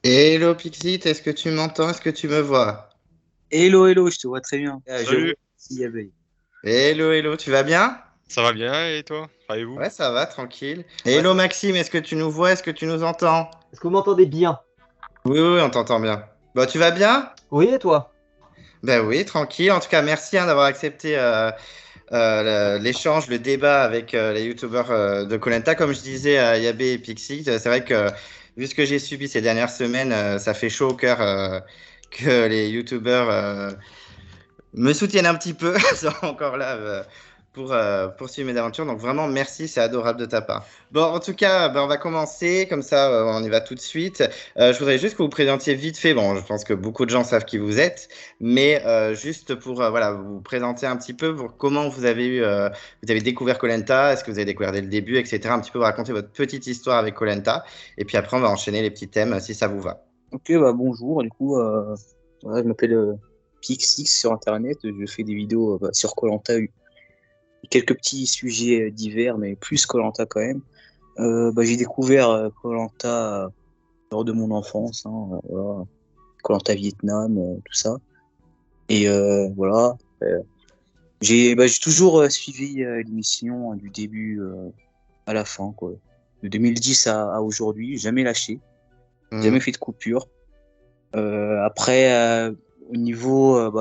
Hello Pixit, est-ce que tu m'entends? Est-ce que tu me vois? Hello, hello, je te vois très bien. Je vois Salut, aussi Abeille. Hello, hello, tu vas bien? ça va bien et toi? Allez-vous? Ouais, ça va, tranquille. Hello Maxime, est-ce que tu nous vois? Est-ce que tu nous entends? Est-ce que vous m'entendez bien? Oui, oui, on t'entend bien. Bah, tu vas bien? Oui, et toi? Ben oui, tranquille. En tout cas, merci d'avoir accepté l'échange, le débat avec les youtubeurs de koh Comme je disais à Yabé et Pixie, c'est vrai que vu ce que j'ai subi ces dernières semaines, ça fait chaud au cœur que les youtubeurs me soutiennent un petit peu, sont encore là pour poursuivre mes aventures. Donc vraiment, merci, c'est adorable de ta part. Bon, en tout cas, ben, on va commencer, comme ça, on y va tout de suite. Je voudrais juste que vous présentiez vite fait, bon, je pense que beaucoup de gens savent qui vous êtes, mais juste pour voilà, vous présenter un petit peu pour comment vous avez découvert koh est-ce que vous avez découvert dès le début, etc. Un petit peu vous raconter votre petite histoire avec koh et puis après, on va enchaîner les petits thèmes si ça vous va. Ok, bah bonjour, du coup, voilà, je m'appelle Pixix sur Internet, je fais des vidéos sur koh quelques petits sujets divers, mais plus koh quand même. J'ai découvert koh lors de mon enfance, hein, voilà, koh Vietnam, tout ça. Et voilà, j'ai toujours suivi l'émission du début à la fin, quoi. De 2010 à aujourd'hui, jamais lâché, jamais Hmm. fait de coupure. Après, au niveau,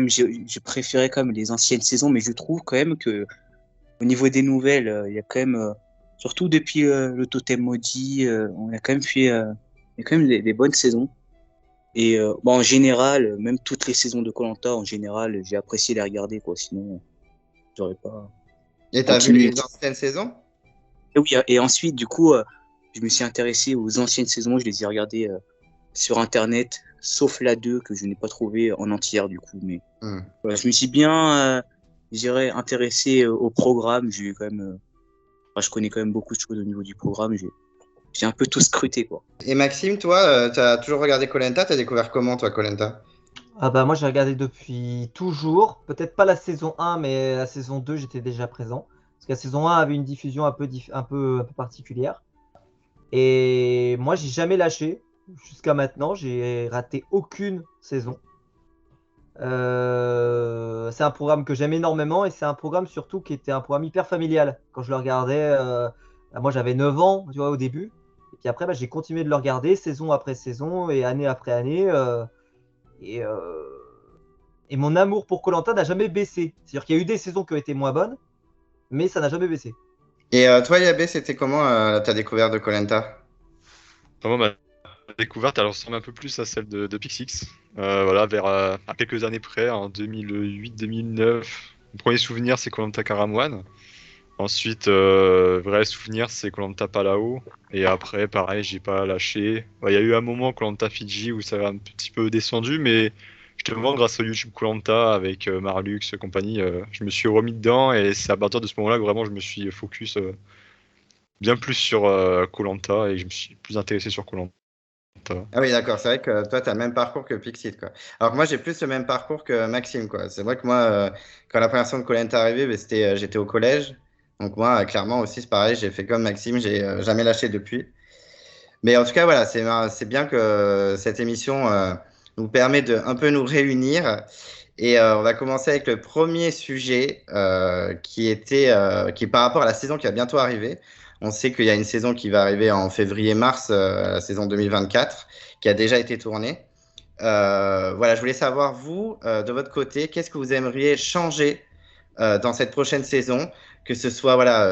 j'ai préféré quand même les anciennes saisons, mais je trouve quand même que au niveau des nouvelles, il y a quand même, surtout depuis le Totem Maudit, on a quand même fait, il y a quand même des bonnes saisons. Et en général, même toutes les saisons de koh en général, j'ai apprécié les regarder, quoi. Sinon, j'aurais pas Et t'as vu continué. les anciennes saisons? Et oui, et ensuite, du coup, je me suis intéressé aux anciennes saisons, je les ai regardées sur Internet, sauf la 2 que je n'ai pas trouvée en entière, du coup. Mais Hmm. voilà, je me suis bien, je dirais, intéressé au programme. J'ai quand même, je connais quand même beaucoup de choses au niveau du programme. J'ai un peu tout scruté, quoi. Et Maxime, toi, tu as toujours regardé koh t'as découvert comment, toi, koh Ah bah moi j'ai regardé depuis toujours, peut-être pas la saison 1 mais la saison 2 j'étais déjà présent. Parce que la saison 1 avait une diffusion un peu particulière. Et moi j'ai jamais lâché jusqu'à maintenant, j'ai raté aucune saison. C'est un programme que j'aime énormément et c'est un programme surtout qui était un programme hyper familial. Quand je le regardais, moi j'avais 9 ans tu vois, au début. Et puis après j'ai continué de le regarder saison après saison et année après année. Et, euh, et mon amour pour koh n'a jamais baissé. C'est-à-dire qu'il y a eu des saisons qui ont été moins bonnes, mais ça n'a jamais baissé. Et toi, Yabé, c'était comment ta découverte de koh Moi, ma découverte, elle ressemble un peu plus à celle de Pixix. Voilà, vers à quelques années près, en 2008-2009. Mon premier souvenir, c'est koh Karamwan. Ensuite, vrai souvenir, c'est koh Palao. Et après, pareil, j'ai pas lâché. Il y a eu un moment koh Fidji où ça a un petit peu descendu, mais justement, grâce au YouTube koh avec Marlux et compagnie, je me suis remis dedans et c'est à partir de ce moment-là que vraiment je me suis focus bien plus sur koh et je me suis plus intéressé sur koh Ah oui, d'accord, c'est vrai que toi, tu as le même parcours que Pixit, quoi. Alors que moi, j'ai plus le même parcours que Maxime, quoi. C'est vrai que moi, quand la première saison de koh est arrivée, ben, j'étais au collège. Donc moi, clairement aussi, c'est pareil, j'ai fait comme Maxime, j'ai jamais lâché depuis. Mais en tout cas, voilà, c'est bien que cette émission nous permet de un peu nous réunir. Et on va commencer avec le premier sujet qui est par rapport à la saison qui va bientôt arriver. On sait qu'il y a une saison qui va arriver en février-mars, la saison 2024, qui a déjà été tournée. Voilà, je voulais savoir, vous, de votre côté, qu'est-ce que vous aimeriez changer dans cette prochaine saison, que ce soit voilà,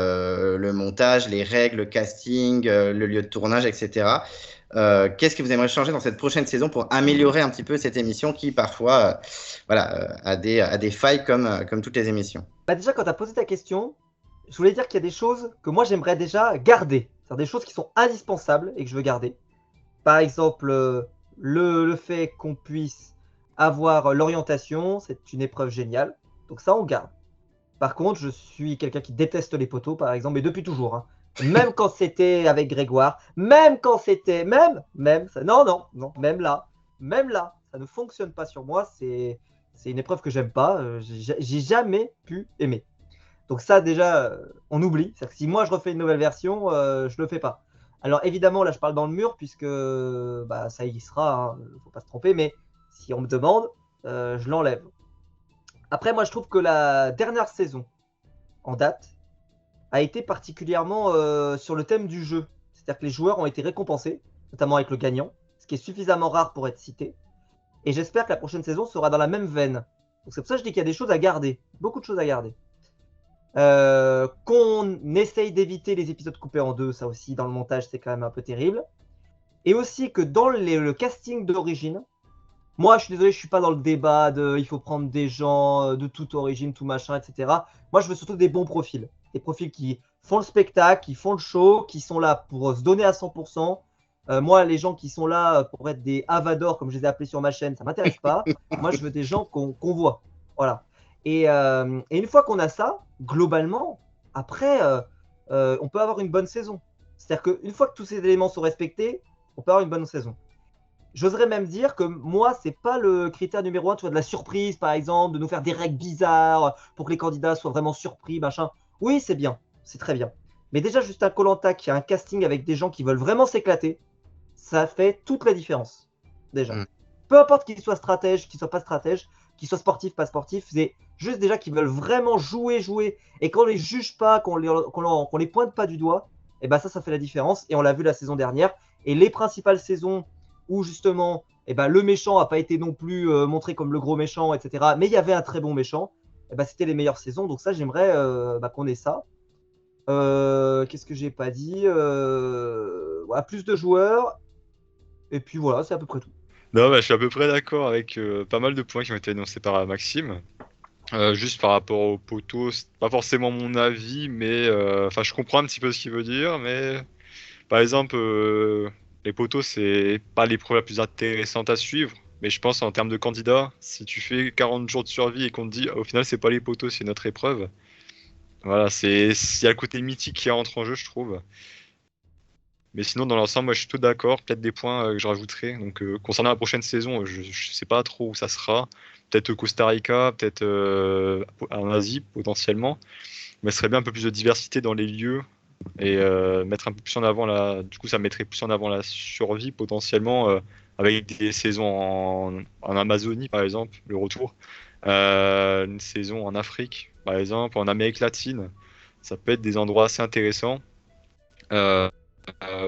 le montage, les règles, le casting, le lieu de tournage, etc. Qu'est-ce que vous aimeriez changer dans cette prochaine saison pour améliorer un petit peu cette émission qui parfois voilà, a des failles comme toutes les émissions? Bah déjà, quand tu as posé ta question, je voulais dire qu'il y a des choses que moi j'aimerais déjà garder. C'est-à-dire des choses qui sont indispensables et que je veux garder. Par exemple, le fait qu'on puisse avoir l'orientation, c'est une épreuve géniale. Donc ça, on garde. Par contre, je suis quelqu'un qui déteste les poteaux, par exemple, et depuis toujours. Hein. Même quand c'était avec Grégoire, même quand c'était. Non, non, non, même là, ça ne fonctionne pas sur moi. C'est une épreuve que j'aime pas. J'ai jamais pu aimer. Donc, ça, déjà, on oublie. C'est-à-dire que si moi je refais une nouvelle version, je le fais pas. Alors, évidemment, là, je parle dans le mur, puisque bah, ça y sera, il ne faut pas se tromper, mais si on me demande, je l'enlève. Après, moi, je trouve que la dernière saison, en date, a été particulièrement sur le thème du jeu. C'est-à-dire que les joueurs ont été récompensés, notamment avec le gagnant, ce qui est suffisamment rare pour être cité. Et j'espère que la prochaine saison sera dans la même veine. Donc c'est pour ça que je dis qu'il y a des choses à garder, beaucoup de choses à garder. Qu'on essaye d'éviter les épisodes coupés en deux, ça aussi, dans le montage, c'est quand même un peu terrible. Et aussi que dans le casting d'origine, moi, je suis désolé, je suis pas dans le débat de il faut prendre des gens de toute origine, tout machin, etc. Moi, je veux surtout des bons profils. Des profils qui font le spectacle, qui font le show, qui sont là pour se donner à 100%. Moi, les gens qui sont là pour être des avadors, comme je les ai appelés sur ma chaîne, ça m'intéresse pas. Moi, je veux des gens qu'on voit. Voilà. Et une fois qu'on a ça, globalement, après, on peut avoir une bonne saison. C'est-à-dire qu'une fois que tous ces éléments sont respectés, on peut avoir une bonne saison. J'oserais même dire que moi, c'est pas le critère numéro 1, tu vois, de la surprise, par exemple, de nous faire des règles bizarres pour que les candidats soient vraiment surpris, machin. Oui, c'est bien, c'est très bien. Mais déjà, juste un Koh-Lanta qui a un casting avec des gens qui veulent vraiment s'éclater, ça fait toute la différence. Déjà. Peu importe qu'ils soient stratèges, qu'ils soient pas stratèges, qu'ils soient sportifs, pas sportifs, c'est juste déjà qu'ils veulent vraiment jouer. Et qu'on les juge pas, qu'on les pointe pas du doigt, et ben ça fait la différence. Et on l'a vu la saison dernière. Et les principales saisons où justement le méchant n'a pas été non plus montré comme le gros méchant, etc. Mais il y avait un très bon méchant, c'était les meilleures saisons. Donc ça, j'aimerais qu'on ait ça. Qu'est-ce que j'ai pas dit voilà, plus de joueurs. Et puis voilà, c'est à peu près tout. Non, bah, je suis à peu près d'accord avec pas mal de points qui ont été énoncés par Maxime. Juste par rapport aux poteaux, c'est pas forcément mon avis, mais enfin, je comprends un petit peu ce qu'il veut dire, mais par exemple, les poteaux, c'est pas l'épreuve la plus intéressante à suivre, mais je pense en termes de candidats, si tu fais 40 jours de survie et qu'on te dit au final c'est pas les poteaux, c'est notre épreuve, voilà, il y a le côté mythique qui entre en jeu, je trouve. Mais sinon, dans l'ensemble, moi je suis tout d'accord. Peut-être des points que je rajouterai. Donc, concernant la prochaine saison, je sais pas trop où ça sera. Peut-être Costa Rica, peut-être en Asie potentiellement. Mais ce serait bien un peu plus de diversité dans les lieux et mettre un peu plus en avant Du coup, ça mettrait plus en avant la survie potentiellement avec des saisons en Amazonie par exemple, le retour. Une saison en Afrique par exemple, en Amérique latine. Ça peut être des endroits assez intéressants.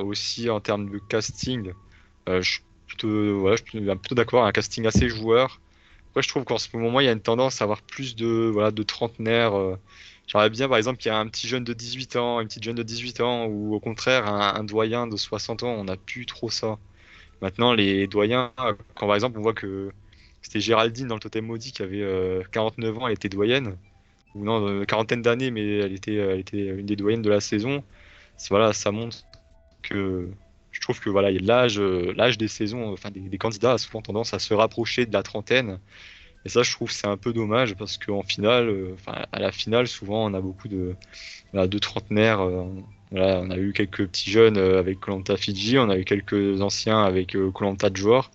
Aussi en termes de casting, je suis plutôt d'accord, un casting assez joueur. Après, je trouve qu'en ce moment, il y a une tendance à avoir plus de trentenaires. J'aimerais bien, par exemple, qu'il y ait un petit jeune de 18 ans, une petite jeune de 18 ans, ou au contraire, un doyen de 60 ans. On n'a plus trop ça. Maintenant, les doyens, quand par exemple, on voit que c'était Géraldine dans le Totem Maudit qui avait 49 ans, elle était doyenne, ou non, quarantaine d'années, mais elle était une des doyennes de la saison. Voilà, ça montre que je trouve que voilà, l'âge des saisons, enfin des candidats a souvent tendance à se rapprocher de la trentaine. Et ça, je trouve, c'est un peu dommage parce qu'en finale, à la finale, souvent, on a beaucoup de trentenaires. Voilà, on a eu quelques petits jeunes avec Koh-Lanta Fidji, on a eu quelques anciens avec Koh-Lanta Johor.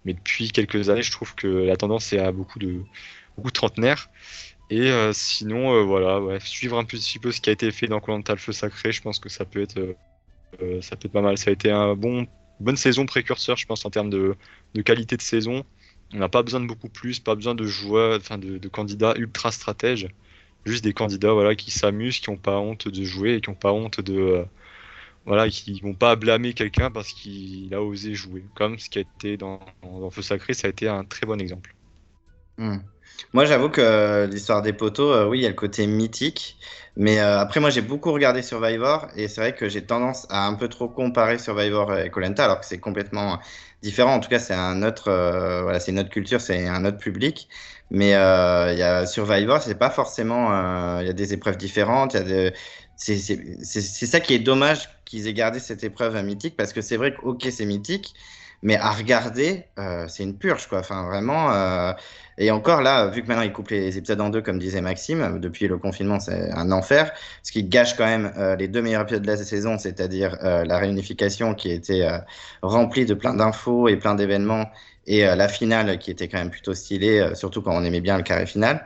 Mais depuis quelques années, je trouve que la tendance est à beaucoup de trentenaires. Et sinon, voilà, ouais, suivre un petit peu ce qui a été fait dans Koh-Lanta le Feu Sacré, je pense que ça peut être pas mal. Ça a été bonne saison précurseur, je pense, en termes de qualité de saison. On n'a pas besoin de beaucoup plus, pas besoin de joueurs, enfin de candidats ultra stratèges. Juste des candidats voilà, qui s'amusent, qui n'ont pas honte de jouer et qui n'ont pas honte voilà, qui vont pas blâmer quelqu'un parce qu'il a osé jouer. Comme ce qui a été dans Feu Sacré, ça a été un très bon exemple. Moi, j'avoue que l'histoire des poteaux, oui, il y a le côté mythique. Mais après, moi, j'ai beaucoup regardé Survivor et c'est vrai que j'ai tendance à un peu trop comparer Survivor et Koh-Lanta alors que c'est complètement différent. En tout cas, c'est voilà, c'est une autre culture, c'est un autre public. Mais il y a Survivor, c'est pas forcément. Il y a des épreuves différentes. C'est ça qui est dommage qu'ils aient gardé cette épreuve mythique parce que c'est vrai que, ok, c'est mythique. mais à regarder, c'est une purge, quoi. Enfin, vraiment. Et encore là, vu que maintenant ils coupent les épisodes en deux, comme disait Maxime, depuis le confinement, c'est un enfer. Ce qui gâche quand même les 2 meilleurs épisodes de la saison, c'est-à-dire la réunification qui était remplie de plein d'infos et plein d'événements, et la finale qui était quand même plutôt stylée, surtout quand on aimait bien le carré final.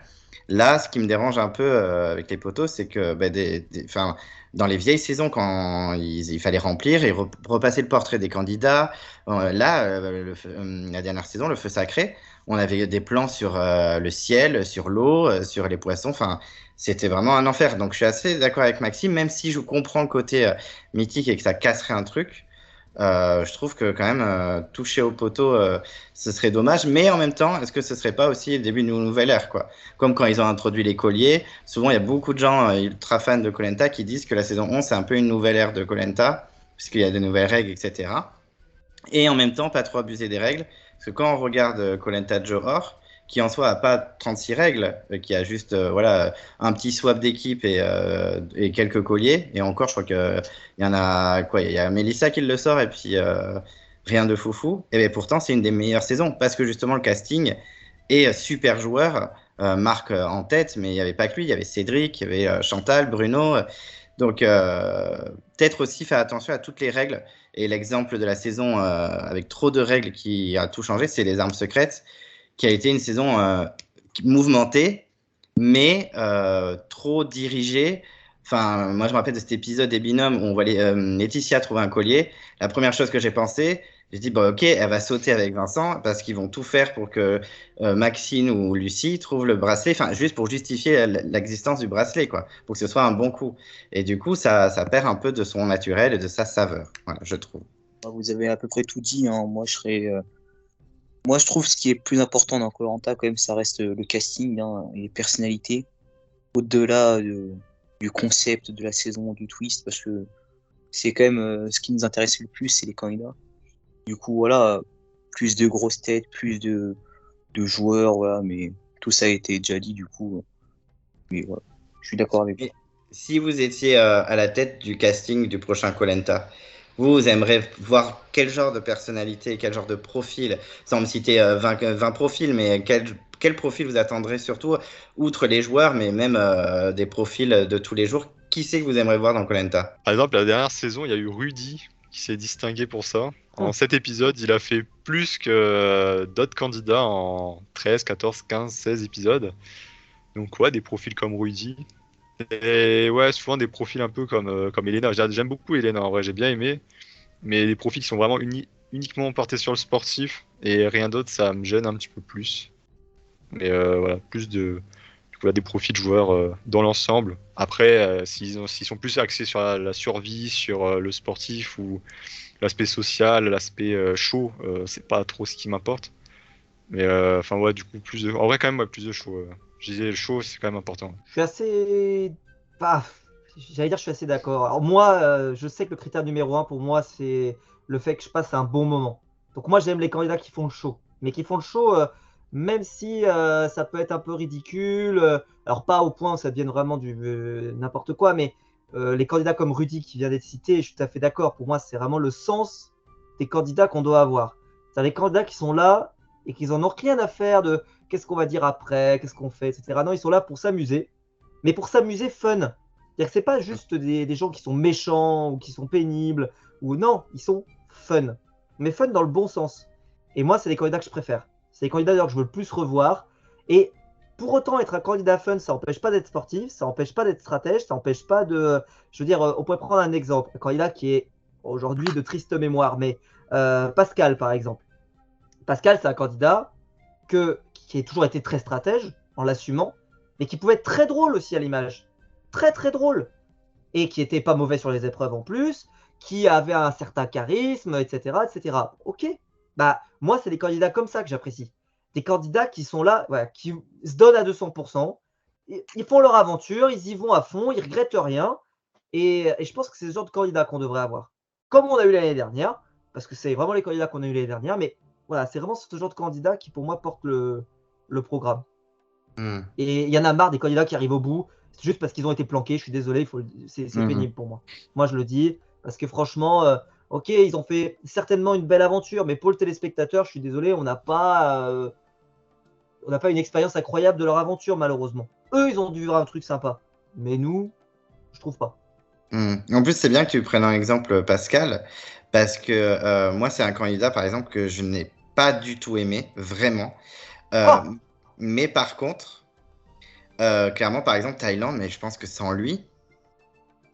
Là, ce qui me dérange un peu avec les potos, c'est que dans les vieilles saisons, quand il fallait remplir et repasser le portrait des candidats, là, la dernière saison, le feu sacré, on avait des plans sur le ciel, sur l'eau, sur les poissons. Enfin, c'était vraiment un enfer. Donc, je suis assez d'accord avec Maxime, même si je comprends le côté mythique et que ça casserait un truc. Je trouve que quand même toucher au poteau, ce serait dommage. Mais en même temps, est-ce que ce serait pas aussi le début d'une nouvelle ère, quoi? Comme quand ils ont introduit les colliers. Souvent, il y a beaucoup de gens ultra fans de koh qui disent que la saison 11, c'est un peu une nouvelle ère de koh puisqu'il y a de nouvelles règles, etc. Et en même temps, pas trop abuser des règles. Parce que quand on regarde koh Johor, qui en soi n'a pas 36 règles, qui a juste voilà, un petit swap d'équipe et quelques colliers. Et encore, je crois qu'il y en a quoi? Il y a Mélissa qui le sort et puis rien de foufou. Et bien, pourtant, c'est une des meilleures saisons parce que justement, le casting est super joueur. Marc en tête, mais il n'y avait pas que lui. Il y avait Cédric, il y avait Chantal, Bruno. Donc, peut-être aussi faire attention à toutes les règles. Et l'exemple de la saison avec trop de règles qui a tout changé, c'est les armes secrètes, qui a été une saison mouvementée, mais trop dirigée. Enfin, moi, je me rappelle de cet épisode des binômes où on voit Laetitia trouver un collier. La première chose que j'ai pensé, j'ai dit, bon, ok, elle va sauter avec Vincent parce qu'ils vont tout faire pour que Maxine ou Lucie trouvent le bracelet, enfin, juste pour justifier l'existence du bracelet, quoi, pour que ce soit un bon coup. Et du coup, ça perd un peu de son naturel et de sa saveur, voilà, je trouve. Vous avez à peu près tout dit, hein. Moi, je trouve ce qui est plus important dans koh quand même, ça reste le casting, hein, et les personnalités, au-delà du concept de la saison, du twist, parce que c'est quand même ce qui nous intéresse le plus, c'est les candidats. Du coup, voilà, plus de grosses têtes, plus de joueurs, voilà, mais tout ça a été déjà dit, du coup. Mais voilà, je suis d'accord avec vous. Si vous étiez à la tête du casting du prochain koh vous aimeriez voir quel genre de personnalité, quel genre de profil, sans me citer 20 profils, mais quel profil vous attendrez surtout, outre les joueurs, mais même des profils de tous les jours, qui c'est que vous aimeriez voir dans koh Par exemple, la dernière saison, il y a eu Rudy qui s'est distingué pour ça. En 7 épisodes, il a fait plus que d'autres candidats en 13, 14, 15, 16 épisodes. Donc ouais, des profils comme Rudy. Et ouais, souvent des profils un peu comme Elena. J'aime beaucoup Elena, en vrai, j'ai bien aimé. Mais des profils qui sont vraiment uniquement portés sur le sportif et rien d'autre, ça me gêne un petit peu plus. Mais voilà, des profils de joueurs dans l'ensemble. Après, s'ils sont plus axés sur la survie, sur le sportif ou l'aspect social, l'aspect show, c'est pas trop ce qui m'importe. Mais enfin ouais, du coup, en vrai, quand même, ouais, plus de show. Je disais, le show, c'est quand même important. Je suis assez. J'allais dire, je suis assez d'accord. Alors, moi, je sais que le critère numéro 1 pour moi, c'est le fait que je passe un bon moment. Donc, moi, j'aime les candidats qui font le show. Mais qui font le show, même si ça peut être un peu ridicule. Alors, pas au point où ça devienne vraiment du n'importe quoi, mais les candidats comme Rudy qui vient d'être cité, je suis tout à fait d'accord. Pour moi, c'est vraiment le sens des candidats qu'on doit avoir. C'est les candidats qui sont là et qui en ont rien à faire de qu'est-ce qu'on va dire après, qu'est-ce qu'on fait, etc. Non, ils sont là pour s'amuser, mais pour s'amuser fun. C'est-à-dire que c'est pas juste des gens qui sont méchants ou qui sont pénibles, ou non, ils sont fun. Mais fun dans le bon sens. Et moi, c'est les candidats que je préfère. C'est les candidats d'ailleurs que je veux le plus revoir. Et pour autant, être un candidat fun, ça n'empêche pas d'être sportif, ça n'empêche pas d'être stratège, ça n'empêche pas de. Je veux dire, on pourrait prendre un exemple. Un candidat qui est aujourd'hui de triste mémoire, mais Pascal, par exemple. Pascal, c'est un candidat qui a toujours été très stratège en l'assumant, mais qui pouvait être très drôle aussi à l'image. Très très drôle. Et qui était pas mauvais sur les épreuves en plus, qui avait un certain charisme, etc. etc. Ok. Bah, moi, c'est des candidats comme ça que j'apprécie. Des candidats qui sont là, voilà, qui se donnent à 200%. Ils font leur aventure, ils y vont à fond, ils regrettent rien. Et je pense que c'est ce genre de candidats qu'on devrait avoir. Comme on a eu l'année dernière, parce que c'est vraiment les candidats qu'on a eu l'année dernière, mais voilà, c'est vraiment ce genre de candidat qui, pour moi, porte le programme. Et il y en a marre des candidats qui arrivent au bout, c'est juste parce qu'ils ont été planqués. Je suis désolé, c'est pénible pour moi. Moi, je le dis, parce que franchement, ok, ils ont fait certainement une belle aventure, mais pour le téléspectateur, je suis désolé, on n'a pas une expérience incroyable de leur aventure, malheureusement. Eux, ils ont dû vivre un truc sympa. Mais nous, je trouve pas. En plus, c'est bien que tu prennes un exemple, Pascal, parce que moi, c'est un candidat, par exemple, que je n'ai pas du tout aimé, vraiment. Euh, Oh mais par contre, clairement, par exemple, Thaïlande, mais je pense que sans lui,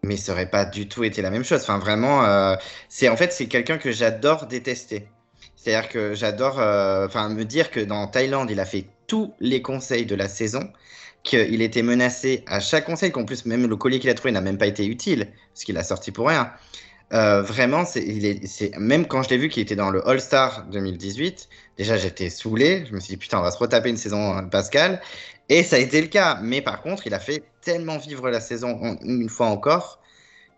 mais ça aurait pas du tout été la même chose. Enfin, vraiment, en fait, c'est quelqu'un que j'adore détester. C'est-à-dire que j'adore, enfin, me dire que dans Thaïlande, il a fait tous les conseils de la saison, qu'il était menacé à chaque conseil, qu'en plus, même le collier qu'il a trouvé n'a même pas été utile, parce qu'il a sorti pour rien. Vraiment, même quand je l'ai vu qu'il était dans le All-Star 2018, déjà j'étais saoulé. Je me suis dit, putain, on va se retaper une saison, Pascal. Et ça a été le cas. Mais par contre, il a fait tellement vivre la saison une fois encore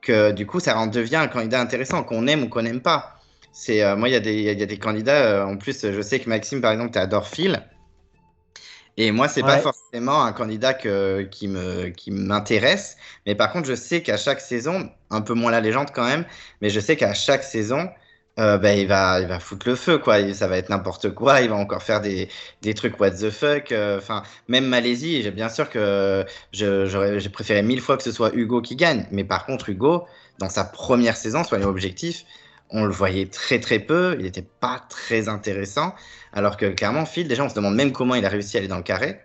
que du coup, ça en devient un candidat intéressant, qu'on aime ou qu'on n'aime pas. Moi, il y a des candidats. En plus, je sais que Maxime, par exemple, tu adores Phil. Et moi, c'est pas ouais. forcément un candidat qui m'intéresse, mais par contre, je sais qu'à chaque saison, un peu moins la légende quand même, mais je sais qu'à chaque saison, bah, il va foutre le feu, quoi. Ça va être n'importe quoi. Il va encore faire des trucs what the fuck. Enfin, même Malaisie, bien sûr que j'ai préféré 1000 fois que ce soit Hugo qui gagne. Mais par contre, Hugo, dans sa première saison, soyons objectifs, on le voyait très très peu. Il n'était pas très intéressant. Alors que clairement, Phil, déjà, on se demande même comment il a réussi à aller dans le carré.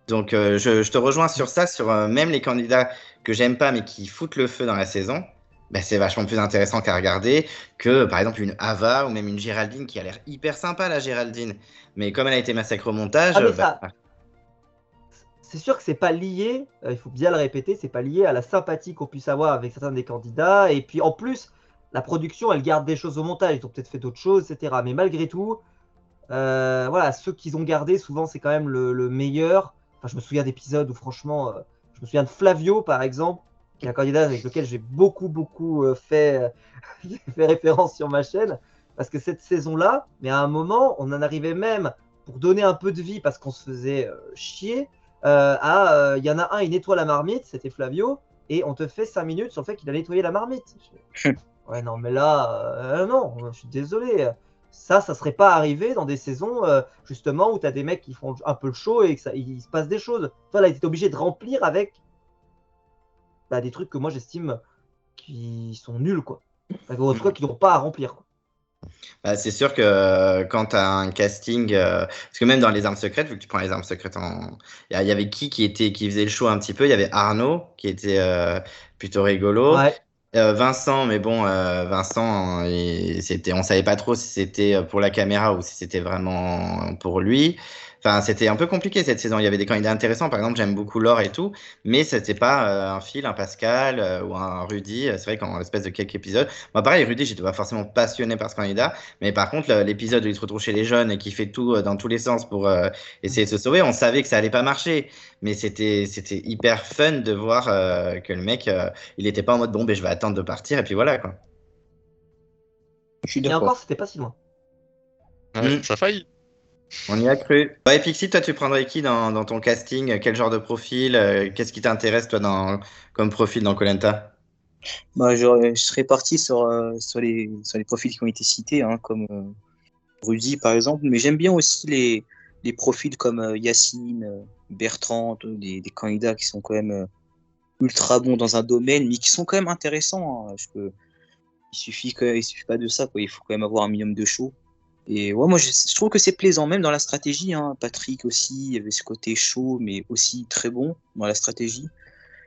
Donc, je te rejoins sur ça, sur même les candidats que j'aime pas, mais qui foutent le feu dans la saison. Bah, c'est vachement plus intéressant qu'à regarder que, par exemple, une Ava ou même une Géraldine qui a l'air hyper sympa, la Géraldine. Mais comme elle a été massacrée au montage, Ah, mais bah, ça, c'est sûr que c'est pas lié, il faut bien le répéter, c'est pas lié à la sympathie qu'on puisse avoir avec certains des candidats. Et puis en plus, la production, elle garde des choses au montage. Ils ont peut-être fait d'autres choses, etc. Mais malgré tout, voilà, ceux qu'ils ont gardés, souvent, c'est quand même le meilleur. Enfin, je me souviens d'épisodes où, franchement, je me souviens de Flavio, par exemple, qui est un candidat avec lequel j'ai beaucoup fait référence sur ma chaîne. Parce que cette saison-là, mais à un moment, on en arrivait même, pour donner un peu de vie, parce qu'on se faisait chier, il y en a un, il nettoie la marmite, c'était Flavio, et on te fait 5 minutes sur le fait qu'il a nettoyé la marmite. Ouais, non, mais là, non, je suis désolé. Ça serait pas arrivé dans des saisons, justement, où tu as des mecs qui font un peu le show et il se passe des choses. Toi, là, tu es obligé de remplir avec des trucs que moi, j'estime qui sont nuls, quoi. Enfin, en tout cas, qui n'ont pas à remplir, quoi. bah, c'est sûr que quand tu as un casting, parce que même dans les armes secrètes, vu que tu prends les armes secrètes il y avait qui faisait le show un petit peu. Il y avait Arnaud qui était plutôt rigolo. Ouais. Vincent, mais bon, Vincent, on savait pas trop si c'était pour la caméra ou si c'était vraiment pour lui. Enfin, c'était un peu compliqué cette saison. Il y avait des candidats intéressants, par exemple, j'aime beaucoup Laure et tout, mais c'était pas un Phil, un Pascal ou un Rudy. C'est vrai qu'en espèce de quelques épisodes. Moi, pareil, Rudy, j'étais pas forcément passionné par ce candidat, mais par contre, l'épisode où il se retrouve chez les jeunes et qui fait tout dans tous les sens pour essayer de se sauver, on savait que ça allait pas marcher, mais c'était hyper fun de voir que le mec, il était pas en mode bon, ben je vais attendre de partir et puis voilà quoi. Je suis Et d'accord. encore, c'était pas si loin. Ouais, ça faillit. On y a cru. Ouais, Pixie, toi, tu prendrais qui dans ton casting? Quel genre de profil? Qu'est-ce qui t'intéresse, toi, comme profil dans koh Bah, je serais parti sur les profils qui ont été cités, hein, comme Rudy par exemple, mais j'aime bien aussi les profils comme Yacine, Bertrand, des candidats qui sont quand même ultra bons dans un domaine, mais qui sont quand même intéressants, hein. Il suffit pas de ça, quoi. Il faut quand même avoir un minimum de show. Et ouais, moi je trouve que c'est plaisant, même dans la stratégie, hein. Patrick aussi, il y avait ce côté chaud, mais aussi très bon dans la stratégie.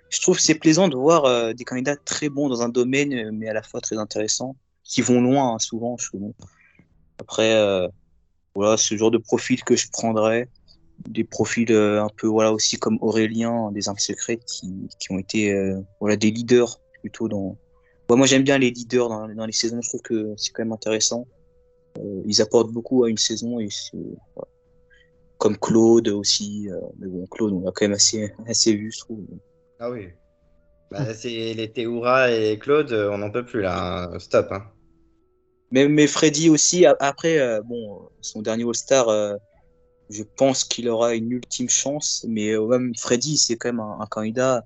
Je trouve que c'est plaisant de voir des candidats très bons dans un domaine, mais à la fois très intéressants, qui vont loin, hein, souvent. Bon. Après, voilà, ce genre de profil que je prendrais, des profils un peu voilà aussi comme Aurélien, des armes secrètes qui ont été voilà des leaders plutôt dans. Ouais, moi j'aime bien les leaders dans les saisons. Je trouve que c'est quand même intéressant. Ils apportent beaucoup à une saison et voilà. Comme Claude aussi. Mais bon, Claude, on l'a quand même assez vu, je trouve. Ah oui. Bah, c'est les Théoura et Claude, on n'en peut plus là, hein. Stop, hein. Mais Freddy aussi. Après, bon, son dernier All-Star. Je pense qu'il aura une ultime chance, mais même Freddy, c'est quand même un candidat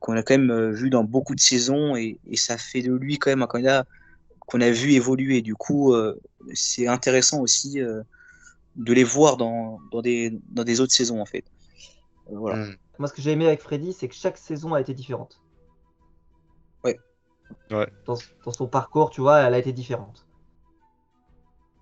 qu'on a quand même vu dans beaucoup de saisons et ça fait de lui quand même un candidat qu'on a vu évoluer. Du coup, c'est intéressant aussi de les voir dans des autres saisons, en fait. Voilà. Moi, ce que j'ai aimé avec Freddy, c'est que chaque saison a été différente. Ouais. Dans son parcours, tu vois, elle a été différente.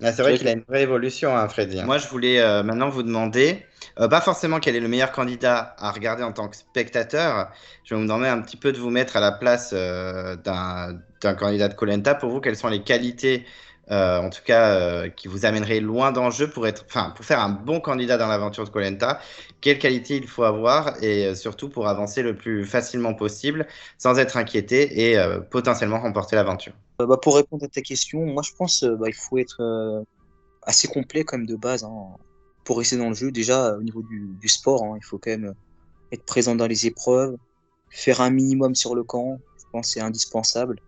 Ah, c'est vrai qu'il a une vraie évolution, hein, Freddy. Moi, je voulais maintenant vous demander, pas forcément quel est le meilleur candidat à regarder en tant que spectateur. Je vais vous demander un petit peu de vous mettre à la place d'un candidat de koh Pour vous, quelles sont les qualités, en tout cas, qui vous amèneraient loin d'enjeu pour faire un bon candidat dans l'aventure de koh Quelles qualités il faut avoir et surtout pour avancer le plus facilement possible, sans être inquiété et potentiellement remporter l'aventure. Pour répondre à ta question, moi je pense il faut être assez complet quand même de base, hein, pour rester dans le jeu. Déjà au niveau du sport, hein, il faut quand même être présent dans les épreuves, faire un minimum sur le camp, je pense que c'est indispensable.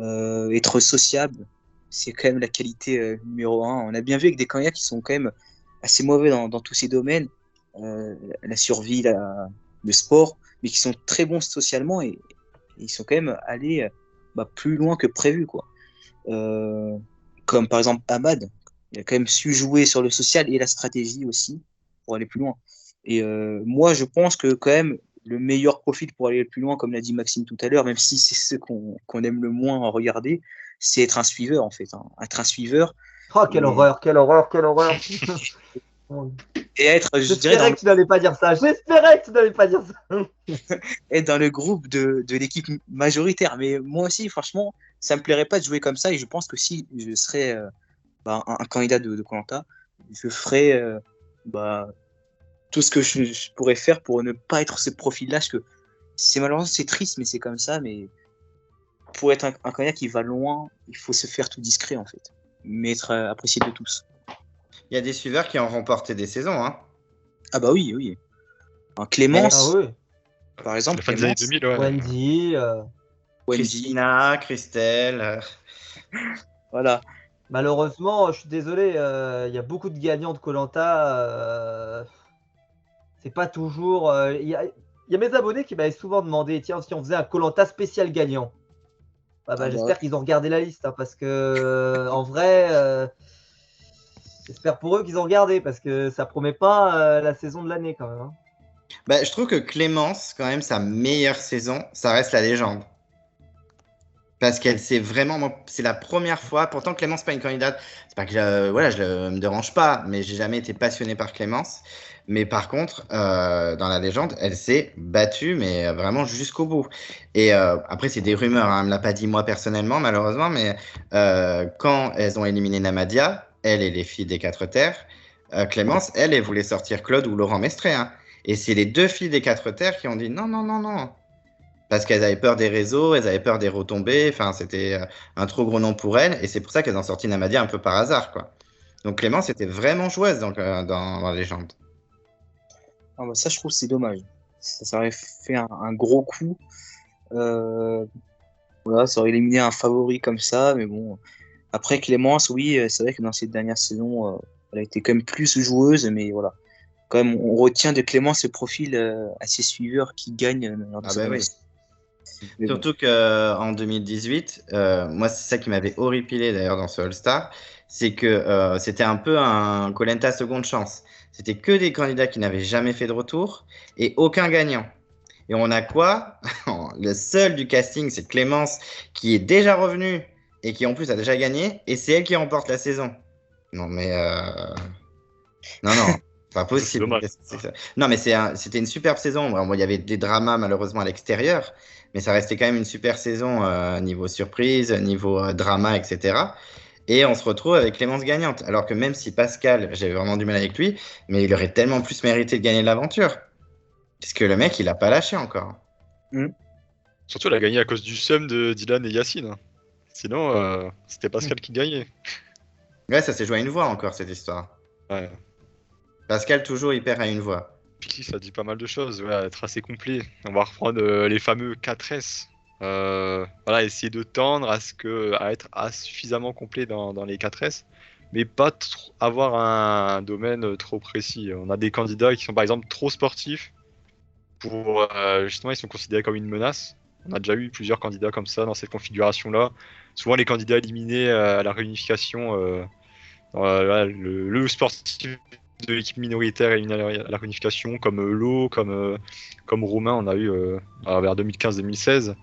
Être sociable, c'est quand même la qualité numéro un. On a bien vu avec des candidats qui sont quand même assez mauvais dans tous ces domaines, la survie, le sport, mais qui sont très bons socialement et ils sont quand même allés plus loin que prévu, quoi. Comme par exemple Ahmad, il a quand même su jouer sur le social et la stratégie aussi pour aller plus loin. Et moi, je pense que quand même le meilleur profil pour aller le plus loin, comme l'a dit Maxime tout à l'heure, même si c'est ce qu'on aime le moins à regarder, c'est être un suiveur en fait, hein. Être un suiveur. Oh, quelle horreur, quelle horreur, quelle horreur. Et être, J'espérais que tu n'allais pas dire ça. J'espérais que tu n'allais pas dire ça. Être dans le groupe de l'équipe majoritaire. Mais moi aussi, franchement, ça me plairait pas de jouer comme ça. Et je pense que si je serais un candidat de koh Lanta, je ferais tout ce que je pourrais faire pour ne pas être ce profil-là. Parce que malheureusement, c'est triste, mais c'est comme ça. Mais pour être un candidat qui va loin, il faut se faire tout discret, en fait. Mais être apprécié de tous. Il y a des suiveurs qui ont remporté des saisons, hein. Ah bah oui, oui. Clémence, par exemple. La fin des années 2000, ouais. Wendy. Christina, Christelle. Voilà. Malheureusement, je suis désolé, il y a beaucoup de gagnants de koh Lanta. C'est pas toujours. Il y a mes abonnés qui m'avaient souvent demandé, tiens, si on faisait un koh Lanta spécial gagnant. J'espère qu'ils ont regardé la liste, hein, parce que en vrai, j'espère pour eux qu'ils ont regardé, parce que ça promet pas la saison de l'année quand même, hein. Je trouve que Clémence, quand même, sa meilleure saison, ça reste la légende. Parce qu'elle c'est vraiment, c'est la première fois. Pourtant, Clémence, c'est pas une candidate. C'est pas que je me dérange pas, mais j'ai jamais été passionné par Clémence. Mais par contre, dans la légende, elle s'est battue, mais vraiment jusqu'au bout. Et après, c'est des rumeurs, hein, elle me l'a pas dit moi personnellement, malheureusement, mais quand elles ont éliminé Namadia, elle et les filles des Quatre Terres, Clémence, elle voulait sortir Claude ou Laurent Mestré, hein. Et c'est les deux filles des Quatre Terres qui ont dit non, non, non, non. Parce qu'elles avaient peur des réseaux, elles avaient peur des retombées. Enfin, c'était un trop gros nom pour elles. Et c'est pour ça qu'elles ont sorti Namadia un peu par hasard, quoi. Donc Clémence était vraiment joueuse dans la légende. Ah ça, je trouve que c'est dommage. Ça aurait fait un gros coup. Voilà, ça aurait éliminé un favori comme ça. Mais bon, après Clémence, oui, c'est vrai que dans cette dernière saison, elle a été quand même plus joueuse. Mais voilà, quand même, on retient de Clémence ce profil assez suiveur qui gagne lors de sa oui. Surtout qu'en 2018, moi, c'est ça qui m'avait horripilé d'ailleurs dans ce All-Star, c'est que c'était un peu un koh Lanta seconde chance. C'était que des candidats qui n'avaient jamais fait de retour et aucun gagnant. Et on a quoi? Le seul du casting, c'est Clémence qui est déjà revenue et qui en plus a déjà gagné et c'est elle qui remporte la saison. Non, mais non, pas possible. Non, mais c'était une superbe saison. Bon, il y avait des dramas malheureusement à l'extérieur, mais ça restait quand même une super saison niveau surprise, niveau drama, etc. Et on se retrouve avec Clémence gagnante. Alors que même si Pascal, j'avais vraiment du mal avec lui, mais il aurait tellement plus mérité de gagner l'aventure. Parce que le mec, il a pas lâché encore. Surtout, elle a gagné à cause du seum de Dylan et Yacine. Sinon, c'était Pascal qui gagnait. Ouais, ça s'est joué à une voix encore, cette histoire. Ouais. Pascal, toujours, il perd à une voix. Puis ça dit pas mal de choses, ouais, être assez complet. On va reprendre les fameux 4S. Voilà, essayer de tendre à être suffisamment complet dans les 4S, mais pas avoir un domaine trop précis. On a des candidats qui sont par exemple trop sportifs, justement ils sont considérés comme une menace, On a déjà eu plusieurs candidats comme ça dans cette configuration-là. Souvent, les candidats éliminés à la réunification, le sportif de l'équipe minoritaire éliminé à la réunification, comme Lo, comme Romain, on a eu vers 2015-2016.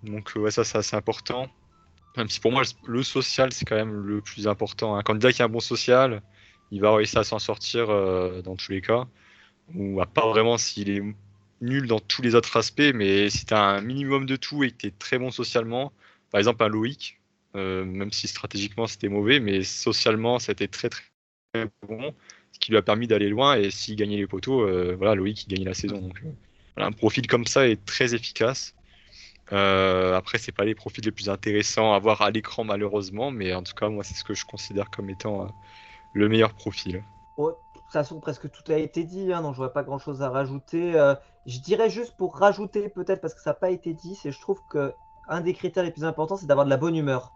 Donc, ouais, ça, c'est assez important. Même si pour moi, le social, c'est quand même le plus important. Un candidat qui a un bon social, il va réussir à s'en sortir dans tous les cas. Ou à part vraiment s'il est nul dans tous les autres aspects, mais si tu as un minimum de tout et que tu es très bon socialement, par exemple un Loïc, même si stratégiquement c'était mauvais, mais socialement c'était très très bon, ce qui lui a permis d'aller loin, et s'il gagnait les poteaux, voilà, Loïc il gagnait la saison. Donc, voilà, un profil comme ça est très efficace. Après, c'est pas les profils les plus intéressants à voir à l'écran malheureusement, mais en tout cas moi c'est ce que je considère comme étant le meilleur profil. Oh, de toute façon, presque tout a été dit, hein, donc je vois pas grand-chose à rajouter. Je dirais juste pour rajouter, peut-être parce que ça n'a pas été dit, c'est je trouve que un des critères les plus importants, c'est d'avoir de la bonne humeur.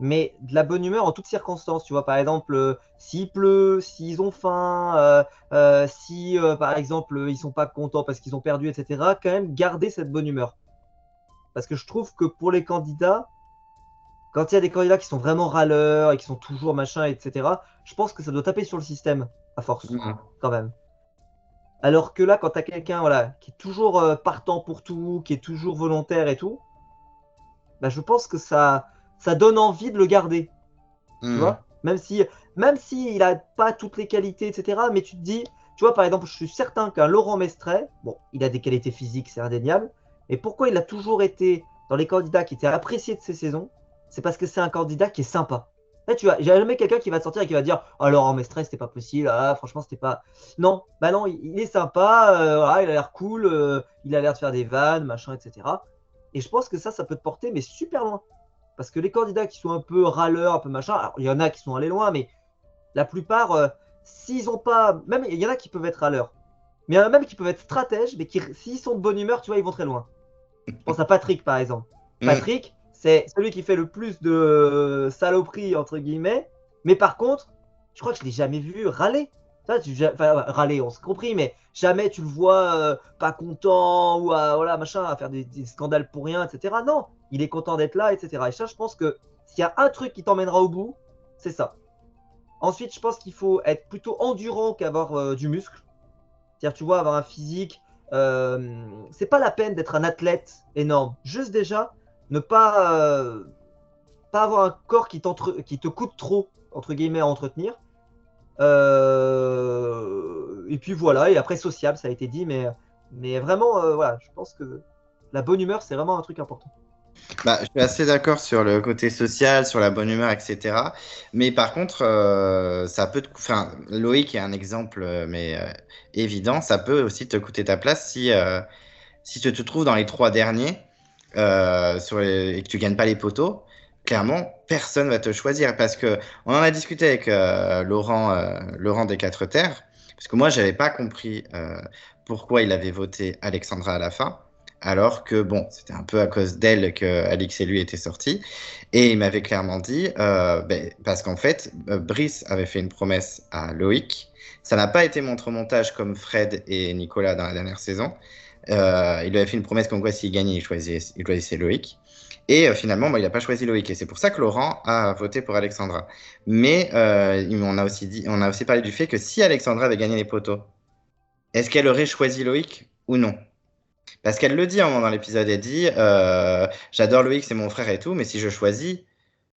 Mais de la bonne humeur en toutes circonstances. Tu vois, par exemple, s'il pleut, s'ils ont faim, si par exemple ils sont pas contents parce qu'ils ont perdu, etc. Quand même garder cette bonne humeur. Parce que je trouve que pour les candidats, quand il y a des candidats qui sont vraiment râleurs et qui sont toujours machin, etc., je pense que ça doit taper sur le système, à force, quand même. Alors que là, quand tu as quelqu'un voilà, qui est toujours partant pour tout, qui est toujours volontaire et tout, bah, je pense que ça donne envie de le garder. Tu vois, même si il a pas toutes les qualités, etc., mais tu te dis, tu vois, par exemple, je suis certain qu'un Laurent Mestret, bon, il a des qualités physiques, c'est indéniable, mais pourquoi il a toujours été dans les candidats qui étaient appréciés de ces saisons? C'est parce que c'est un candidat qui est sympa. Là, tu vois, j'ai jamais quelqu'un qui va te sortir et qui va dire, oh, Laurent Mestret, c'était pas possible, ah, franchement, c'était pas. Non, bah non, il est sympa, voilà, il a l'air cool, il a l'air de faire des vannes, machin, etc. Et je pense que ça peut te porter, mais super loin. Parce que les candidats qui sont un peu râleurs, un peu machin, alors il y en a qui sont allés loin, mais la plupart, s'ils ont pas. Même il y en a qui peuvent être râleurs. Mais il y en a même qui peuvent être stratèges, mais qui, s'ils sont de bonne humeur, tu vois, ils vont très loin. Je pense à Patrick, par exemple. Patrick, c'est celui qui fait le plus de saloperies, entre guillemets. Mais par contre, je crois que je l'ai jamais vu râler. Enfin, râler, on s'est compris, mais jamais tu le vois pas content ou voilà, machin, à faire des scandales pour rien, etc. Non, il est content d'être là, etc. Et ça, je pense que s'il y a un truc qui t'emmènera au bout, c'est ça. Ensuite, je pense qu'il faut être plutôt endurant qu'avoir du muscle. C'est-à-dire, tu vois, avoir un physique. C'est pas la peine d'être un athlète énorme. Juste déjà, ne pas avoir un corps qui te coûte trop, entre guillemets, à entretenir. Et puis voilà, et après sociable, ça a été dit, mais vraiment, voilà, je pense que la bonne humeur, c'est vraiment un truc important. Bah, je suis assez d'accord sur le côté social, sur la bonne humeur, etc. Mais par contre, ça peut enfin, Loïc est un exemple, évident. Ça peut aussi te coûter ta place si tu te trouves dans les trois derniers et que tu gagnes pas les poteaux. Clairement, personne va te choisir parce que on en a discuté avec Laurent des Quatre Terres, parce que moi, j'avais pas compris pourquoi il avait voté Alexandra à la fin. Alors que bon, c'était un peu à cause d'elle que Alix et lui étaient sortis. Et il m'avait clairement dit, parce qu'en fait, Brice avait fait une promesse à Loïc. Ça n'a pas été montre-montage comme Fred et Nicolas dans la dernière saison. Il lui avait fait une promesse comme quoi s'il gagnait, il choisissait Loïc. Et finalement, il n'a pas choisi Loïc. Et c'est pour ça que Laurent a voté pour Alexandra. Mais on a aussi parlé du fait que si Alexandra avait gagné les poteaux, est-ce qu'elle aurait choisi Loïc ou non? Parce qu'elle le dit à un moment dans l'épisode, elle dit j'adore Loïc, c'est mon frère et tout, mais si je choisis,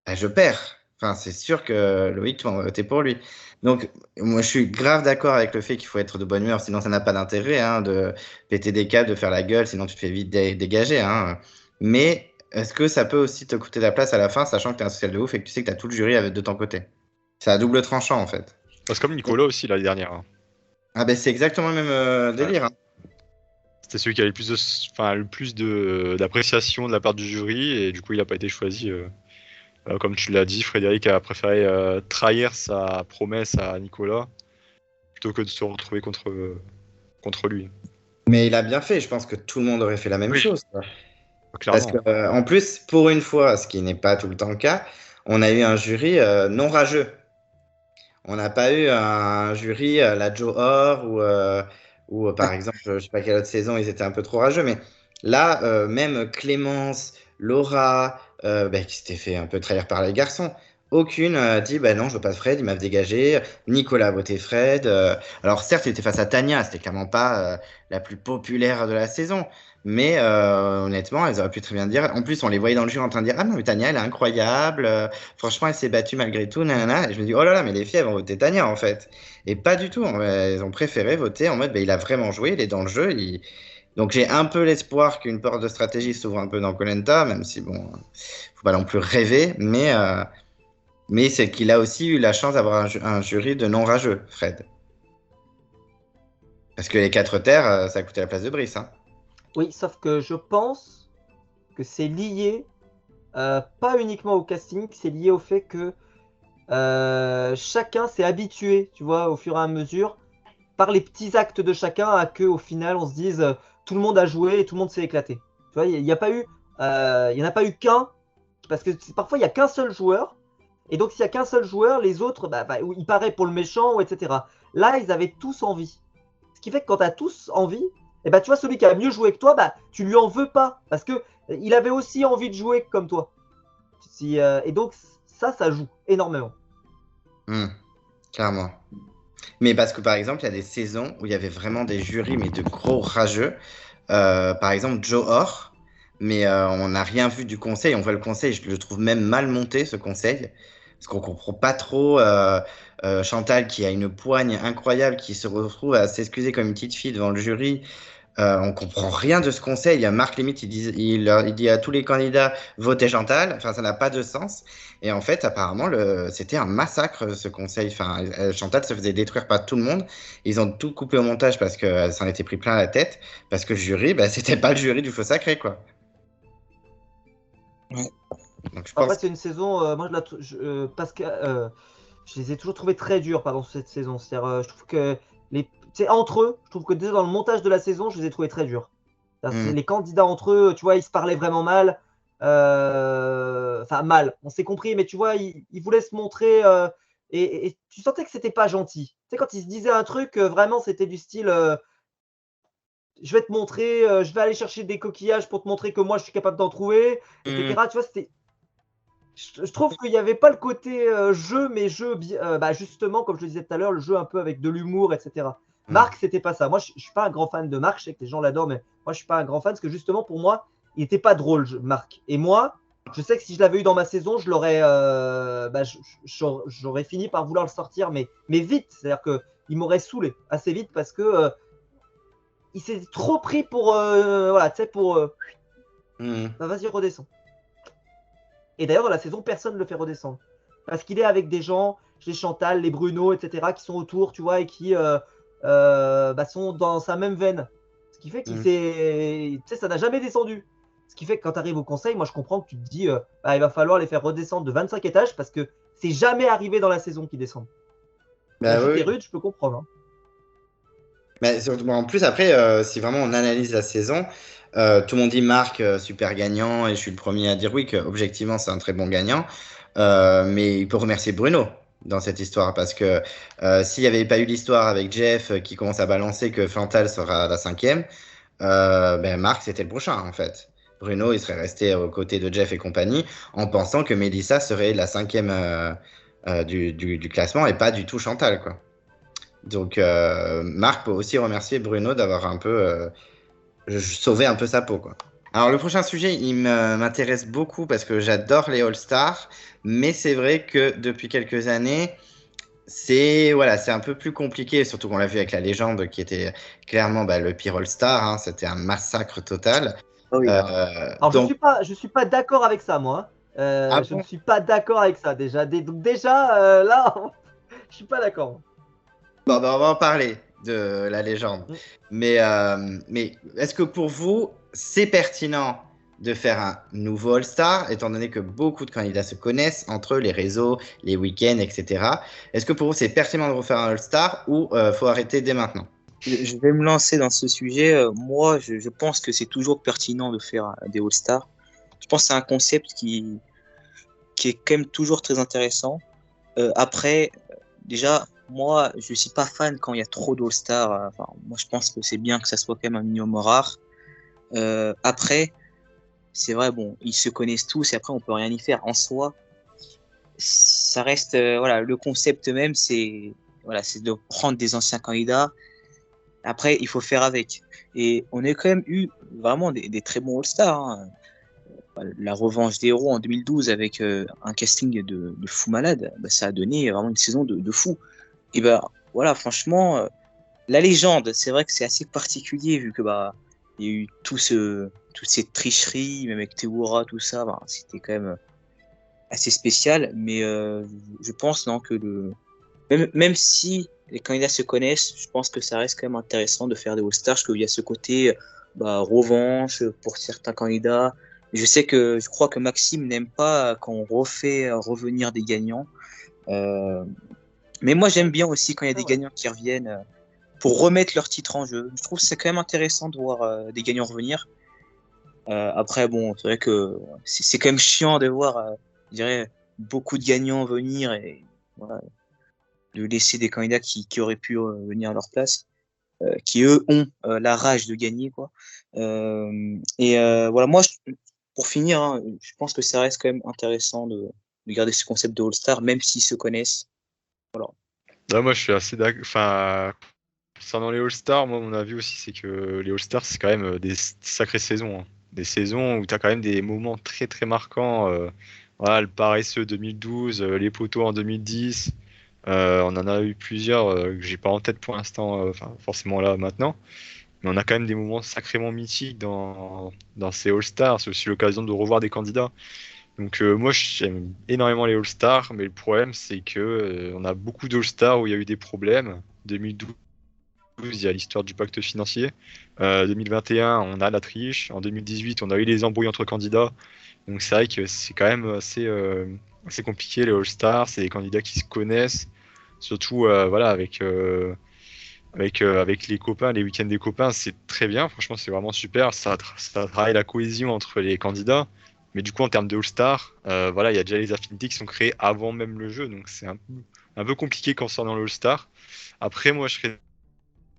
bah, je perds. Enfin, c'est sûr que Loïc, tu vas voter pour lui. Donc, moi, je suis grave d'accord avec le fait qu'il faut être de bonne humeur, sinon ça n'a pas d'intérêt de péter des câbles, de faire la gueule, sinon tu te fais vite dégager. Mais est-ce que ça peut aussi te coûter la place à la fin, sachant que tu es un social de ouf et que tu sais que tu as tout le jury de ton côté? C'est à double tranchant, en fait. C'est comme Nicolas aussi, l'année dernière. Ah ben, c'est exactement le même délire. C'était celui qui avait le plus d'appréciation de la part du jury, et du coup il n'a pas été choisi. Comme tu l'as dit, Frédéric a préféré trahir sa promesse à Nicolas plutôt que de se retrouver contre lui. Mais il a bien fait, je pense que tout le monde aurait fait la même chose. Clairement. Parce qu'en plus, pour une fois, ce qui n'est pas tout le temps le cas, on a eu un jury non rageux. On n'a pas eu un jury la Joe Orr ou par exemple, je ne sais pas quelle autre saison, ils étaient un peu trop rageux, mais Là, même Clémence, Laura, qui s'était fait un peu trahir par les garçons, aucune dit bah non, je veux pas de Fred, ils m'ont dégagé. Nicolas a voté Fred. Alors certes, il était face à Tania, c'était clairement pas la plus populaire de la saison. Mais honnêtement, elles auraient pu très bien dire. En plus, on les voyait dans le jury en train de dire ah non, mais Tania, elle est incroyable. Franchement, elle s'est battue malgré tout. Nanana. Et je me dis oh là là, mais les filles, elles vont voter Tania en fait. Et pas du tout. Elles ont préféré voter en mode bah, il a vraiment joué, il est dans le jeu. Donc j'ai un peu l'espoir qu'une porte de stratégie s'ouvre un peu dans koh même si bon, faut pas non plus rêver, mais c'est qu'il a aussi eu la chance d'avoir un jury de non rageux, Fred. Parce que les 4 terres, ça a coûté la place de Brice. Hein. Oui, sauf que je pense que c'est lié, pas uniquement au casting, c'est lié au fait que chacun s'est habitué, tu vois, au fur et à mesure, par les petits actes de chacun, à que au final on se dise tout le monde a joué et tout le monde s'est éclaté. Tu vois, il n'y a pas eu, il y en a pas eu qu'un, parce que parfois il y a qu'un seul joueur, et donc s'il y a qu'un seul joueur, les autres, il paraît pour le méchant, etc. Là, ils avaient tous envie. Ce qui fait que quand tu as tous envie, et tu vois, celui qui a mieux joué que toi, tu lui en veux pas, parce que il avait aussi envie de jouer comme toi. Et donc ça joue énormément. Clairement. Mais parce que par exemple, il y a des saisons où il y avait vraiment des jurys, mais de gros rageux. Par exemple, Joe Orr, mais on n'a rien vu du conseil. On voit le conseil, je le trouve même mal monté ce conseil, parce qu'on comprend pas trop. Chantal qui a une poigne incroyable, qui se retrouve à s'excuser comme une petite fille devant le jury. On comprend rien de ce conseil. Il y a Marc limite, il dit à tous les candidats votez Chantal. Enfin, ça n'a pas de sens. Et en fait, apparemment, c'était un massacre ce conseil. Enfin, Chantal se faisait détruire par tout le monde. Ils ont tout coupé au montage parce qu'elle s'en était pris plein la tête. Parce que le jury, c'était pas le jury du faux sacré, quoi. Ouais. Donc, je Après, pense... c'est une saison, moi parce que je les ai toujours trouvés très durs pendant cette saison. C'est-à-dire, je trouve que entre eux, je trouve que déjà dans le montage de la saison, je les ai trouvés très durs. Les candidats entre eux, tu vois, ils se parlaient vraiment mal. Enfin, mal, on s'est compris, mais tu vois, ils voulaient se montrer et tu sentais que c'était pas gentil. Tu sais, quand ils se disaient un truc, vraiment, c'était du style je vais te montrer, je vais aller chercher des coquillages pour te montrer que moi, je suis capable d'en trouver, etc. Tu vois, c'était. Je trouve qu'il n'y avait pas le côté jeu, mais jeu, justement, comme je le disais tout à l'heure, le jeu un peu avec de l'humour, etc. Marc, c'était pas ça. Moi, je ne suis pas un grand fan de Marc. Je sais que les gens l'adorent, mais moi, je ne suis pas un grand fan parce que justement, pour moi, il n'était pas drôle, Marc. Et moi, je sais que si je l'avais eu dans ma saison, je l'aurais, j'aurais fini par vouloir le sortir, mais vite. C'est-à-dire qu'il m'aurait saoulé assez vite parce que il s'est trop pris pour, voilà, tu sais, pour. Vas-y, redescends. Et d'ailleurs, dans la saison, personne ne le fait redescendre. Parce qu'il est avec des gens, les Chantal, les Bruno, etc., qui sont autour, tu vois, et qui sont dans sa même veine. Ce qui fait qu'il s'est. Tu sais, ça n'a jamais descendu. Ce qui fait que quand tu arrives au conseil, moi, je comprends que tu te dis, il va falloir les faire redescendre de 25 étages parce que c'est jamais arrivé dans la saison qu'ils descendent. T'es rude, je peux comprendre. Hein. Mais en plus, après, si vraiment on analyse la saison, tout le monde dit Marc, super gagnant, et je suis le premier à dire oui, qu'objectivement, c'est un très bon gagnant. Mais il peut remercier Bruno dans cette histoire, parce que s'il n'y avait pas eu l'histoire avec Jeff qui commence à balancer que Fantal sera la 5e, Marc, c'était le prochain, en fait. Bruno, il serait resté aux côtés de Jeff et compagnie, en pensant que Mélissa serait la 5e du classement, et pas du tout Chantal, quoi. Donc, Marc peut aussi remercier Bruno d'avoir un peu sauvé un peu sa peau, quoi. Alors, le prochain sujet, il m'intéresse beaucoup parce que j'adore les All-Stars, mais c'est vrai que depuis quelques années, c'est un peu plus compliqué, surtout qu'on l'a vu avec la légende qui était clairement le pire All-Star, hein, c'était un massacre total. Oh oui. Alors, donc... je suis pas d'accord avec ça, moi. Je ne suis pas d'accord avec ça, déjà. Donc, déjà, là, je suis pas d'accord. Bon, on va en parler de la légende. Mais est-ce que pour vous, c'est pertinent de faire un nouveau All-Star, étant donné que beaucoup de candidats se connaissent entre eux, les réseaux, les week-ends, etc. Est-ce que pour vous, c'est pertinent de refaire un All-Star ou faut arrêter dès maintenant? Je vais me lancer dans ce sujet. Moi, je pense que c'est toujours pertinent de faire des All-Stars. Je pense que c'est un concept qui est quand même toujours très intéressant. Après, déjà, moi, je suis pas fan quand il y a trop d'All-Stars. Moi, je pense que c'est bien que ça soit quand même un minimum rare. Après, c'est vrai, bon, ils se connaissent tous et après, on peut rien y faire. En soi, ça reste, voilà, le concept même, c'est de prendre des anciens candidats. Après, il faut faire avec. Et on a quand même eu vraiment des très bons All-Stars, hein. La revanche des héros en 2012 avec un casting de fou malade, bah, ça a donné vraiment une saison de fou. Et bah voilà, franchement, la légende, c'est vrai que c'est assez particulier vu que bah il y a eu toutes ces tricheries, même avec Théoura, tout ça, bah, c'était quand même assez spécial. Mais je pense non, que même si les candidats se connaissent, je pense que ça reste quand même intéressant de faire des All-Stars, parce qu'il y a ce côté bah, revanche pour certains candidats. Je crois que Maxime n'aime pas quand on refait revenir des gagnants. Euh, mais moi, j'aime bien aussi quand il y a des gagnants qui reviennent pour remettre leur titre en jeu. Je trouve que c'est quand même intéressant de voir des gagnants revenir. Après, bon, c'est vrai que c'est quand même chiant de voir, je dirais, beaucoup de gagnants venir et voilà, de laisser des candidats qui auraient pu venir à leur place, qui eux ont la rage de gagner, quoi. Voilà, moi, pour finir, hein, je pense que ça reste quand même intéressant de garder ce concept de All-Star, même s'ils se connaissent. Voilà. Là, moi, je suis assez d'accord. Enfin, concernant les All-Stars, moi, mon avis aussi, c'est que les All-Stars, c'est quand même des sacrées saisons, hein. Des saisons où tu as quand même des moments très, très marquants. Voilà, le paresseux 2012, les poteaux en 2010. On en a eu plusieurs que j'ai pas en tête pour l'instant, enfin, forcément là maintenant. Mais on a quand même des moments sacrément mythiques dans ces All-Stars. C'est aussi l'occasion de revoir des candidats. Donc moi j'aime énormément les All-Stars, mais le problème c'est que on a beaucoup d'All-Stars où il y a eu des problèmes. 2012, il y a l'histoire du pacte financier. 2021, on a la triche. En 2018, on a eu les embrouilles entre candidats. Donc c'est vrai que c'est quand même assez compliqué les All-Stars. C'est des candidats qui se connaissent, surtout voilà avec les copains, les week-ends des copains, c'est très bien. Franchement, c'est vraiment super. Ça travaille la cohésion entre les candidats. Mais du coup, en termes de All-Star, voilà, il y a déjà les affinités qui sont créées avant même le jeu. Donc, c'est un peu compliqué concernant le All-Star. Après, moi, je serais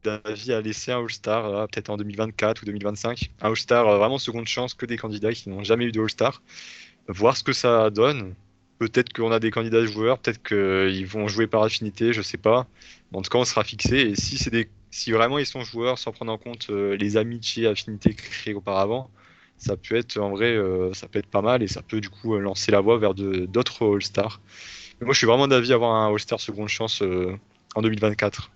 d'avis à laisser un All-Star, peut-être en 2024 ou 2025. Un All-Star vraiment seconde chance que des candidats qui n'ont jamais eu de All-Star. Voir ce que ça donne. Peut-être qu'on a des candidats joueurs, peut-être qu'ils vont jouer par affinité, je sais pas. En tout cas, on sera fixé. Et si vraiment ils sont joueurs, sans prendre en compte les amitiés, affinités créées auparavant, ça peut être en vrai, ça peut être pas mal et ça peut du coup lancer la voie vers d'autres All-Stars. Mais moi, je suis vraiment d'avis à avoir un All-Star seconde chance en 2024.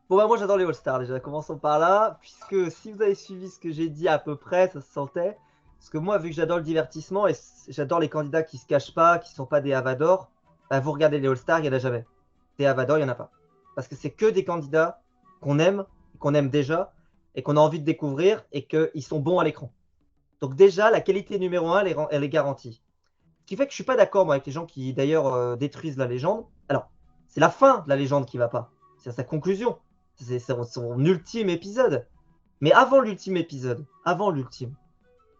Bon, bah, moi j'adore les All-Stars déjà, commençons par là, puisque si vous avez suivi ce que j'ai dit à peu près, ça se sentait. Parce que moi, vu que j'adore le divertissement et j'adore les candidats qui se cachent pas, qui sont pas des Havador, bah, vous regardez les All-Stars, il n'y en a jamais. Des Havador, il n'y en a pas. Parce que c'est que des candidats qu'on aime déjà, et qu'on a envie de découvrir, et qu'ils sont bons à l'écran. Donc déjà, la qualité numéro 1, elle est garantie. Ce qui fait que je suis pas d'accord moi, avec les gens qui d'ailleurs détruisent la légende. Alors, c'est la fin de la légende qui va pas. C'est sa conclusion. C'est son ultime épisode. Mais avant l'ultime épisode, avant l'ultime,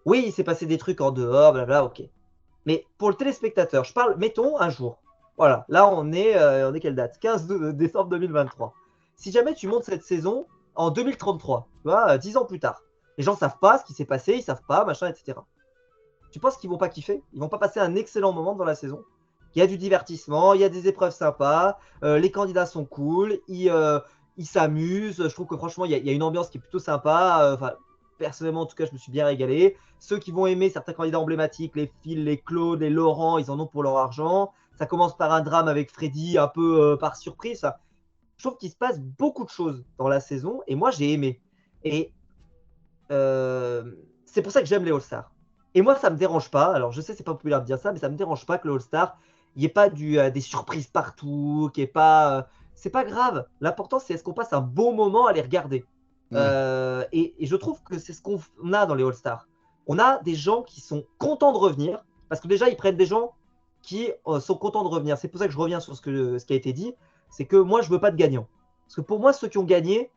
oui, il s'est passé des trucs en dehors, blabla, ok. Mais pour le téléspectateur, je parle, mettons un jour. Voilà, là on est quelle date? 15 décembre 2023. Si jamais tu montes cette saison en 2033, tu vois, 10 ans plus tard, les gens savent pas ce qui s'est passé, ils savent pas, machin, etc. Tu penses qu'ils vont pas kiffer? Ils vont pas passer un excellent moment dans la saison? Il y a du divertissement, il y a des épreuves sympas, les candidats sont cool, ils s'amusent. Je trouve que franchement, il y a une ambiance qui est plutôt sympa. Enfin, personnellement, en tout cas, je me suis bien régalé. Ceux qui vont aimer certains candidats emblématiques, les Phil, les Claude, les Laurent, ils en ont pour leur argent. Ça commence par un drame avec Freddy, un peu par surprise. Je trouve qu'il se passe beaucoup de choses dans la saison et moi, j'ai aimé. Et c'est pour ça que j'aime les All-Stars. Et moi, ça me dérange pas. Alors, je sais, c'est pas populaire de dire ça, mais ça me dérange pas que le All-Star, il n'y ait pas des surprises partout, qu'il y ait pas. C'est pas grave. L'important, c'est est-ce qu'on passe un bon moment à les regarder. Et je trouve que c'est ce qu'on a dans les All-Stars. On a des gens qui sont contents de revenir, parce que déjà, ils prennent des gens qui sont contents de revenir. C'est pour ça que je reviens sur ce qui a été dit. C'est que moi, je veux pas de gagnants. Parce que pour moi, ceux qui ont gagné,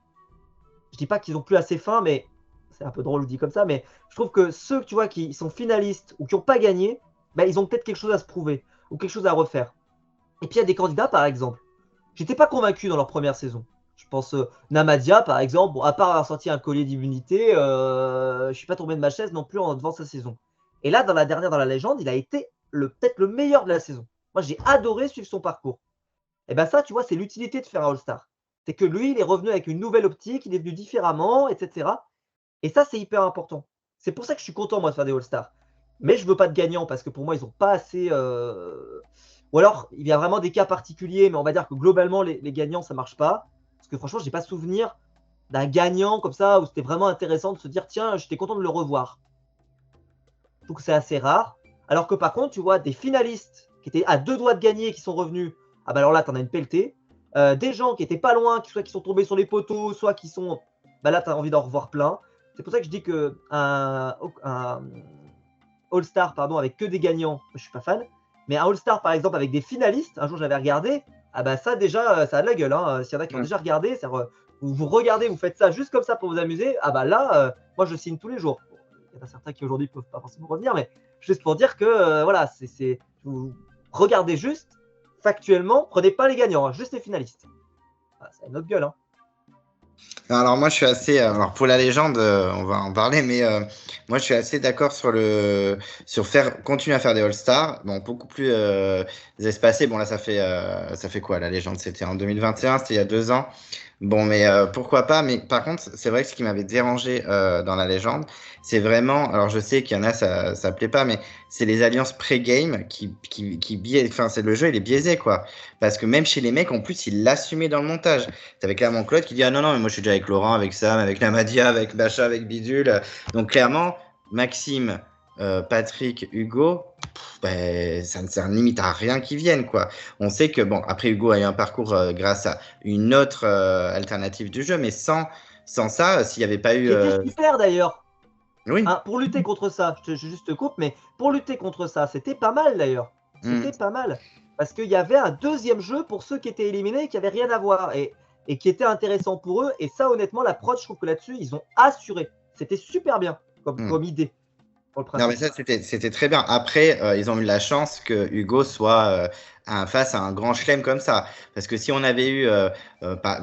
je dis pas qu'ils ont plus assez faim, mais c'est un peu drôle dit comme ça, mais je trouve que ceux tu vois, qui sont finalistes ou qui n'ont pas gagné, bah, ils ont peut-être quelque chose à se prouver ou quelque chose à refaire. Et puis il y a des candidats, par exemple, j'étais pas convaincu dans leur première saison. Je pense Namadia, par exemple. Bon, à part avoir sorti un collier d'immunité, je ne suis pas tombé de ma chaise non plus devant sa saison. Et là, dans la dernière, dans la légende, il a été peut-être le meilleur de la saison. Moi, j'ai adoré suivre son parcours. Et bien ça, tu vois, c'est l'utilité de faire un All-Star. C'est que lui, il est revenu avec une nouvelle optique, il est venu différemment, etc. Et ça, c'est hyper important. C'est pour ça que je suis content, moi, de faire des All-Stars. Mais je veux pas de gagnants parce que pour moi, ils n'ont pas assez. Ou alors, il y a vraiment des cas particuliers, mais on va dire que globalement, les gagnants, ça marche pas. Parce que franchement, j'ai pas souvenir d'un gagnant comme ça où c'était vraiment intéressant de se dire tiens, j'étais content de le revoir. Je trouve que c'est assez rare. Alors que par contre, tu vois, des finalistes qui étaient à 2 doigts de gagner qui sont revenus, ah bah alors là, t'en as une pelletée. Des gens qui étaient pas loin, soit qui sont tombés sur les poteaux, soit qui sont. Bah là, t'as envie d'en revoir plein. C'est pour ça que je dis que un All-Star, pardon, avec que des gagnants, je suis pas fan. Mais un All-Star, par exemple, avec des finalistes, un jour j'avais regardé, ah bah ça déjà, ça a de la gueule. Hein. S'il y en a qui ont déjà regardé, vous regardez, vous faites ça juste comme ça pour vous amuser, ah bah là, moi je signe tous les jours. Il y en a certains qui aujourd'hui ne peuvent pas forcément revenir, mais juste pour dire que voilà, vous regardez juste, factuellement, prenez pas les gagnants, hein, juste les finalistes. Ah, c'est une autre gueule. Hein. Alors moi je suis assez, alors pour la légende, on va en parler, mais moi je suis assez d'accord sur continuer à faire des All-Stars, bon beaucoup plus espacés. Bon là ça fait quoi la légende? C'était en 2021, c'était il y a 2 ans. Bon mais pourquoi pas? Mais par contre c'est vrai que ce qui m'avait dérangé dans la légende, c'est vraiment, alors je sais qu'il y en a ça plaît pas, mais c'est les alliances pré-game qui biaisent, enfin c'est le jeu il est biaisé quoi, parce que même chez les mecs en plus ils l'assumaient dans le montage. T'avais clairement Claude qui dit ah non non mais moi je suis déjà avec Laurent, avec Sam, avec Namadia, avec Bacha, avec Bidule. Donc clairement Maxime, Patrick, Hugo, ben, ça ne sert limite à rien qu'ils viennent quoi. On sait que bon après Hugo a eu un parcours grâce à une autre alternative du jeu, mais sans ça s'il n'y avait pas eu. C'était super d'ailleurs. Oui. Hein, pour lutter contre ça, je juste te coupe, mais pour lutter contre ça, c'était pas mal d'ailleurs. C'était pas mal. Parce qu'il y avait un deuxième jeu pour ceux qui étaient éliminés et qui n'avaient rien à voir et qui était intéressant pour eux. Et ça, honnêtement, l'approche, je trouve que là-dessus, ils ont assuré. C'était super bien comme idée. Pour le non, mais ça, c'était très bien. Après, ils ont eu la chance que Hugo soit face à un grand chelem comme ça. Parce que si on avait eu.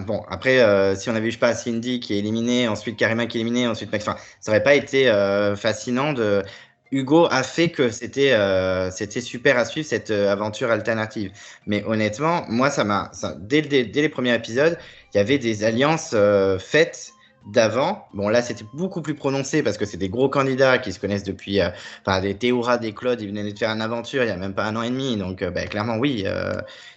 Bon, après, si on avait eu, je sais pas, Cindy qui est éliminée, ensuite Karima qui est éliminée, ensuite Max. Enfin, ça aurait pas été fascinant de. Hugo a fait que c'était super à suivre cette aventure alternative. Mais honnêtement, moi, dès les premiers épisodes, il y avait des alliances faites d'avant. Bon, là, c'était beaucoup plus prononcé parce que c'est des gros candidats qui se connaissent depuis, des Théoura, des Claude, ils venaient de faire une aventure il y a même pas 1 an et demi. Donc, clairement, oui,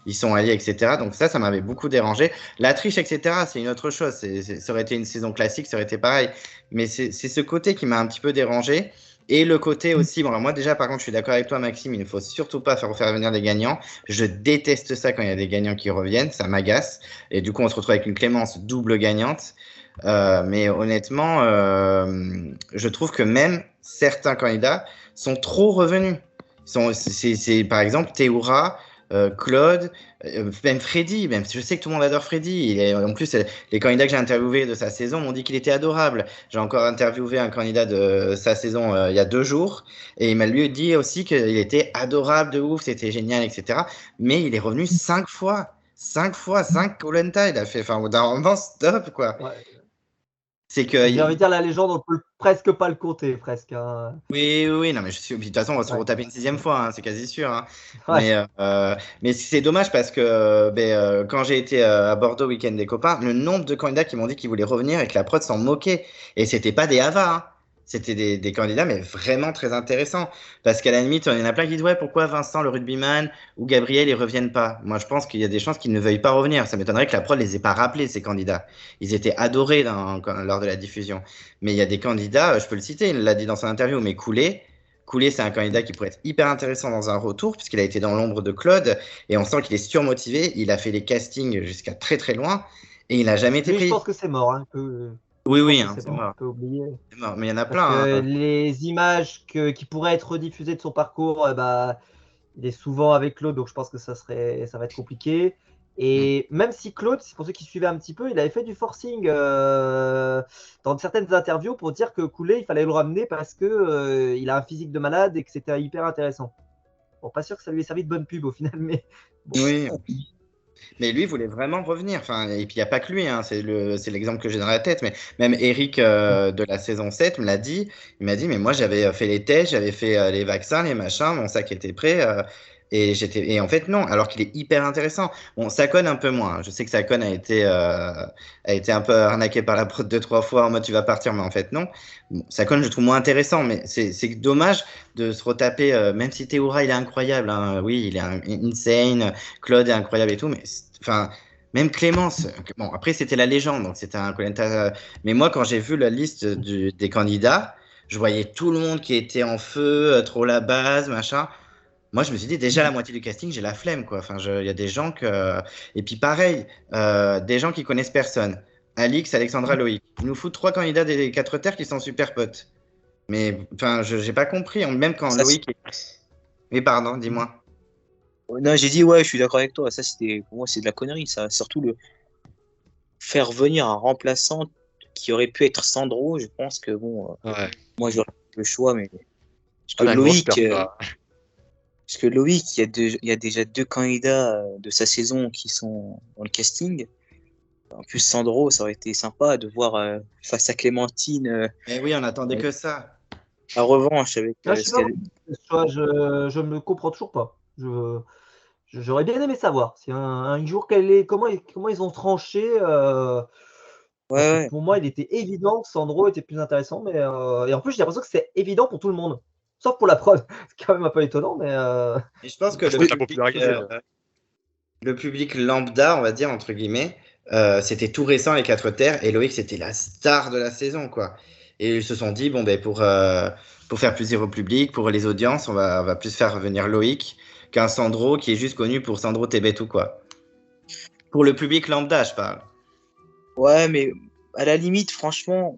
ils sont alliés, etc. Donc, ça m'avait beaucoup dérangé. La triche, etc., c'est une autre chose. Ça aurait été une saison classique, ça aurait été pareil. Mais c'est ce côté qui m'a un petit peu dérangé. Et le côté aussi, bon, alors moi déjà, par contre, je suis d'accord avec toi, Maxime, il ne faut surtout pas faire venir des gagnants. Je déteste ça quand il y a des gagnants qui reviennent, ça m'agace. Et du coup, on se retrouve avec une Clémence double gagnante. Mais honnêtement, je trouve que même certains candidats sont trop revenus. C'est par exemple Théoura, Claude, même Freddy. Même je sais que tout le monde adore Freddy. En plus, les candidats que j'ai interviewés de sa saison m'ont dit qu'il était adorable. J'ai encore interviewé un candidat de sa saison il y a 2 jours et il m'a lui dit aussi qu'il était adorable de ouf, c'était génial, etc. Mais il est revenu 5 fois. 5 fois, 5 Koh-Lanta, il a fait. Enfin, au d'un moment, stop, quoi. Ouais. C'est que. J'ai envie de dire la légende, on peut presque pas le compter, presque. Hein. Oui, non, mais de toute façon, on va se retaper une 6e fois, hein, c'est quasi sûr. Hein. Ouais. Mais c'est dommage parce que quand j'ai été à Bordeaux week-end des copains, le nombre de candidats qui m'ont dit qu'ils voulaient revenir et que la prod s'en moquait. Et c'était pas des havas, hein. C'était des candidats, mais vraiment très intéressants. Parce qu'à la limite, il y en a plein qui disent ouais, pourquoi Vincent, le rugbyman, ou Gabriel, ils reviennent pas. Moi, je pense qu'il y a des chances qu'ils ne veuillent pas revenir. Ça m'étonnerait que la prod les ait pas rappelés, ces candidats. Ils étaient adorés lors de la diffusion. Mais il y a des candidats, je peux le citer, il l'a dit dans son interview, mais Coulet, c'est un candidat qui pourrait être hyper intéressant dans un retour, puisqu'il a été dans l'ombre de Claude, et on sent qu'il est surmotivé. Il a fait les castings jusqu'à très très loin, et il n'a jamais été pris. Je pense que c'est mort. Hein, oui, hein, c'est mort. On peut oublier. C'est mort. Mais il y en a Parce plein. que Hein. les images qui pourraient être rediffusées de son parcours, il est souvent avec Claude, donc je pense que ça va être compliqué. Et même si Claude, pour ceux qui suivaient un petit peu, il avait fait du forcing dans certaines interviews pour dire que Coulet, il fallait le ramener parce que il a un physique de malade et que c'était hyper intéressant. Bon, pas sûr que ça lui ait servi de bonne pub au final, mais bon. Oui. Mais lui voulait vraiment revenir. Enfin, et puis il n'y a pas que lui, hein, c'est l'exemple que j'ai dans la tête. Mais même Eric de la saison 7 me l'a dit. Il m'a dit, mais moi j'avais fait les tests, j'avais fait les vaccins, les machins, mon sac était prêt. Et en fait, non, alors qu'il est hyper intéressant. Bon, Sakon un peu moins. Je sais que Sakon a été un peu arnaqué par la prod 2-3 fois en mode tu vas partir, mais en fait, non. Bon, Sakon, je trouve moins intéressant, mais c'est dommage de se retaper, même si Théoura, il est incroyable. Hein, oui, il est insane. Claude est incroyable et tout, mais enfin, même Clémence. Bon, après, c'était la légende, donc c'était un Koh-Lanta. Mais moi, quand j'ai vu la liste des candidats, je voyais tout le monde qui était en feu, trop la base, machin. Moi, je me suis dit, déjà, la moitié du casting, j'ai la flemme, quoi. Enfin, il y a des gens que. Et puis, pareil, des gens qui connaissent personne. Alix, Alexandra, Loïc. Ils nous foutent 3 candidats des 4 terres qui sont super potes. Mais, enfin, je n'ai pas compris. Même quand Ça, Loïc. Oui, pardon, dis-moi. Non, j'ai dit, ouais, je suis d'accord avec toi. Ça, pour moi, c'est de la connerie. Ça. Surtout le faire venir un remplaçant qui aurait pu être Sandro. Je pense que, bon, Ouais. moi, j'aurais le choix, mais. Parce que Ah, la grosse Loïc, perte, là. parce que Loïc, il y a déjà 2 candidats de sa saison qui sont dans le casting. En plus, Sandro, ça aurait été sympa de voir face à Clémentine Mais oui, on attendait que ça. la revanche avec Ah, je sais ce pas, qu'elle. je me comprends toujours pas. J'aurais bien aimé savoir si un jour comment ils ont tranché. Parce que Ouais, pour moi, il était évident que Sandro était plus intéressant, mais et en plus, j'ai l'impression que c'est évident pour tout le monde, sauf pour la prod. C'est quand même un peu étonnant, mais Et je pense que Je pense que la popularité. le public lambda, on va dire, entre guillemets, c'était tout récent, les 4 terres, et Loïc, c'était la star de la saison, quoi. Et ils se sont dit, bon, ben, pour faire plaisir au public, pour les audiences, on va plus faire venir Loïc qu'un Sandro qui est juste connu pour Sandro Tebetou, quoi. Pour le public lambda, je parle. ouais, mais à la limite, franchement,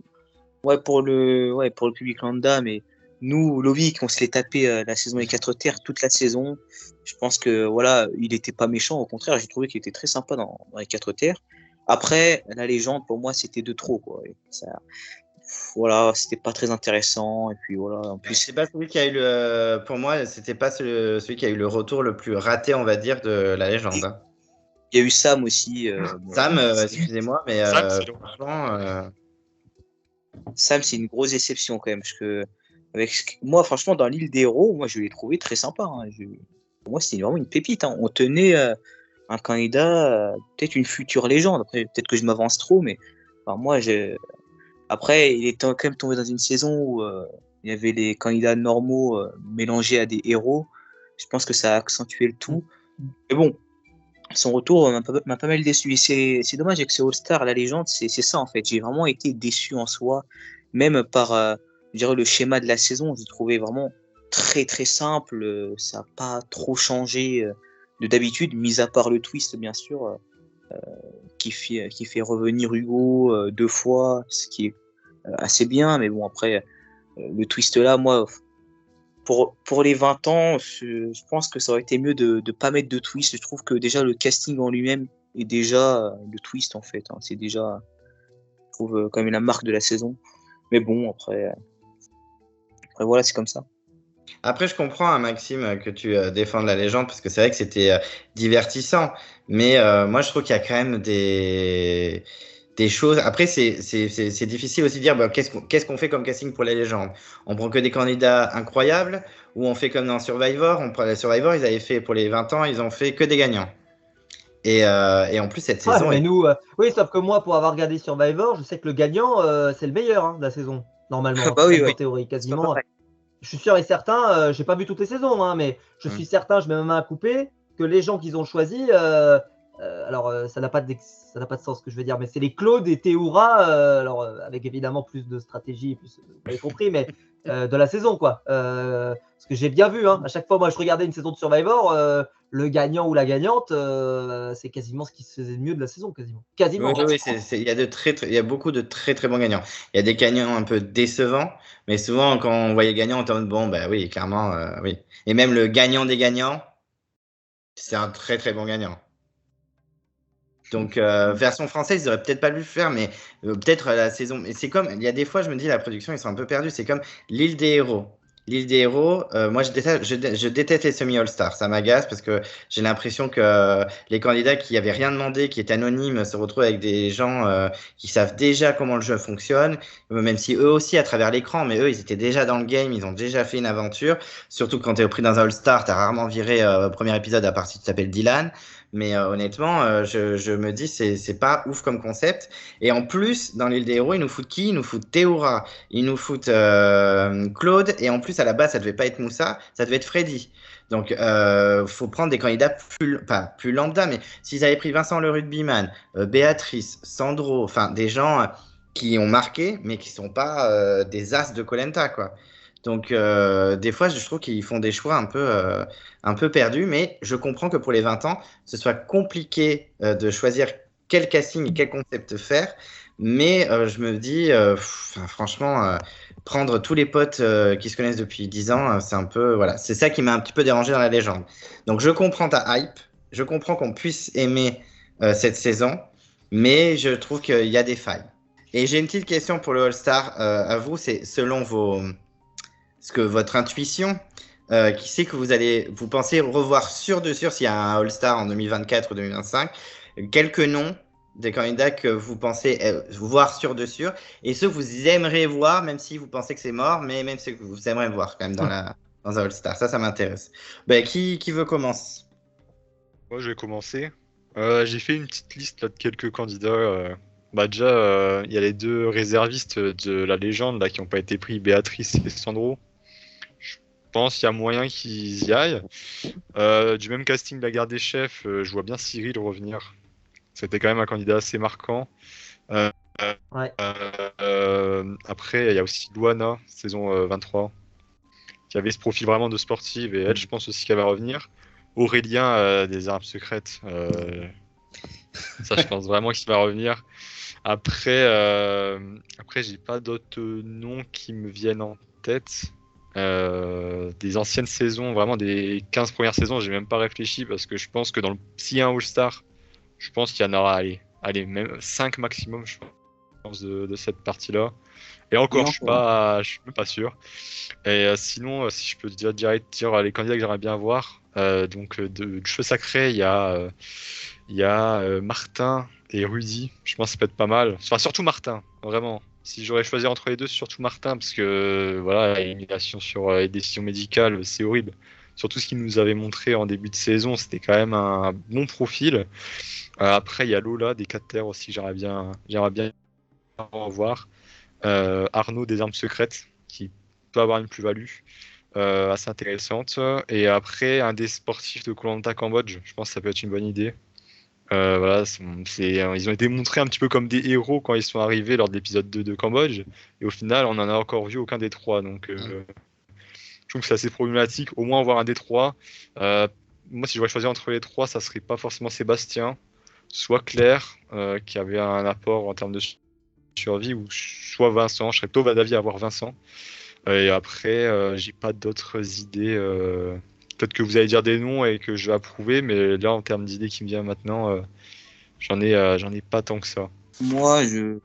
pour le public lambda, mais nous, Loïc, on se l'est tapé la saison des 4 terres toute la saison. Je pense que voilà, il était pas méchant, au contraire, j'ai trouvé qu'il était très sympa dans les 4 terres. Après, la légende, pour moi, c'était de trop, quoi. Et ça, voilà, c'était pas très intéressant. Et puis voilà, en plus, C'est pas celui qui a eu le. Pour moi, c'était pas celui qui a eu le retour le plus raté, on va dire, de la légende. Hein. il y a eu Sam aussi. Sam, excusez-moi, mais Sam, c'est long. franchement. Sam, c'est une grosse déception quand même, parce que moi, franchement, dans l'île des héros, moi, je l'ai trouvé très sympa. Hein. Pour moi, c'était vraiment une pépite. Hein. On tenait un candidat, peut-être une future légende. Après, peut-être que je m'avance trop, mais enfin, après, il est quand même tombé dans une saison où il y avait les candidats normaux mélangés à des héros. Je pense que ça a accentué le tout. Mais bon, son retour m'a pas mal déçu. Et c'est dommage avec ce All-Star, la légende, c'est ça en fait. J'ai vraiment été déçu en soi, même par je dirais, le schéma de la saison. J'ai trouvé vraiment très très simple. Ça n'a pas trop changé de d'habitude, mis à part le twist, bien sûr, qui fait revenir Hugo 2 fois, ce qui est assez bien. Mais bon, après, le twist là, moi, pour les 20 ans, je pense que ça aurait été mieux de ne pas mettre de twist. Je trouve que déjà le casting en lui-même est déjà le twist en fait. Hein. C'est déjà, je trouve, quand même la marque de la saison. Mais bon, après voilà, c'est comme ça. Après, je comprends, hein, Maxime, que tu défendes la légende, parce que c'est vrai que c'était divertissant. Mais moi, je trouve qu'il y a quand même des choses. Après, c'est difficile aussi de dire bah, qu'est-ce qu'on fait comme casting pour la légende. On prend que des candidats incroyables, ou on fait comme dans Survivor. On prend Survivor, ils avaient fait pour les 20 ans, ils ont fait que des gagnants. Et en plus, cette saison. mais nous, oui, sauf que moi, pour avoir regardé Survivor, je sais que le gagnant, c'est le meilleur hein, de la saison, normalement, Bah oui, en oui. théorie, C'est pas quasiment. pareil. Je suis sûr et certain, j'ai pas vu toutes les saisons, hein, mais je suis certain, je mets ma main à couper, que les gens qu'ils ont choisis, alors ça n'a pas de sens ce que je veux dire, mais c'est les Claude et Théoura, alors avec évidemment plus de stratégie, plus, vous avez compris, mais de la saison, quoi. Parce que j'ai bien vu, hein, à chaque fois, moi je regardais une saison de Survivor, le gagnant ou la gagnante, c'est quasiment ce qui se faisait de mieux de la saison, quasiment. Quasiment. Oui, il y a il y a beaucoup de très très bons gagnants. Il y a des gagnants un peu décevants, mais souvent quand on voyait gagnant, on était en mode bon, bah oui, clairement, oui. Et même le gagnant des gagnants, c'est un très très bon gagnant. Donc, version française, ils auraient peut-être pas dû le faire, mais peut-être la saison. Mais c'est comme, il y a des fois, je me dis, la production, ils sont un peu perdus. C'est comme l'île des héros. l'île des héros, moi je déteste les semi-all-stars. Ça m'agace parce que j'ai l'impression que les candidats qui n'avaient rien demandé, qui étaient anonymes, se retrouvent avec des gens qui savent déjà comment le jeu fonctionne, même si eux aussi à travers l'écran, mais eux ils étaient déjà dans le game, ils ont déjà fait une aventure. Surtout quand tu es pris dans un all-star, tu as rarement viré au premier épisode à part si tu t'appelles Dylan. Mais honnêtement, je me dis c'est pas ouf comme concept. Et en plus, dans l'île des héros, ils nous foutent qui? Ils nous foutent Théora. Ils nous foutent Claude, et en plus, à la base, ça devait pas être Moussa, ça devait être Freddy. Donc, faut prendre des candidats pas plus lambda, mais s'ils avaient pris Vincent le rugbyman, Béatrice, Sandro, enfin, des gens qui ont marqué, mais qui sont pas des as de koh quoi. Donc, des fois, je trouve qu'ils font des choix un peu perdus, mais je comprends que pour les 20 ans, ce soit compliqué de choisir quel casting et quel concept faire. Mais je me dis, franchement, prendre tous les potes qui se connaissent depuis 10 ans, c'est un peu, voilà, c'est ça qui m'a un petit peu dérangé dans la légende. Donc je comprends ta hype, je comprends qu'on puisse aimer cette saison, mais je trouve qu'il y a des failles. Et j'ai une petite question pour le All-Star à vous, c'est selon votre intuition, qui sait que vous pensez revoir sûr de sûr s'il y a un All-Star en 2024 ou 2025, quelques noms des candidats que vous pensez voir sûr de sûr, et ceux que vous aimeriez voir, même si vous pensez que c'est mort, mais même ceux que vous aimeriez voir quand même dans un All-Star. Ça m'intéresse. Ben, qui veut commencer? Moi, je vais commencer. J'ai fait une petite liste là, de quelques candidats. Bah déjà, il y a les deux réservistes de la légende là, qui n'ont pas été pris, Béatrice et Sandro. Je pense qu'il y a moyen qu'ils y aillent. Du même casting de la garde des chefs, je vois bien Cyril revenir. C'était quand même un candidat assez marquant. Ouais. Après, il y a aussi Luana, saison 23, qui avait ce profil vraiment de sportive, et elle, je pense aussi qu'elle va revenir. Aurélien des armes secrètes, ça, je pense vraiment qu'il va revenir. Après, j'ai pas d'autres noms qui me viennent en tête. Des anciennes saisons, vraiment des 15 premières saisons, j'ai même pas réfléchi parce que je pense que s'il y a un All-Star, je pense qu'il y en aura, allez, même 5 maximum, je pense, de cette partie-là. Et encore, je suis même pas sûr. Et sinon, si je peux dire les candidats que j'aimerais bien voir, donc de Cheveux Sacrés, il y a Martin et Rudy. Je pense que ça peut être pas mal. Enfin, surtout Martin, vraiment. Si j'aurais choisi entre les deux, surtout Martin, parce que voilà, l'élimination sur les décisions médicales, c'est horrible. Surtout ce qu'il nous avait montré en début de saison, c'était quand même un bon profil. Après, il y a Lola des 4 terres aussi, j'aimerais bien revoir. Arnaud des armes secrètes, qui peut avoir une plus-value assez intéressante. Et après, un des sportifs de koh Cambodge, je pense que ça peut être une bonne idée. Voilà, ils ont été montrés un petit peu comme des héros quand ils sont arrivés lors de l'épisode 2 de Cambodge. Et au final, on n'en a encore vu aucun des trois. Donc, je trouve que c'est assez problématique. Au moins, voir un des trois. Moi, si je devais choisir entre les trois, ça serait pas forcément Sébastien, soit Claire, qui avait un apport en termes de survie, ou soit Vincent. Je serais plutôt d'avis à avoir Vincent. Et après, j'ai pas d'autres idées. Peut-être que vous allez dire des noms et que je vais approuver, mais là, en termes d'idées qui me viennent maintenant, j'en ai pas tant que ça. Moi, il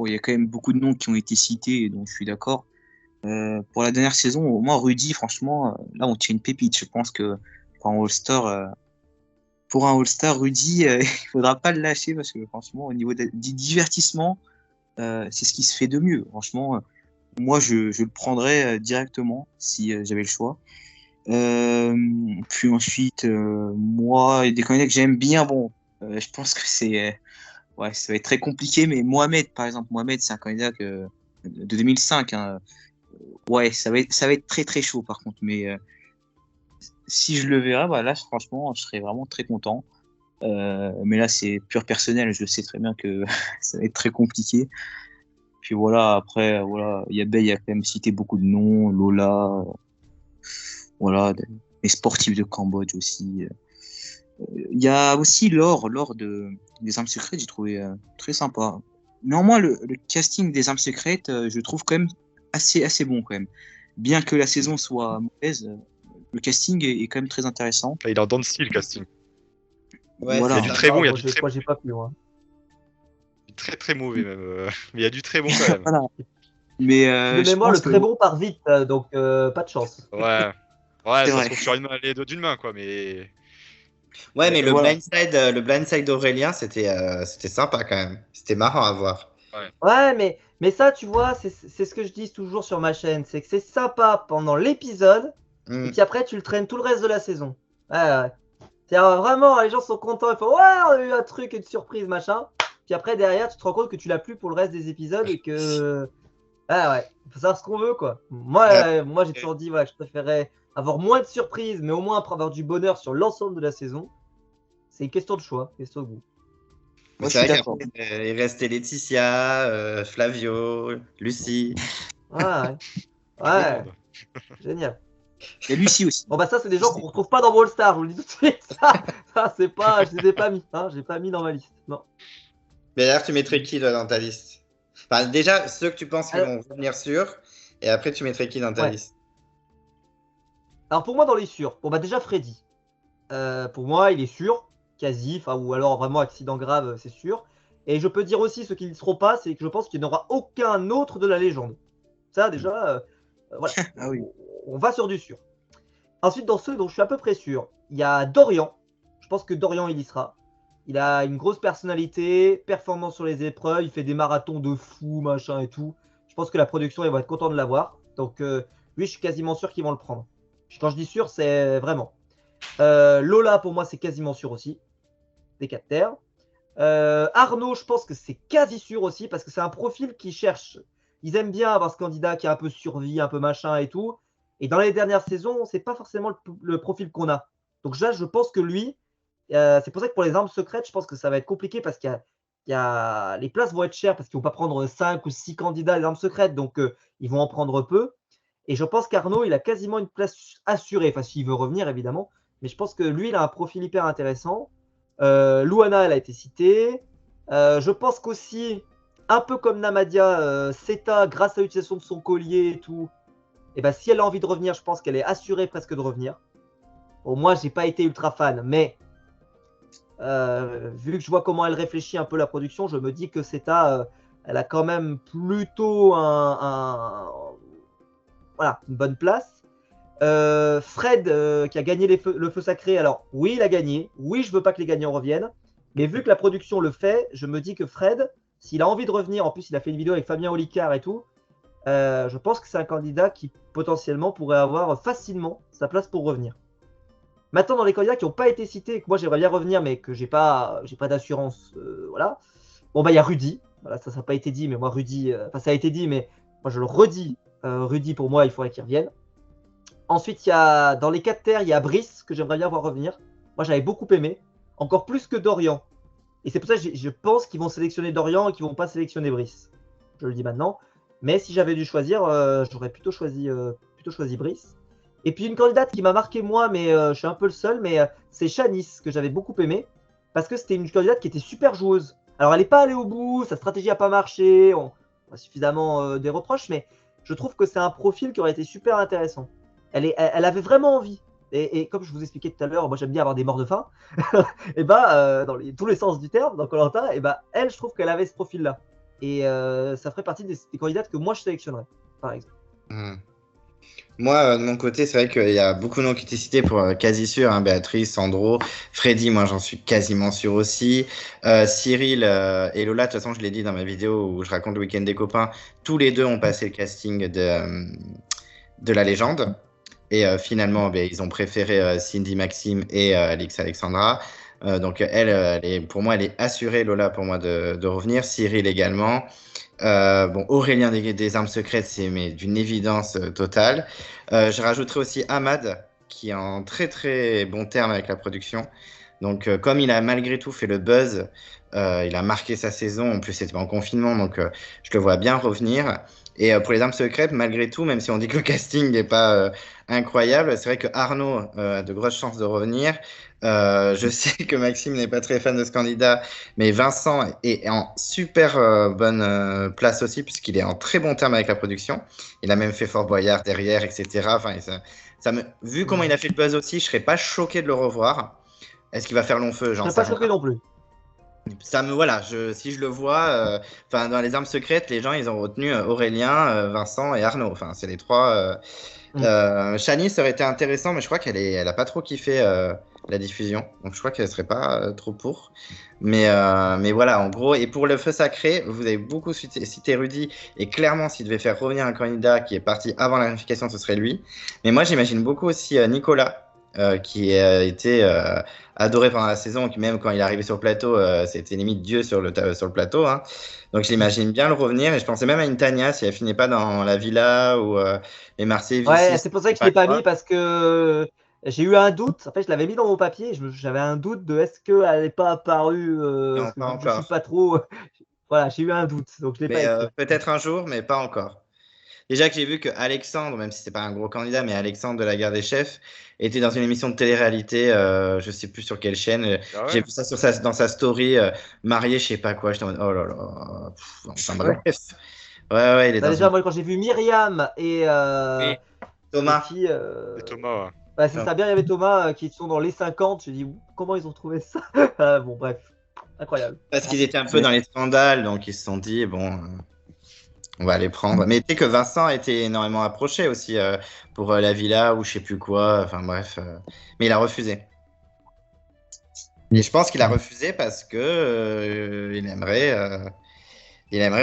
y a quand même beaucoup de noms qui ont été cités, donc je suis d'accord. Pour la dernière saison, au moins Rudy, franchement, là, on tient une pépite. Je pense que pour un All-Star, Rudy, il faudra pas le lâcher parce que franchement, au niveau du divertissement, c'est ce qui se fait de mieux. Franchement, moi, je le prendrais directement si j'avais le choix. Puis ensuite, moi, il y a des candidats que j'aime bien. Bon, je pense que ouais, ça va être très compliqué, mais Mohamed, par exemple, c'est un candidat de 2005. Hein. Ouais, ça va être très très chaud par contre, mais si je le verrais, bah là, franchement, je serais vraiment très content. Mais là, c'est pur personnel. Je sais très bien que ça va être très compliqué. Puis voilà, après, voilà, il y a quand même cité beaucoup de noms, Lola, voilà, les sportifs de Cambodge aussi. Il y a aussi Laure des Armes Secrètes, j'ai trouvé très sympa. Néanmoins, le casting des Armes Secrètes, je trouve quand même assez bon quand même. Bien que la saison soit mauvaise, le casting est quand même très intéressant. Il est en dents de scie, le casting. Ouais, voilà. Il y a du très bon, il y a du très pas pu, hein. Très très mauvais même. Mais il y a du très bon quand même. Voilà. Mais de je mémoire, le pense que très bon part vite, donc pas de chance. Ouais, C'est ça se vrai. trouve sur les doigts d'une main, quoi, mais. Ouais, mais Voilà. le blindside d'Aurélien, c'était sympa quand même. C'était marrant à voir. Ouais, mais ça, tu vois, c'est ce que je dis toujours sur ma chaîne, c'est que c'est sympa pendant l'épisode, et Hmm. puis après, tu le traînes tout le reste de la saison. Ouais. C'est-à-dire, vraiment, les gens sont contents, ils font ouais, on a eu un truc, une surprise, machin. Puis après, derrière, tu te rends compte que tu l'as plus pour le reste des épisodes et que. Ouais, faut savoir ce qu'on veut, quoi. Ouais. Moi j'ai toujours dit voilà, que je préférais avoir moins de surprises, mais au moins avoir du bonheur sur l'ensemble de la saison. C'est une question de choix, question de goût. Mais Moi, je c'est suis vrai d'accord. qu'après, il restait Laetitia, Flavio, Lucie. Ouais, Beau ouais, monde. génial. Il y a Lucie aussi. Bon, bah, ça, c'est des gens qu'on retrouve pas dans Brawl Stars, je vous le dis tout de suite. Ça c'est pas. Je les ai pas mis, hein, j'ai pas mis dans ma liste. Non. Mais d'ailleurs, tu mettrais qui toi, dans ta liste? Enfin, déjà, ceux que tu penses qu'ils Alors, vont revenir sur, et après, tu mettrais qui dans ta ouais. liste? Alors, pour moi, dans les sûrs, bon, bah, déjà, Freddy. Pour moi, il est sûr, quasi, enfin, ou alors vraiment accident grave, c'est sûr. Et je peux dire aussi, ceux qui ne seront pas, c'est que je pense qu'il n'y en aura aucun autre de la légende. Ça, déjà, voilà. Ah oui. On va sur du sûr. Ensuite, dans ceux dont je suis à peu près sûr, il y a Dorian. Je pense que Dorian, il y sera. Il a une grosse personnalité, performance sur les épreuves, il fait des marathons de fou, machin et tout. Je pense que la production, ils vont être contents de l'avoir. Donc, lui, je suis quasiment sûr qu'ils vont le prendre. Quand je dis sûr, c'est vraiment. Lola, pour moi, c'est quasiment sûr aussi. Des 4 terres. Arnaud, je pense que c'est quasi sûr aussi parce que c'est un profil qui cherche. Ils aiment bien avoir ce candidat qui a un peu survie, un peu machin et tout. Et dans les dernières saisons, c'est pas forcément le profil qu'on a. Donc là, je pense que lui, c'est pour ça que pour les armes secrètes, je pense que ça va être compliqué parce les places vont être chères parce qu'ils vont pas prendre 5 ou 6 candidats à les armes secrètes, donc ils vont en prendre peu. Et je pense qu'Arnaud, il a quasiment une place assurée, enfin s'il veut revenir évidemment, mais je pense que lui, il a un profil hyper intéressant. Luana, elle a été citée. Je pense qu'aussi, un peu comme Namadia, Seta, grâce à l'utilisation de son collier et tout, et ben, si elle a envie de revenir, je pense qu'elle est assurée presque de revenir. Bon, moi, j'ai pas été ultra fan, mais vu que je vois comment elle réfléchit un peu la production, je me dis que Seta, elle a quand même plutôt voilà, une bonne place. Fred, qui a gagné le feu sacré, alors oui, il a gagné. Oui, je veux pas que les gagnants reviennent. Mais vu que la production le fait, je me dis que Fred, s'il a envie de revenir, en plus, il a fait une vidéo avec Fabien Olicard et tout, je pense que c'est un candidat qui potentiellement pourrait avoir facilement sa place pour revenir. Maintenant, dans les candidats qui n'ont pas été cités et que moi j'aimerais bien revenir, mais que j'ai pas d'assurance, voilà. Bon, bah, il y a Rudy. Voilà, ça n'a pas été dit, mais moi, Rudy, enfin, ça a été dit, mais moi, je le redis. Rudy, pour moi, il faudrait qu'il revienne. Ensuite, dans les 4 terres, il y a Brice, que j'aimerais bien voir revenir. Moi, j'avais beaucoup aimé. Encore plus que Dorian. Et c'est pour ça que je pense qu'ils vont sélectionner Dorian et qu'ils vont pas sélectionner Brice. Je le dis maintenant. Mais si j'avais dû choisir, j'aurais plutôt choisi Brice. Et puis une candidate qui m'a marqué moi, mais je suis un peu le seul, mais c'est Shanice, que j'avais beaucoup aimé. Parce que c'était une candidate qui était super joueuse. Alors, elle n'est pas allée au bout, sa stratégie n'a pas marché, on a suffisamment des reproches, mais je trouve que c'est un profil qui aurait été super intéressant. Elle avait vraiment envie. Et comme je vous expliquais tout à l'heure, moi j'aime bien avoir des morts de faim. Et bah, dans tous les sens du terme, dans Koh-Lanta, et bah, elle, je trouve qu'elle avait ce profil-là. Et ça ferait partie des candidates que moi je sélectionnerais, par exemple. Moi, de mon côté, c'est vrai qu'il y a beaucoup de noms qui étaient cités pour quasi sûr, hein, Béatrice, Sandro, Freddy, moi j'en suis quasiment sûr aussi. Cyril et Lola, de toute façon, je l'ai dit dans ma vidéo où je raconte le week-end des copains, tous les deux ont passé le casting de la légende. Et finalement, ils ont préféré Cindy Maxime et Alix Alexandra. Donc, pour moi, elle est assurée, Lola, pour moi, de revenir. Cyril également. Bon, Aurélien des armes secrètes, c'est d'une évidence totale. Je rajouterai aussi Ahmad, qui est en très très bon terme avec la production. Donc, comme il a malgré tout fait le buzz, il a marqué sa saison. En plus, c'était en confinement, donc je le vois bien revenir. Et pour les armes secrètes, malgré tout, même si on dit que le casting n'est pas incroyable, c'est vrai que Arnaud a de grosses chances de revenir. Je sais que Maxime n'est pas très fan de ce candidat, mais Vincent est en super bonne place aussi, puisqu'il est en très bon terme avec la production. Il a même fait Fort Boyard derrière, etc. Enfin, vu comment il a fait le buzz aussi, je serais pas choqué de le revoir. Est-ce qu'il va faire long feu? Je J'en serais sais pas choqué rien. non plus. Voilà, si je le vois, dans les armes secrètes, les gens, ils ont retenu Aurélien, Vincent et Arnaud. Enfin, c'est les trois. Shani, ça aurait été intéressant, mais je crois elle a pas trop kiffé la diffusion. Donc, je crois qu'elle serait pas trop pour. Mais voilà, en gros. Et pour le feu sacré, vous avez beaucoup cité Rudy. Et clairement, s'il devait faire revenir un candidat qui est parti avant la réunification, ce serait lui. Mais moi, j'imagine beaucoup aussi Nicolas. Qui a été adoré pendant la saison, qui même quand il est arrivé sur le plateau, c'était limite Dieu sur le plateau. Hein. Donc je l'imagine bien le revenir, et je pensais même à une Tania si elle finit pas dans la villa ou les Marseillais. Ouais, c'est pour ça que je l'ai pas mis parce que j'ai eu un doute. En fait, je l'avais mis dans mon papier. J'avais un doute de est-ce qu'elle n'est pas apparue. Non, pas encore. Je suis pas trop. Voilà, j'ai eu un doute, donc je l'ai pas écrit. Peut-être un jour, mais pas encore. Déjà que j'ai vu que Alexandre, même si c'est pas un gros candidat, mais Alexandre de la Guerre des Chefs était dans une émission de télé-réalité, je sais plus sur quelle chaîne. Ah ouais. J'ai vu ça dans sa story, marié, je sais pas quoi. J'étais en mode, oh là là. Enfin bref. Ouais, il est dans déjà, moi, quand j'ai vu Myriam et Thomas. Et Thomas, ouais. Bah, c'est ça, bien, il y avait Thomas qui sont dans les 50. Je me dis, comment ils ont trouvé ça? Bon, bref, incroyable. Parce qu'ils étaient un peu dans les scandales, donc ils se sont dit, bon, on va les prendre. Mais tu sais que Vincent a été énormément approché aussi pour la villa ou je sais plus quoi. Enfin bref. Mais il a refusé. Et je pense qu'il a refusé parce que il aimerait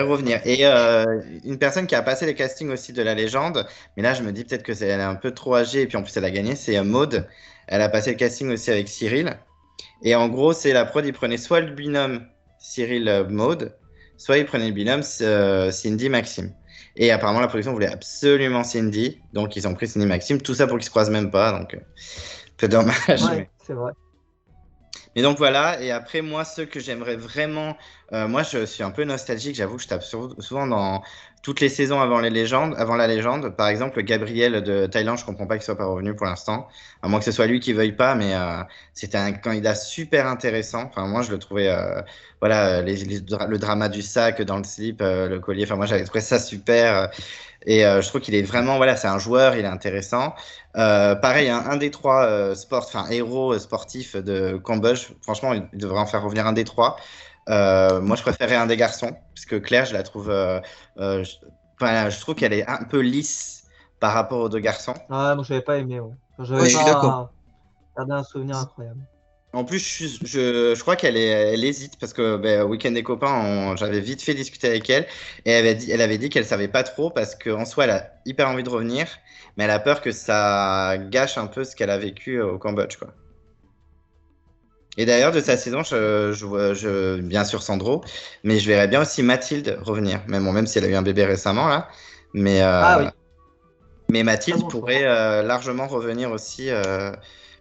revenir. Et une personne qui a passé les castings aussi de la légende, mais là je me dis peut-être que elle est un peu trop âgée et puis en plus elle a gagné, c'est Maude. Elle a passé le casting aussi avec Cyril. Et en gros, c'est la prod, il prenait soit le binôme Cyril-Maude, soit il prenait le binôme Cindy-Maxime. Et apparemment, la production voulait absolument Cindy, donc ils ont pris Cindy-Maxime, tout ça pour qu'ils se croisent même pas, donc peu dommage. Ouais, c'est vrai. Mais donc voilà, et après moi, ceux que j'aimerais vraiment, moi je suis un peu nostalgique, j'avoue que je tape souvent dans toutes les saisons avant la légende. Par exemple, Gabriel de Thaïlande, je comprends pas qu'il soit pas revenu pour l'instant, à moins que ce soit lui qui veuille pas, mais c'était un candidat super intéressant. Enfin moi je le trouvais, voilà, le drama du sac dans le slip, le collier. Enfin moi j'avais trouvé ça super. Et je trouve qu'il est vraiment, voilà, c'est un joueur, il est intéressant. Pareil, un des trois héros sportifs de Cambodge, franchement, il devrait en faire revenir un des trois. Moi, je préférais un des garçons, parce que Claire, je la trouve, je trouve qu'elle est un peu lisse par rapport aux deux garçons. Ah, moi, je n'avais pas aimé. Ouais. Ouais, je suis d'accord. Gardé un souvenir incroyable. En plus, je crois qu'elle hésite parce que Week-end des copains, j'avais vite fait discuter avec elle et elle avait dit qu'elle savait pas trop parce qu'en soi, elle a hyper envie de revenir, mais elle a peur que ça gâche un peu ce qu'elle a vécu au Cambodge, quoi. Et d'ailleurs, de sa saison, bien sûr Sandro, mais je verrais bien aussi Mathilde revenir, même si elle a eu un bébé récemment là, mais oui. Mais Mathilde pourrait largement revenir aussi.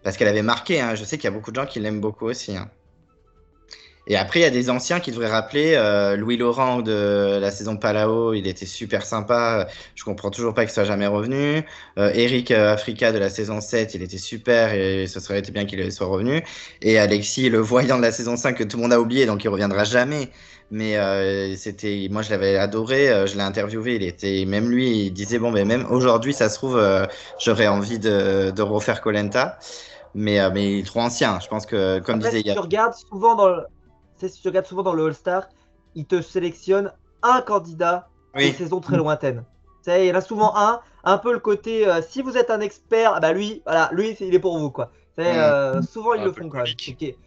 Parce qu'elle avait marqué, hein. Je sais qu'il y a beaucoup de gens qui l'aiment beaucoup aussi. Hein. Et après, il y a des anciens qui devraient rappeler. Louis Laurent de la saison Palao, il était super sympa. Je comprends toujours pas qu'il soit jamais revenu. Eric Africa de la saison 7, il était super et ce serait été bien qu'il soit revenu. Et Alexis, le voyant de la saison 5 que tout le monde a oublié, donc il reviendra jamais. Mais moi je l'avais adoré, je l'ai interviewé, même lui, il disait bon, mais même aujourd'hui, ça se trouve, j'aurais envie de refaire koh mais il est trop ancien. Je pense que, comme Après, disait si tu regardes souvent dans le All-Star, il te sélectionne un candidat des saisons très lointaines. Il y en a souvent un peu le côté si vous êtes un expert, bah lui, il est pour vous, quoi. Souvent ils le font quand même. Okay.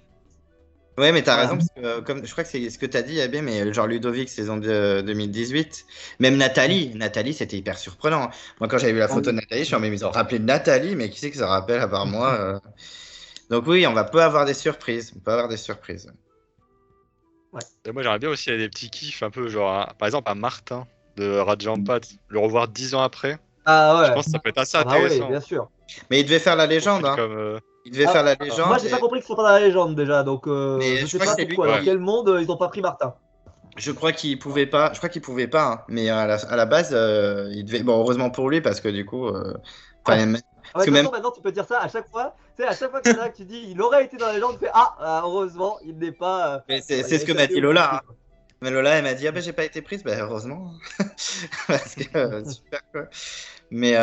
Ouais, mais t'as raison, parce que comme je crois que c'est ce que t'as dit, Abbé, mais genre Ludovic, saison de 2018, même Nathalie, c'était hyper surprenant. Moi, quand j'avais vu la photo de Nathalie, je suis en mais ils ont rappelé Nathalie, mais qui c'est que ça rappelle à part moi Donc oui, on peut avoir des surprises. Ouais. Et moi, j'aimerais bien aussi des petits kiffs, un peu genre, par exemple, à Martin de Rajampat, le revoir 10 ans après. Ah ouais. Je pense que ça peut être assez intéressant. Oui, bien sûr. Mais il devait faire la légende, hein. Il devait faire la légende. Moi, j'ai pas compris que c'était pas la légende déjà, donc je sais pas pourquoi. Dans quel monde ils ont pas pris Martin. Je crois qu'il pouvait pas. Hein. Mais à la base, il devait. Bon, heureusement pour lui, parce que du coup. Maintenant, tu peux dire ça à chaque fois. Tu sais, à chaque fois qu'il y en a que tu dis, il aurait été dans la légende, tu fais heureusement, il n'est pas. Mais c'est ce que m'a dit Lola. Hein. Mais Lola, elle m'a dit, ah ben j'ai pas été prise, ben heureusement. Parce que super quoi. Mais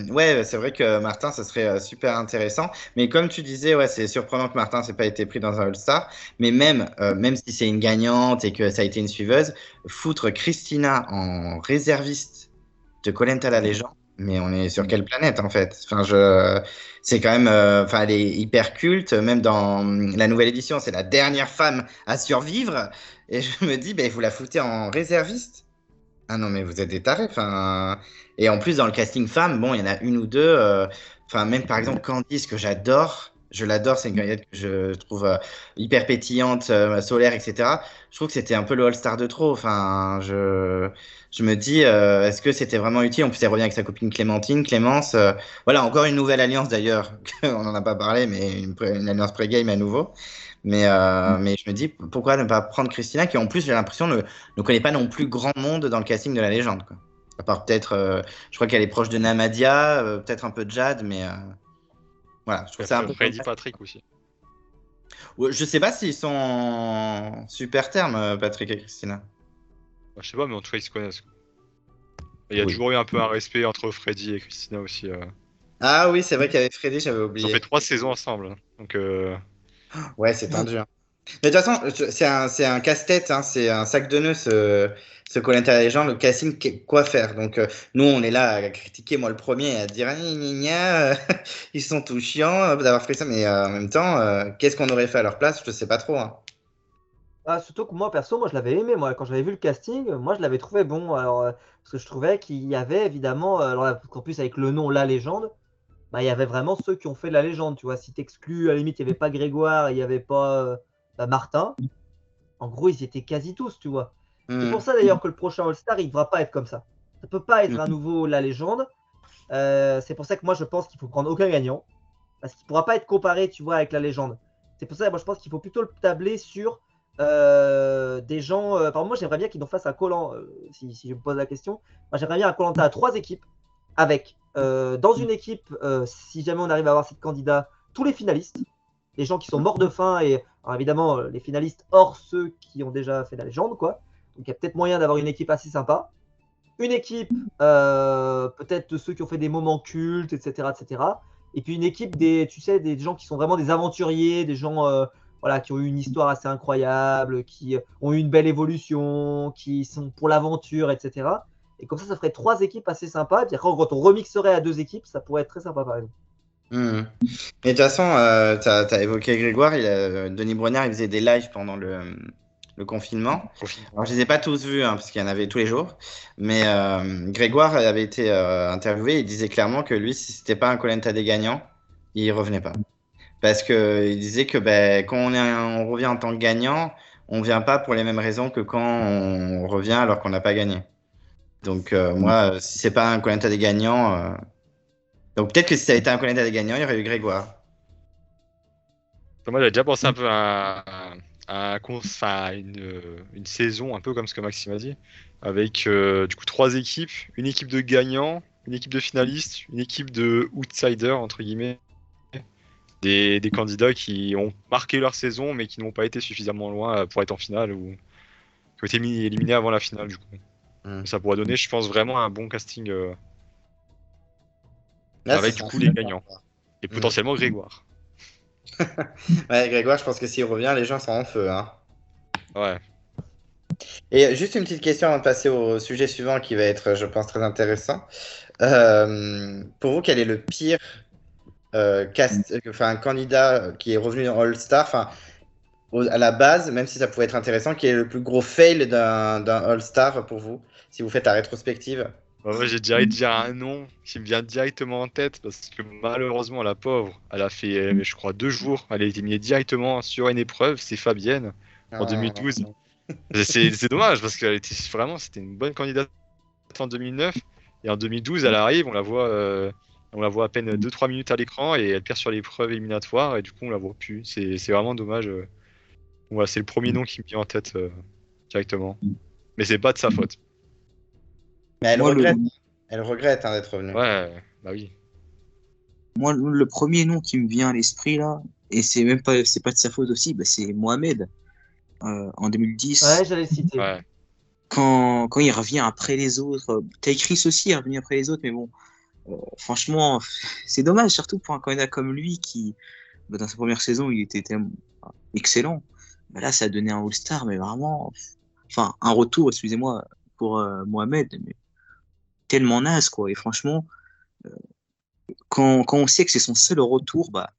ouais, c'est vrai que Martin, ce serait super intéressant. Mais comme tu disais, ouais, c'est surprenant que Martin n'ait pas été pris dans un All-Star. Mais même si c'est une gagnante et que ça a été une suiveuse, foutre Christina en réserviste de koh la légende, mais on est sur quelle planète en fait? Enfin, c'est quand même, enfin, elle est hyper culte. Même dans la nouvelle édition, c'est la dernière femme à survivre. Et je me dis, ben vous la foutez en réserviste? Ah non, mais vous êtes des tarés. Enfin, et en plus, dans le casting femme, bon, il y en a une ou deux. Enfin, même par exemple, Candice, que j'adore. Je l'adore, c'est une candidate que je trouve hyper pétillante, solaire, etc. Je trouve que c'était un peu le All-Star de trop. Enfin, je me dis, est-ce que c'était vraiment utile? En plus, elle revient avec sa copine Clémentine, Clémence. Voilà, encore une nouvelle alliance d'ailleurs. On n'en a pas parlé, mais une alliance pré-game à nouveau. Mais je me dis, pourquoi ne pas prendre Christina, qui en plus, j'ai l'impression, ne connaît pas non plus grand monde dans le casting de la légende, quoi. À part peut-être, je crois qu'elle est proche de Namadia, peut-être un peu de Jade, mais voilà, je trouve ça un peu. Freddy Patrick aussi. Ouais, je sais pas s'ils sont en super terme, Patrick et Christina. Bah, je sais pas, mais en tout cas, ils se connaissent. Il y a Oui. toujours eu un peu un respect entre Freddy et Christina aussi. Ah oui, c'est vrai qu'il y avait Freddy, j'avais Ils ont oublié. fait 3 saisons ensemble, hein. Donc, Ouais, c'est tendu, hein. Mais de toute façon, c'est un casse-tête, hein, c'est un sac de nœuds, ce koh la légende, le casting, quoi faire? Donc, nous, on est là à critiquer, moi le premier, à dire, ah, gna, gna, gna, ils sont tout chiants d'avoir fait ça, mais en même temps, qu'est-ce qu'on aurait fait à leur place? Je ne sais pas trop, hein. Ah, surtout que moi, perso, moi, je l'avais aimé. Moi, quand j'avais vu le casting, moi, je l'avais trouvé bon. Alors, parce que je trouvais qu'il y avait évidemment, alors, en plus, avec le nom La Légende, bah, il y avait vraiment ceux qui ont fait la légende. Tu vois, si t'exclus, à la limite, il n'y avait pas Grégoire, il n'y avait pas bah, Martin. En gros, ils étaient quasi tous, tu vois. C'est pour Hmm. ça d'ailleurs que le prochain All-Star, il ne devra pas être comme ça. Ça peut pas être Hmm. à nouveau La Légende. C'est pour ça que moi, je pense qu'il faut prendre aucun gagnant. Parce qu'il ne pourra pas être comparé, tu vois, avec La Légende. C'est pour ça que moi, je pense qu'il faut plutôt le tabler sur des gens. Par exemple, moi, j'aimerais bien qu'ils nous fassent un collant, si je me pose la question. Moi, j'aimerais bien un Koh-Lanta à 3 équipes, avec dans une équipe, si jamais on arrive à avoir 7 candidats, tous les finalistes, les gens qui sont morts de faim, et alors, évidemment, les finalistes hors ceux qui ont déjà fait la légende, quoi. Donc, il y a peut-être moyen d'avoir une équipe assez sympa. Une équipe, peut-être de ceux qui ont fait des moments cultes, etc., etc. Et puis une équipe tu sais, des gens qui sont vraiment des aventuriers, des gens voilà, qui ont eu une histoire assez incroyable, qui ont eu une belle évolution, qui sont pour l'aventure, etc. Et comme ça ferait 3 équipes assez sympas. Et puis après, quand on remixerait à 2 équipes, ça pourrait être très sympa, par exemple. Hmm. Mais de toute façon, tu as évoqué Grégoire, Denis Brognard, il faisait des lives pendant le confinement. Alors, je les ai pas tous vus, hein, parce qu'il y en avait tous les jours. Mais Grégoire avait été interviewé, il disait clairement que lui, si c'était pas un koh des gagnants, il revenait pas. Parce que il disait que ben, quand on revient en tant que gagnant, on vient pas pour les mêmes raisons que quand on revient alors qu'on n'a pas gagné. Donc moi, si c'est pas un koh des gagnants, donc peut-être que si ça avait été un koh des gagnants, il y aurait eu Grégoire. moi, j'avais déjà pensé un peu à une saison, un peu comme ce que Maxime a dit, avec du coup 3 équipes, une équipe de gagnants, une équipe de finalistes, une équipe de outsiders, entre guillemets, des candidats qui ont marqué leur saison, mais qui n'ont pas été suffisamment loin pour être en finale ou qui ont été éliminés avant la finale, du coup. Ça pourrait donner, je pense, vraiment un bon casting Là, avec du coup les gagnants. Et potentiellement Grégoire. Ouais, Grégoire, je pense que s'il revient, les gens sont en feu, hein. Ouais. Et juste une petite question avant de passer au sujet suivant qui va être, je pense, très intéressant. Pour vous, quel est le pire candidat qui est revenu dans All-Star, à la base, même si ça pouvait être intéressant, qui est le plus gros fail d'un All-Star pour vous, si vous faites la rétrospective? Moi, j'ai direct dire un nom qui me vient directement en tête parce que malheureusement, la pauvre, elle a fait, je crois, 2 jours. Elle a été éliminée directement sur une épreuve. C'est Fabienne en 2012. C'est dommage parce qu'elle était vraiment, c'était une bonne candidate en 2009. Et en 2012, elle arrive, on la voit à peine 2-3 minutes à l'écran et elle perd sur l'épreuve éliminatoire et du coup, on la voit plus. C'est vraiment dommage. Voilà, c'est le premier nom qui me vient en tête directement. Mais c'est pas de sa faute. Mais elle Moi, regrette. Elle regrette hein, d'être revenue. Ouais, bah oui. Moi, le premier nom qui me vient à l'esprit là, et c'est pas de sa faute aussi, bah, c'est Mohamed. en 2010. Ouais, j'allais le citer. Ouais. Quand il revient après les autres. T'as Chris aussi, il est revenu après les autres, mais bon, franchement, c'est dommage, surtout pour un candidat comme lui qui, dans sa première saison, il était tellement excellent. Bah là, ça a donné un All-Star, mais vraiment, enfin, un retour, excusez-moi, pour Mohamed, mais tellement naze, quoi. Et franchement, quand on sait que c'est son seul retour, bah,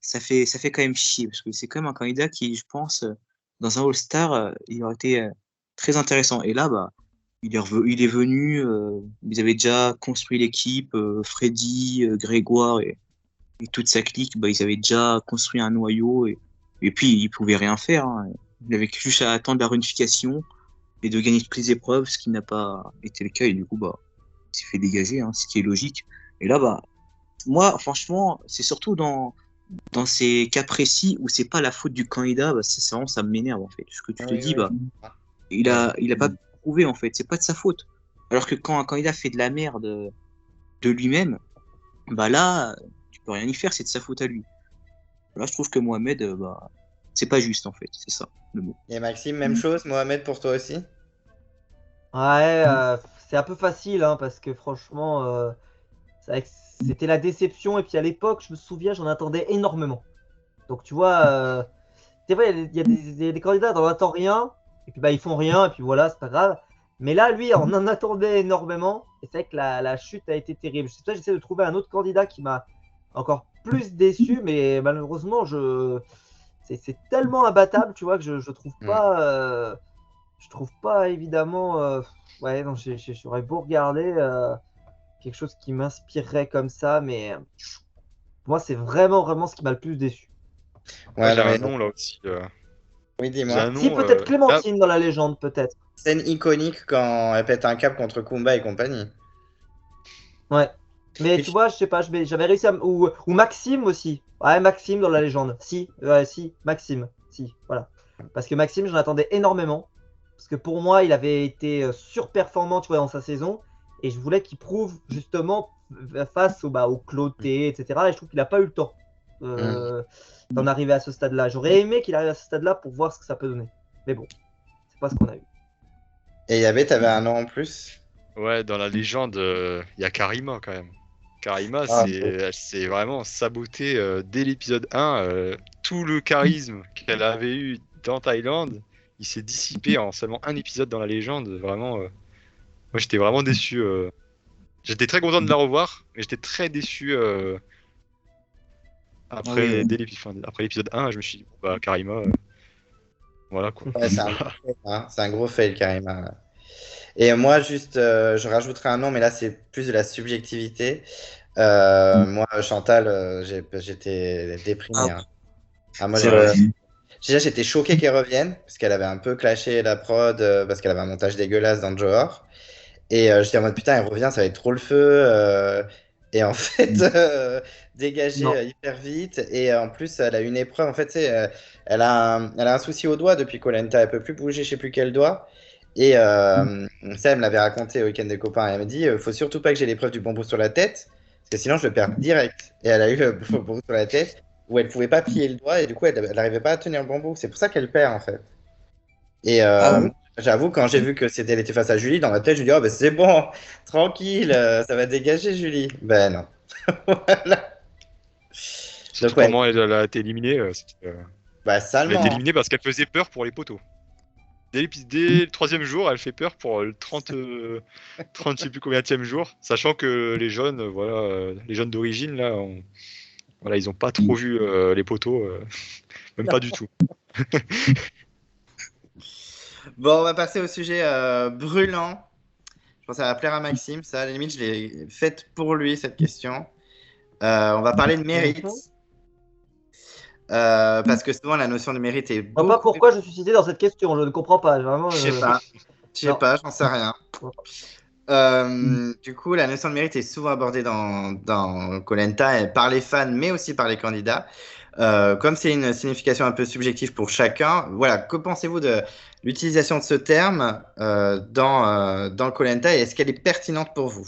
ça fait quand même chier, parce que c'est quand même un candidat qui, je pense, dans un All-Star, il aurait été très intéressant. Et là, bah, il est venu, ils avaient déjà construit l'équipe, Freddy, Grégoire et toute sa clique, bah, ils avaient déjà construit un noyau et puis ils pouvaient rien faire, hein. Il avait juste à attendre la réunification et de gagner toutes les épreuves, ce qui n'a pas été le cas et du coup, bah, il s'est fait dégager, hein, ce qui est logique. Et là, bah, moi, franchement, c'est surtout dans ces cas précis où c'est pas la faute du candidat, bah, c'est vraiment, ça m'énerve, en fait. Ce que tu te dis, bah, il a pas prouvé, en fait. C'est pas de sa faute. Alors que quand un candidat fait de la merde de lui-même, bah là, tu peux rien y faire, c'est de sa faute à lui. Là, je trouve que Mohamed, bah, c'est pas juste, en fait. C'est ça, le mot. Et Maxime, même chose, Mohamed pour toi aussi? Ouais, c'est un peu facile, hein, parce que franchement, c'est vrai que c'était la déception. Et puis à l'époque, je me souviens, j'en attendais énormément. Donc tu vois, c'est vrai, il y a des candidats, on n'attend rien. Et puis bah, ils font rien, et puis voilà, c'est pas grave. Mais là, lui, on en attendait énormément. Et c'est vrai que la chute a été terrible. C'est pour ça que j'essaie de trouver un autre candidat qui m'a encore plus déçu. Mais malheureusement, c'est tellement imbattable, tu vois, que je trouve pas évidemment. Ouais, non, j'aurais beau regarder quelque chose qui m'inspirerait comme ça, mais moi, c'est vraiment, vraiment ce qui m'a le plus déçu. Ouais, J'ai non, un mais... nom là aussi. Oui, J'ai dis-moi. un Si, nom. peut-être Là, Clémentine dans la légende, peut-être. Scène iconique quand elle pète un câble contre Kumba et compagnie. Ouais. Mais Et tu puis- vois, je sais pas, j'avais réussi à. Ou Maxime aussi. Ouais, Maxime dans la légende. Si, ouais, si, Maxime. Si, voilà. Parce que Maxime, j'en attendais énormément. Parce que pour moi, il avait été surperformant, tu vois, dans sa saison. Et je voulais qu'il prouve justement face au Cloté, etc. Et je trouve qu'il n'a pas eu le temps Hmm. d'en arriver à ce stade-là. J'aurais aimé qu'il arrive à ce stade-là pour voir ce que ça peut donner. Mais bon, c'est pas ce qu'on a eu. Et t'avais un nom en plus? ouais, dans la légende, il y a Karima quand même. Karima, Ah, c'est vraiment saboté dès l'épisode 1. Tout le charisme qu'elle avait eu dans Thaïlande, il s'est dissipé en seulement un épisode dans la légende. Vraiment, moi j'étais vraiment déçu. J'étais très content de la revoir, mais j'étais très déçu Ah oui, après, après l'épisode 1. Je me suis dit, bah, Karima, voilà quoi. ouais, c'est un gros fail, hein. C'est un gros fail, Karima. Et moi, juste, je rajouterai un nom, mais là, c'est plus de la subjectivité. Moi, Chantal, j'étais déprimé, hein. Ah, moi, c'est vrai. déjà, j'étais choqué qu'elle revienne, parce qu'elle avait un peu clashé la prod, parce qu'elle avait un montage dégueulasse dans Johor. Et j'étais en mode, putain, elle revient, ça va être trop le feu. Et en fait, dégagé Non. hyper vite. Et en plus, elle a une épreuve. En fait, tu sais, elle a un souci au doigt depuis koh Elle peut plus bouger, je sais plus quel doigt. Et ça, elle me l'avait raconté au week-end des copains. Elle m'a dit, faut surtout pas que j'ai l'épreuve du bambou sur la tête, parce que sinon, je le perds direct. Et elle a eu le bambou sur la tête, où elle pouvait pas plier le doigt, et du coup, elle n'arrivait pas à tenir le bambou. C'est pour ça qu'elle perd, en fait. Et Ah oui. j'avoue, quand j'ai vu que elle était face à Julie, dans ma tête, je me dis, oh, bah, c'est bon, tranquille, ça va dégager Julie. Ben non. Voilà. Donc, Surtout ouais, comment elle a été éliminée. bah, Elle a été salement. éliminée parce qu'elle faisait peur pour les poteaux. Dès le troisième jour, elle fait peur pour le 30 je sais plus combienième jour, sachant que les jeunes, voilà, les jeunes d'origine, là, voilà, ils ont pas trop vu les poteaux, même pas du tout. Bon, on va passer au sujet brûlant. Je pense que ça va plaire à Maxime. Ça, à la limite, je l'ai faite pour lui, cette question. On va parler de mérite. Mhm. Parce que souvent, la notion de mérite est Je vois pas beaucoup plus... pourquoi je suis cité dans cette question, je ne comprends pas. Vraiment, Je sais pas. Je sais non. pas, j'en sais rien. Du coup, la notion de mérite est souvent abordée dans koh par les fans, mais aussi par les candidats. Comme c'est une signification un peu subjective pour chacun, voilà, que pensez-vous de l'utilisation de ce terme dans koh et est-ce qu'elle est pertinente pour vous?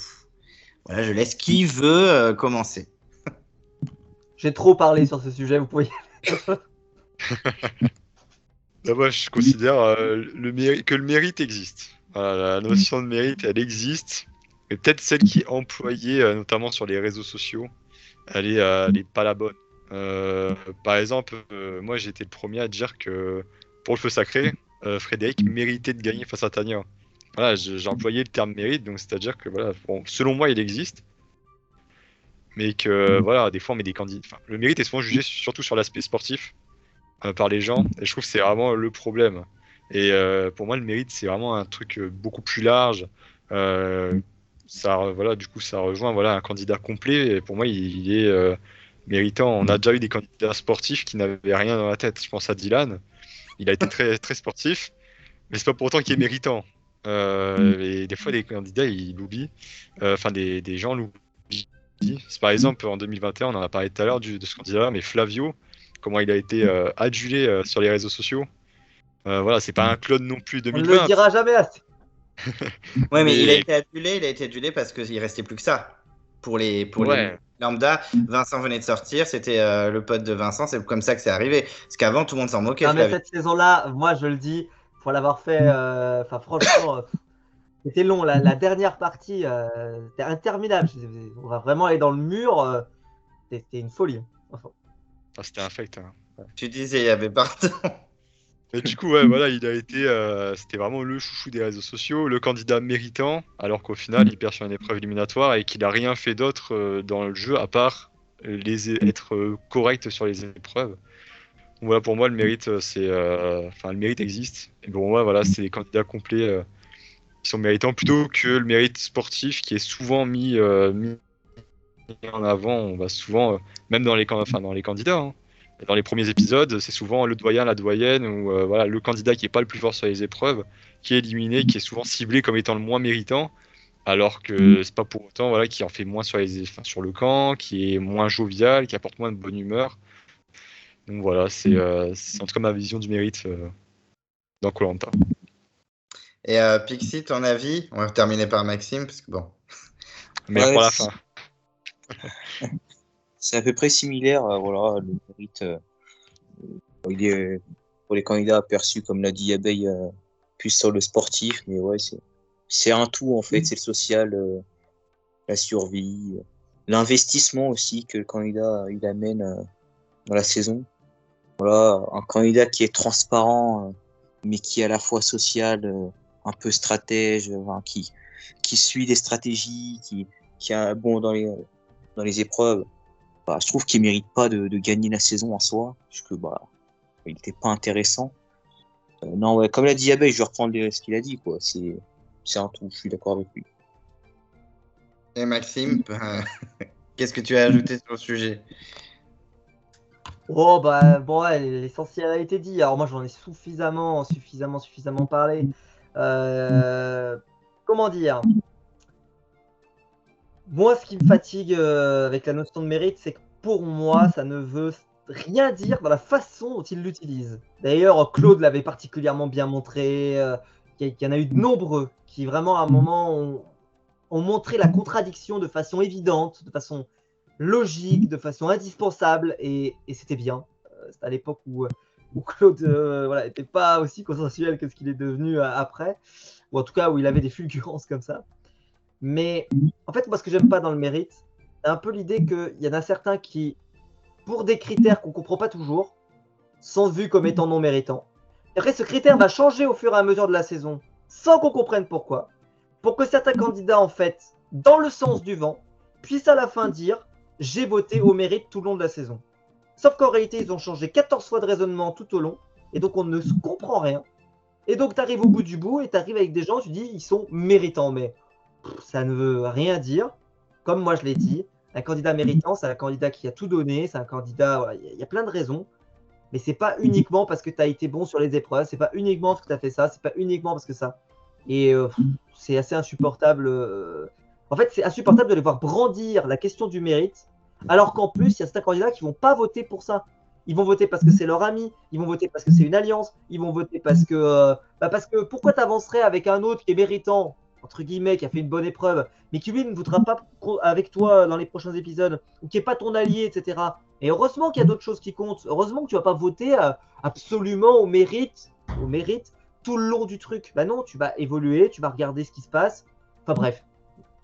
Voilà, je laisse qui veut commencer. J'ai trop parlé sur ce sujet, vous pouvez. Là, moi, je considère que le mérite existe. Voilà, la notion de mérite, elle existe. Et peut-être celle qui est employée, notamment sur les réseaux sociaux, elle est pas la bonne. Par exemple, moi, j'ai été le premier à dire que pour le feu sacré, Frédéric méritait de gagner face à Tania. Voilà, j'ai employé le terme mérite, donc c'est-à-dire que voilà, bon, selon moi, il existe, mais que voilà, des fois, on met des candidats. Enfin, le mérite est souvent jugé surtout sur l'aspect sportif par les gens, et je trouve que c'est vraiment le problème. Et pour moi, le mérite, c'est vraiment un truc beaucoup plus large. Voilà, du coup, ça rejoint voilà, un candidat complet, et pour moi, il est méritant. On a déjà eu des candidats sportifs qui n'avaient rien dans la tête. Je pense à Dylan, il a été très, très sportif, mais c'est pas pour autant qu'il est méritant. Et des fois, les candidats, ils l'oublient. Enfin, des gens l'oublient. C'est par exemple, en 2021, on en a parlé tout à l'heure de ce candidat-là, mais Flavio, comment il a été adulé sur les réseaux sociaux. Voilà, c'est pas un clone non plus On ne 2020. le dira jamais assez. Ouais, mais il a été adulé parce qu'il restait plus que ça. Pour les Ouais. lambda, Vincent venait de sortir, c'était le pote de Vincent, c'est comme ça que c'est arrivé. Parce qu'avant, tout le monde s'en moquait. Non, mais Flavio. cette saison-là, moi je le dis, pour l'avoir fait, enfin franchement, c'était long. La dernière partie, c'était interminable. On va vraiment aller dans le mur. C'était une folie. Enfin, Ah, c'était infect. Hein. Tu disais, il y avait pardon. Mais du coup, ouais, voilà, il a été, c'était vraiment le chouchou des réseaux sociaux, le candidat méritant, alors qu'au final, il perd sur une épreuve éliminatoire et qu'il a rien fait d'autre dans le jeu à part être correct sur les épreuves. Donc voilà, pour moi, le mérite, enfin, le mérite existe. Et pour moi, voilà, c'est des candidats complets qui sont méritants plutôt que le mérite sportif qui est souvent mis en avant. On va souvent, même dans dans les candidats. Hein. Dans les premiers épisodes, c'est souvent le doyen, la doyenne, ou voilà, le candidat qui n'est pas le plus fort sur les épreuves, qui est éliminé, qui est souvent ciblé comme étant le moins méritant, alors que c'est pas pour autant voilà, qui en fait moins sur le camp, qui est moins jovial, qui apporte moins de bonne humeur. Donc voilà, c'est en tout cas ma vision du mérite dans koh. Et Pixie, ton avis? On va terminer par Maxime, parce que bon. Mais Ouais, pour la fin. c'est à peu près similaire. Voilà, le mérite, il est pour les candidats perçus, comme l'a dit Abeille, plus sur le sportif, mais ouais, c'est un tout en fait. C'est le social, la survie, l'investissement aussi que le candidat il amène dans la saison. Voilà, un candidat qui est transparent, mais qui est à la fois social, un peu stratège, enfin, qui suit des stratégies, qui est bon dans les épreuves. Bah, je trouve qu'il mérite pas de gagner la saison en soi, parce que bah il était pas intéressant. Non, ouais, comme l'a dit Abeille, je vais reprendre ce qu'il a dit, quoi. C'est un tout. Je suis d'accord avec lui. Et Maxime, qu'est-ce que tu as ajouté sur le sujet? oh bah bon, ouais, l'essentiel a été dit. Alors moi j'en ai suffisamment parlé. Comment dire? Moi, ce qui me fatigue avec la notion de mérite, c'est que pour moi, ça ne veut rien dire dans la façon dont il l'utilise. D'ailleurs, Claude l'avait particulièrement bien montré. Il y en a eu de nombreux qui vraiment à un moment ont montré la contradiction de façon évidente, de façon logique, de façon indispensable, et c'était bien. C'était à l'époque où Claude voilà, n'était pas aussi consensuel que ce qu'il est devenu après, ou en tout cas où il avait des fulgurances comme ça. Mais en fait, moi, ce que j'aime pas dans le mérite, c'est un peu l'idée qu'il y en a certains qui, pour des critères qu'on ne comprend pas toujours, sont vus comme étant non méritants. Et après, ce critère va changer au fur et à mesure de la saison, sans qu'on comprenne pourquoi, pour que certains candidats, en fait, dans le sens du vent, puissent à la fin dire « j'ai voté au mérite tout le long de la saison ». Sauf qu'en réalité, ils ont changé 14 fois de raisonnement tout au long, et donc on ne se comprend rien. Et donc, tu arrives au bout du bout, et tu arrives avec des gens, tu dis « ils sont méritants ». Mais ça ne veut rien dire. Comme moi je l'ai dit, un candidat méritant, c'est un candidat qui a tout donné, c'est un candidat, voilà, il y a plein de raisons, mais c'est pas uniquement parce que tu as été bon sur les épreuves, c'est pas uniquement parce que tu as fait ça, c'est pas uniquement parce que ça. Et c'est assez insupportable. En fait, c'est insupportable de les voir brandir la question du mérite, alors qu'en plus, il y a certains candidats qui vont pas voter pour ça. Ils vont voter parce que c'est leur ami, ils vont voter parce que c'est une alliance, ils vont voter parce que pourquoi tu avancerais avec un autre qui est méritant, entre guillemets, qui a fait une bonne épreuve, mais qui lui ne voudra pas avec toi dans les prochains épisodes, ou qui n'est pas ton allié, etc. Et heureusement qu'il y a d'autres choses qui comptent. Heureusement que tu vas pas voter absolument au mérite tout le long du truc. Bah non, tu vas évoluer, tu vas regarder ce qui se passe. Enfin bref,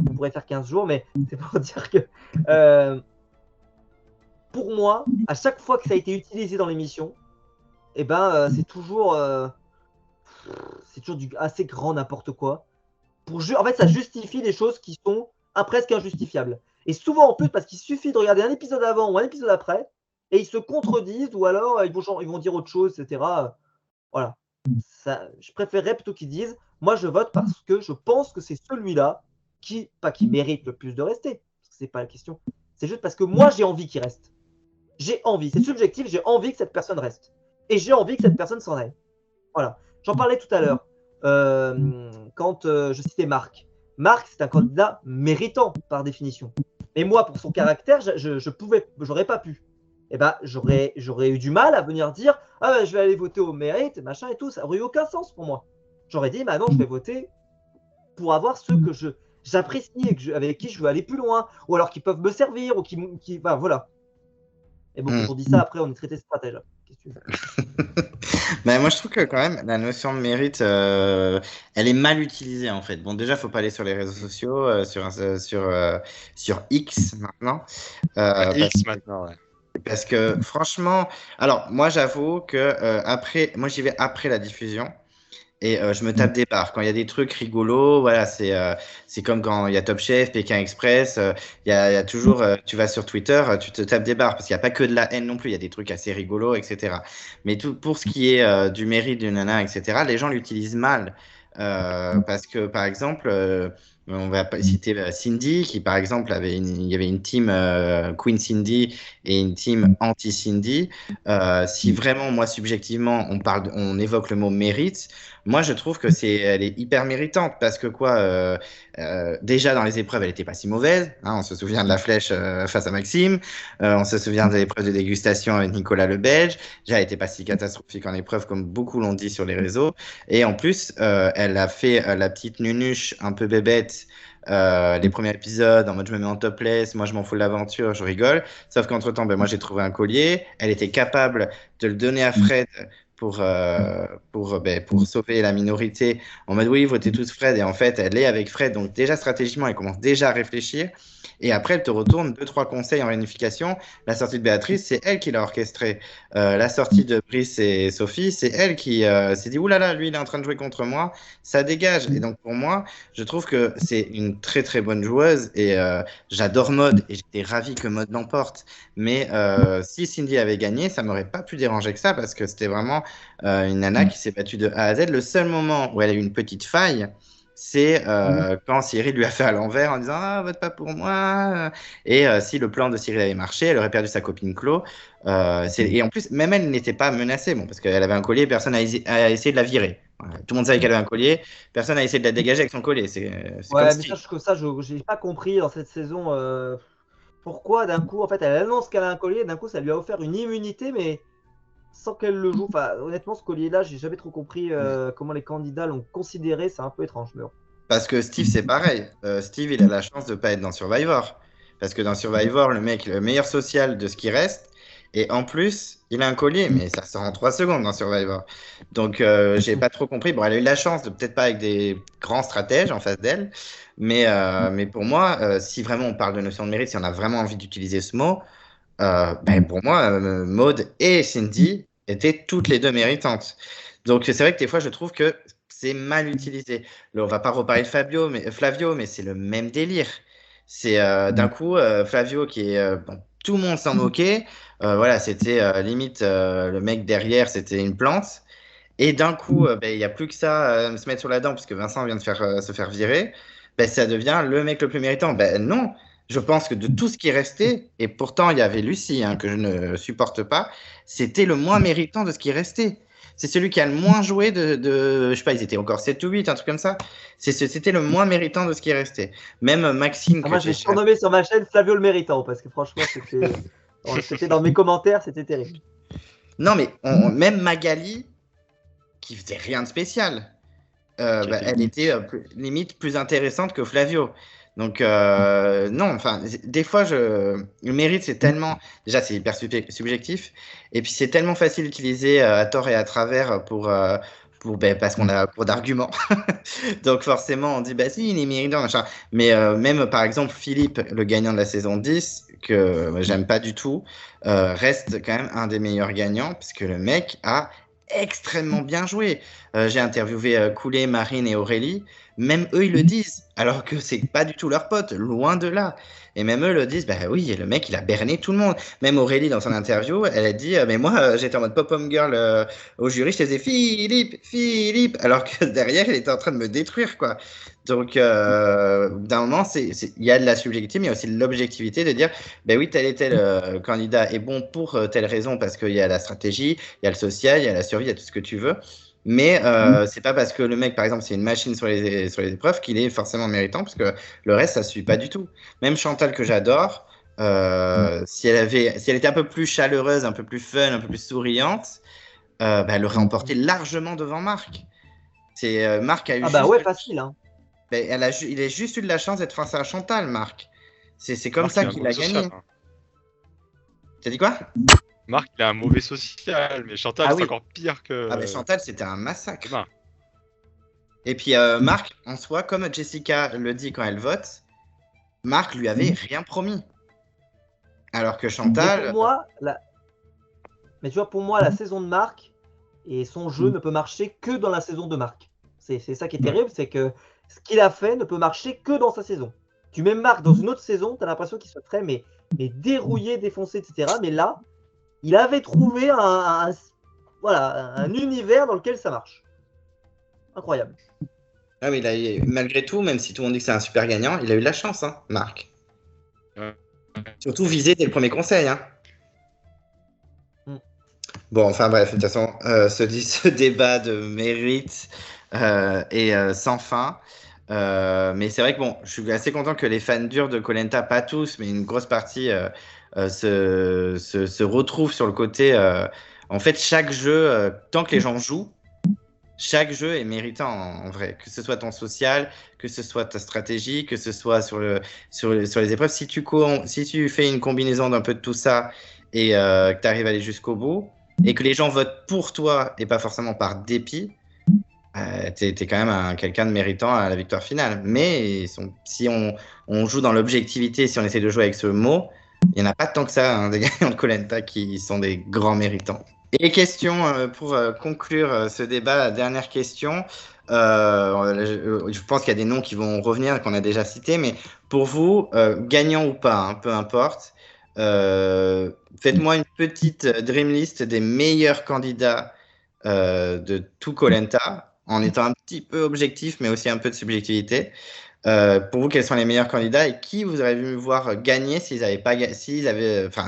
on pourrait faire 15 jours, mais c'est pour dire que pour moi, à chaque fois que ça a été utilisé dans l'émission, eh ben, c'est toujours du assez grand n'importe quoi. En fait, ça justifie des choses qui sont presque injustifiables. Et souvent en plus, parce qu'il suffit de regarder un épisode avant ou un épisode après, et ils se contredisent, ou alors ils vont dire autre chose, etc. Voilà. Ça, je préférerais plutôt qu'ils disent, moi je vote parce que je pense que c'est celui-là pas qui mérite le plus de rester. C'est pas la question. C'est juste parce que moi j'ai envie qu'il reste. J'ai envie, c'est subjectif, j'ai envie que cette personne reste. Et j'ai envie que cette personne s'en aille. Voilà. J'en parlais tout à l'heure quand je citais Marc. Marc, c'est un candidat méritant par définition. Et moi, pour son caractère, j'aurais pas pu. Eh ben, j'aurais eu du mal à venir dire je vais aller voter au mérite, machin et tout. Ça aurait eu aucun sens pour moi. J'aurais dit non, je vais voter pour avoir ceux que j'apprécie et avec qui je veux aller plus loin, ou alors qui peuvent me servir, ou qui voilà. Et bon, quand on dit ça, après, on est traité de stratège. Mais moi, je trouve que quand même, la notion de mérite, elle est mal utilisée en fait. Bon, déjà, faut pas aller sur les réseaux sociaux, sur X maintenant. X maintenant, ouais. Parce que franchement, alors moi, j'avoue que moi, j'y vais après la diffusion. Et je me tape des barres. Quand il y a des trucs rigolos, voilà, c'est comme quand il y a Top Chef, Pékin Express, il y a toujours, tu vas sur Twitter, tu te tapes des barres parce qu'il n'y a pas que de la haine non plus, il y a des trucs assez rigolos, etc. Mais tout pour ce qui est du mérite du nana, etc., les gens l'utilisent mal. Parce que, par exemple, on va citer Cindy, qui, par exemple, il y avait une team Queen Cindy et une team anti-Cindy. Si vraiment, moi, subjectivement, on évoque le mot mérite, moi, je trouve que elle est hyper méritante parce que déjà dans les épreuves, elle n'était pas si mauvaise. Hein, on se souvient de la flèche face à Maxime. On se souvient de l'épreuve de dégustation avec Nicolas le Belge. Déjà, elle n'était pas si catastrophique en épreuve comme beaucoup l'ont dit sur les réseaux. Et en plus, elle a fait la petite nunuche un peu bébête. Les premiers épisodes en mode je me mets en topless, moi je m'en fous de l'aventure, je rigole. Sauf qu'entre-temps, moi j'ai trouvé un collier. Elle était capable de le donner à Fred pour sauver la minorité en mode oui, votez tous Fred. Et en fait, elle est avec Fred. Donc déjà stratégiquement, elle commence déjà à réfléchir. Et après, elle te retourne 2-3 conseils en réunification. La sortie de Béatrice, c'est elle qui l'a orchestré. La sortie de Brice et Sophie, c'est elle qui s'est dit oulala, lui, il est en train de jouer contre moi. Ça dégage. Et donc, pour moi, je trouve que c'est une très, très bonne joueuse. Et j'adore Maud. Et j'étais ravi que Maud l'emporte. Mais si Cindy avait gagné, ça m'aurait pas pu déranger que ça parce que c'était vraiment une nana qui s'est battue de A à Z. Le seul moment où elle a eu une petite faille, c'est quand Cyril lui a fait à l'envers en disant ah, vote pas pour moi. Et si le plan de Cyril avait marché, elle aurait perdu sa copine Chlo. Et en plus, même elle n'était pas menacée, bon, parce qu'elle avait un collier, personne n'a essayé de la virer. Voilà. Tout le monde savait qu'elle avait un collier, personne n'a essayé de la dégager avec son collier. C'est ouais, comme mais Steve. je n'ai pas compris dans cette saison pourquoi d'un coup, en fait, elle annonce qu'elle a un collier, et d'un coup, ça lui a offert une immunité, mais sans qu'elle le joue. Enfin, honnêtement, ce collier-là, j'ai jamais trop compris comment les candidats l'ont considéré. C'est un peu étrange, mais bon. Parce que Steve, c'est pareil. Steve, il a la chance de ne pas être dans Survivor. Parce que dans Survivor, le mec, le meilleur social de ce qui reste. Et en plus, il a un collier, mais ça sort en 3 secondes dans Survivor. Donc, j'ai pas trop compris. Bon, elle a eu la chance de peut-être pas avec des grands stratèges en face d'elle. Mais pour moi, si vraiment on parle de notion de mérite, si on a vraiment envie d'utiliser ce mot, pour moi, Maud et Cindy étaient toutes les deux méritantes. Donc, c'est vrai que des fois, je trouve que c'est mal utilisé. Là, on va pas reparler de Flavio, mais c'est le même délire. C'est d'un coup Flavio qui est bon, tout le monde s'en moquait. Voilà, c'était limite le mec derrière, c'était une plante. Et d'un coup, il n'y a plus que ça à se mettre sur la dent parce que Vincent vient de se faire virer. Ça devient le mec le plus méritant. Non, je pense que de tout ce qui restait, et pourtant il y avait Lucie hein, que je ne supporte pas, c'était le moins méritant de ce qui restait. C'est celui qui a le moins joué je sais pas, ils étaient encore 7 ou 8, un truc comme ça. C'était le moins méritant de ce qui restait. Même Maxime. Moi, je l'ai surnommé sur ma chaîne Flavio le méritant, parce que franchement, c'était dans mes commentaires, c'était terrible. Non, mais même Magali, qui faisait rien de spécial, elle était limite plus intéressante que Flavio. Donc, non, enfin, des fois, le mérite, c'est tellement. Déjà, c'est hyper subjectif. Et puis, c'est tellement facile d'utiliser à tort et à travers parce qu'on a cours d'arguments. Donc, forcément, on dit, bah si, il est méritant, machin. Mais même, par exemple, Philippe, le gagnant de la saison 10, que j'aime pas du tout, reste quand même un des meilleurs gagnants, puisque le mec a extrêmement bien joué. J'ai interviewé Coulé, Marine et Aurélie. Même eux, ils le disent, alors que c'est pas du tout leur pote, loin de là. Et même eux le disent, bah oui, le mec, il a berné tout le monde. Même Aurélie, dans son interview, elle a dit, mais moi, j'étais en mode pop-home girl au jury, je faisais Philippe, Philippe, alors que derrière, elle était en train de me détruire, quoi. Donc, d'un moment, il y a de la subjectivité, mais il y a aussi de l'objectivité de dire, ben oui, tel et tel candidat est bon pour telle raison, parce qu'il y a la stratégie, il y a le social, il y a la survie, il y a tout ce que tu veux. Mais c'est pas parce que le mec, par exemple, c'est une machine sur les épreuves qu'il est forcément méritant, parce que le reste, ça suit pas du tout. Même Chantal, que j'adore, si elle était un peu plus chaleureuse, un peu plus fun, un peu plus souriante, elle aurait emporté largement devant Marc. Marc a eu Ah bah ouais, facile. Hein. Il a juste eu de la chance d'être face à Chantal, Marc. C'est comme ça qu'il a gagné. T'as dit quoi? Marc, il a un mauvais social, mais Chantal, c'est encore pire que. Ah, mais Chantal, c'était un massacre. Et puis, Marc, en soi, comme Jessica le dit quand elle vote, Marc lui avait rien promis. Alors que Chantal. Mais tu vois, pour moi, la saison de Marc et son jeu ne peut marcher que dans la saison de Marc. C'est ça qui est terrible, c'est que ce qu'il a fait ne peut marcher que dans sa saison. Tu mets Marc dans une autre saison, tu as l'impression qu'il se ferait mais dérouiller, défoncer, etc. Mais là, il avait trouvé un univers dans lequel ça marche. Incroyable. Ah oui, malgré tout, même si tout le monde dit que c'est un super gagnant, il a eu de la chance, hein, Marc. Surtout visé dès le premier conseil. Hein. Bon, enfin bref, de toute façon, ce débat de mérite est sans fin. Mais c'est vrai que bon, je suis assez content que les fans durs de Koh Lanta, pas tous, mais une grosse partie, se retrouvent sur le côté. En fait, chaque jeu, tant que les gens jouent, chaque jeu est méritant en vrai. Que ce soit ton social, que ce soit ta stratégie, que ce soit sur les épreuves. Si tu fais une combinaison d'un peu de tout ça et que tu arrives à aller jusqu'au bout, et que les gens votent pour toi et pas forcément par dépit, t'es quand même quelqu'un de méritant à la victoire finale. Mais si on joue dans l'objectivité, si on essaie de jouer avec ce mot, il n'y en a pas tant que ça, hein, des gagnants de Koh Lanta qui sont des grands méritants. Et question pour conclure ce débat, la dernière question. Je pense qu'il y a des noms qui vont revenir, qu'on a déjà cités, mais pour vous, gagnant ou pas, hein, peu importe, faites-moi une petite dream list des meilleurs candidats de tout Koh Lanta, en étant un petit peu objectif, mais aussi un peu de subjectivité. Pour vous, quels sont les meilleurs candidats et qui vous auriez vu voir gagner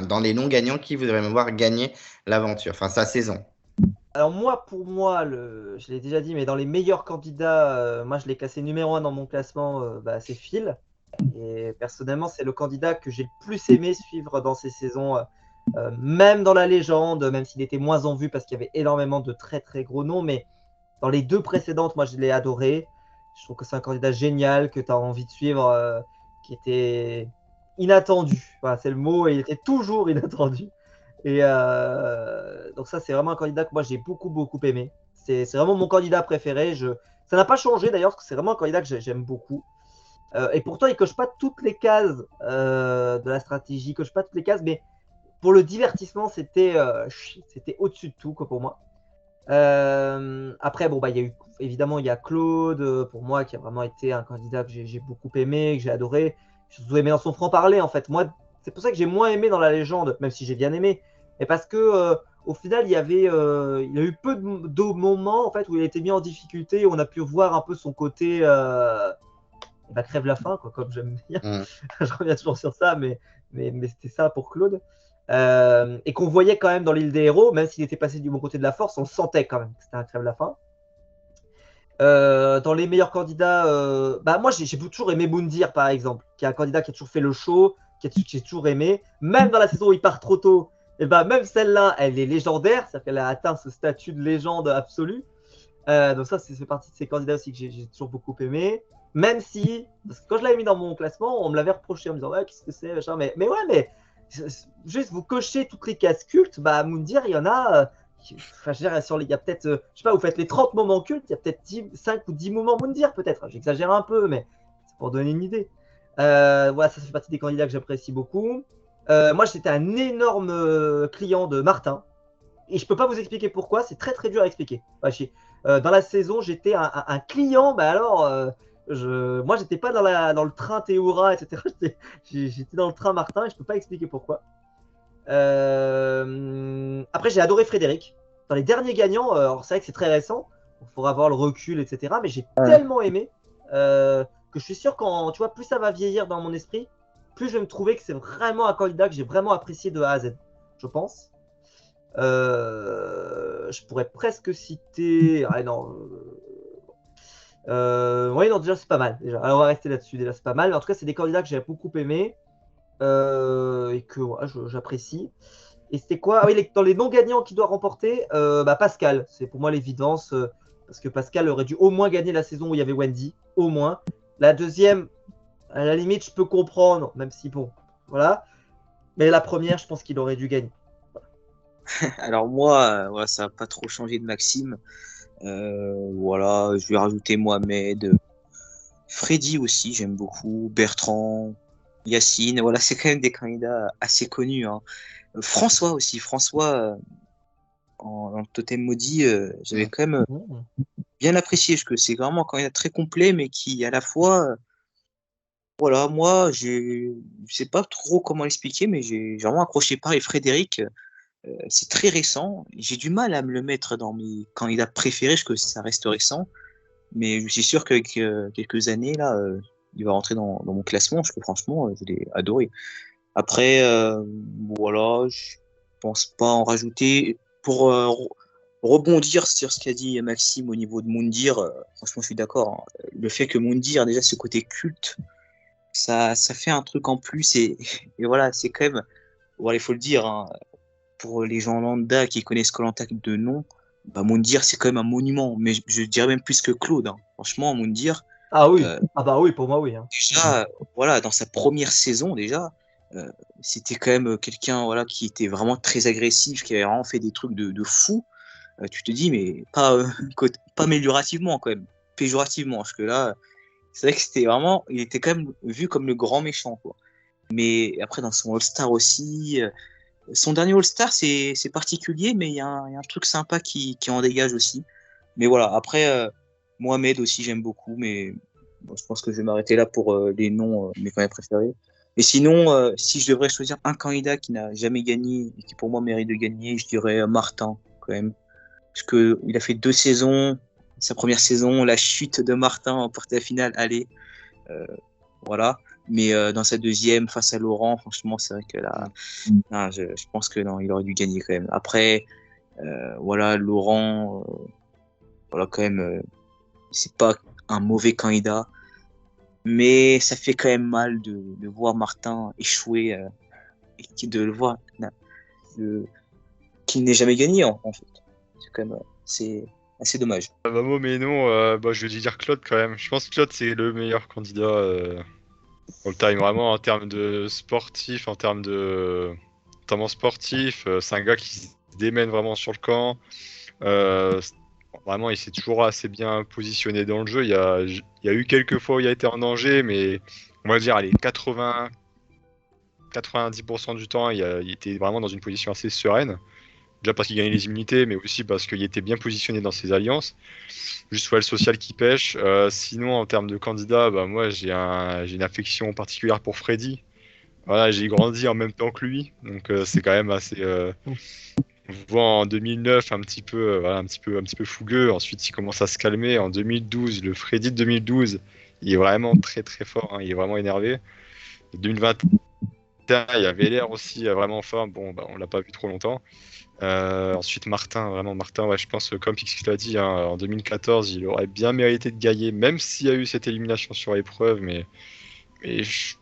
dans les non-gagnants, qui vous auriez vu voir gagner l'aventure, enfin sa saison? Alors pour moi, je l'ai déjà dit, mais dans les meilleurs candidats, moi je l'ai classé numéro 1 dans mon classement, c'est Phil. Et personnellement, c'est le candidat que j'ai le plus aimé suivre dans ces saisons, même dans la légende, même s'il était moins en vue parce qu'il y avait énormément de très très gros noms, mais dans les deux précédentes, moi je l'ai adoré. Je trouve que c'est un candidat génial que tu as envie de suivre, qui était inattendu. Voilà, c'est le mot, et il était toujours inattendu. Et donc ça, c'est vraiment un candidat que moi j'ai beaucoup aimé. C'est vraiment mon candidat préféré. Ça n'a pas changé d'ailleurs, parce que c'est vraiment un candidat que j'aime beaucoup. Et pourtant, il coche pas toutes les cases de la stratégie, il coche pas toutes les cases, mais pour le divertissement, c'était au-dessus de tout, quoi, pour moi. Après, bon, il y a Claude, pour moi, qui a vraiment été un candidat que j'ai beaucoup aimé, que j'ai adoré. J'ai surtout aimé dans son franc-parler, en fait. Moi, c'est pour ça que j'ai moins aimé dans la légende, même si j'ai bien aimé. Mais parce que au final, il y a eu peu de moments en fait où il a été mis en difficulté, où on a pu voir un peu son côté crève la faim, quoi, comme j'aime dire. Je reviens toujours sur ça, mais c'était ça pour Claude. Et qu'on voyait quand même dans l'île des héros, même s'il était passé du bon côté de la force, on le sentait quand même que c'était un crève la faim. Dans les meilleurs candidats, moi j'ai toujours aimé Moundir par exemple, qui est un candidat qui a toujours fait le show, qui j'ai toujours aimé. Même dans la saison où il part trop tôt, et même celle-là, elle est légendaire, c'est-à-dire qu'elle a atteint ce statut de légende absolue. Donc ça, c'est partie de ces candidats aussi que j'ai toujours beaucoup aimé. Même si, parce que quand je l'avais mis dans mon classement, on me l'avait reproché en me disant ouais, qu'est-ce que c'est, machin. Mais ouais, mais juste vous cochez toutes les cases cultes, bah Moundir, il y en a. Enfin, je veux dire, il y a peut-être, je sais pas, vous faites les 30 moments cultes, il y a peut-être 5 ou 10 moments Moundir, peut-être. J'exagère un peu, mais c'est pour donner une idée. Voilà, ça fait partie des candidats que j'apprécie beaucoup. Moi, j'étais un énorme client de Martin. Et je peux pas vous expliquer pourquoi, c'est très très dur à expliquer. Dans la saison, j'étais un client, bah alors, moi, j'étais pas dans le train Théoura, etc. J'étais dans le train Martin et je peux pas expliquer pourquoi. Après, j'ai adoré Frédéric. Dans les derniers gagnants, alors c'est vrai que c'est très récent, il faudra avoir le recul, etc. Mais j'ai tellement aimé que je suis sûr quand, tu vois, plus ça va vieillir dans mon esprit, plus je vais me trouver que c'est vraiment un candidat que j'ai vraiment apprécié de A à Z, je pense. Je pourrais presque citer. Ah non. Oui, non, déjà, c'est pas mal. Déjà. Alors, on va rester là-dessus. Déjà, c'est pas mal. En tout cas, c'est des candidats que j'ai beaucoup aimés et que ouais, j'apprécie. Et c'était quoi? Ah oui, dans les non-gagnants qui doit remporter, Pascal. C'est pour moi l'évidence. Parce que Pascal aurait dû au moins gagner la saison où il y avait Wendy. Au moins. La deuxième, à la limite, je peux comprendre. Même si, bon, voilà. Mais la première, je pense qu'il aurait dû gagner. Alors moi, voilà, ça n'a pas trop changé de Maxime. Voilà, je vais rajouter Mohamed, Freddy aussi, j'aime beaucoup, Bertrand, Yacine. Voilà, c'est quand même des candidats assez connus, hein. François aussi, François en totem maudit, j'avais quand même bien apprécié, parce que c'est vraiment un candidat très complet, mais qui à la fois, voilà, moi, je sais pas trop comment l'expliquer, mais j'ai vraiment accroché par et Frédéric. C'est très récent. J'ai du mal à me le mettre dans mes candidats préférés, parce que ça reste récent. Mais je suis sûr qu'avec quelques années, là, il va rentrer dans mon classement, parce que franchement, je l'ai adoré. Après, voilà, je pense pas en rajouter. Pour rebondir sur ce qu'a dit Maxime au niveau de Moundir, franchement, je suis d'accord, hein. Le fait que Moundir, déjà, ce côté culte, ça fait un truc en plus. Et voilà, c'est quand même, voilà, il faut le dire, hein, pour les gens lambda qui connaissent koh de nom, bah Moundir c'est quand même un monument, mais je dirais même plus que Claude, hein. Franchement, Moundir. Ah oui, ah bah oui, pour moi oui. Hein. Déjà, voilà, dans sa première saison déjà, c'était quand même quelqu'un, voilà, qui était vraiment très agressif, qui avait vraiment fait des trucs de fou. Tu te dis, mais pas améliorativement quand même, péjorativement, parce que là, c'est vrai que c'était vraiment, il était quand même vu comme le grand méchant, quoi. Mais après dans son All-Star aussi. Son dernier All-Star, c'est particulier, mais il y a un truc sympa qui en dégage aussi. Mais voilà, après, Mohamed aussi, j'aime beaucoup, mais bon, je pense que je vais m'arrêter là pour les noms, mes candidats préférés. Et sinon, si je devrais choisir un candidat qui n'a jamais gagné et qui pour moi mérite de gagner, je dirais Martin, quand même. Parce qu'il a fait 2 saisons. Sa première saison, la chute de Martin en porte la finale, allez. Voilà. Mais dans sa deuxième, face à Laurent, franchement, c'est vrai que là, non, je pense que non, il aurait dû gagner quand même. Après, voilà, Laurent, voilà, quand même, c'est pas un mauvais candidat, mais ça fait quand même mal de voir Martin échouer et de le voir qu'il n'ait jamais gagné en fait. C'est quand même, c'est assez dommage. Mais non, je vais dire Claude quand même. Je pense que Claude c'est le meilleur candidat all time, vraiment en termes de sportif, en termes de notamment sportif. C'est un gars qui se démène vraiment sur le camp. Vraiment, il s'est toujours assez bien positionné dans le jeu. Il y a eu quelques fois où il a été en danger, mais on va dire, allez, 90% du temps, il était vraiment dans une position assez sereine. Déjà parce qu'il gagnait les immunités, mais aussi parce qu'il était bien positionné dans ses alliances. Juste le social qui pêche. Sinon, en termes de candidats, moi j'ai une affection particulière pour Freddy. Voilà, j'ai grandi en même temps que lui, donc c'est quand même assez. On voit en 2009 un petit peu fougueux. Ensuite, il commence à se calmer. En 2012, le Freddy de 2012, il est vraiment très très fort. Hein, il est vraiment énervé. En 2021, il avait l'air aussi vraiment fort. Bon, on l'a pas vu trop longtemps. Ensuite, Martin, ouais, je pense, comme Pixis l'a dit, hein, en 2014, il aurait bien mérité de gagner, même s'il y a eu cette élimination sur épreuve. Mais je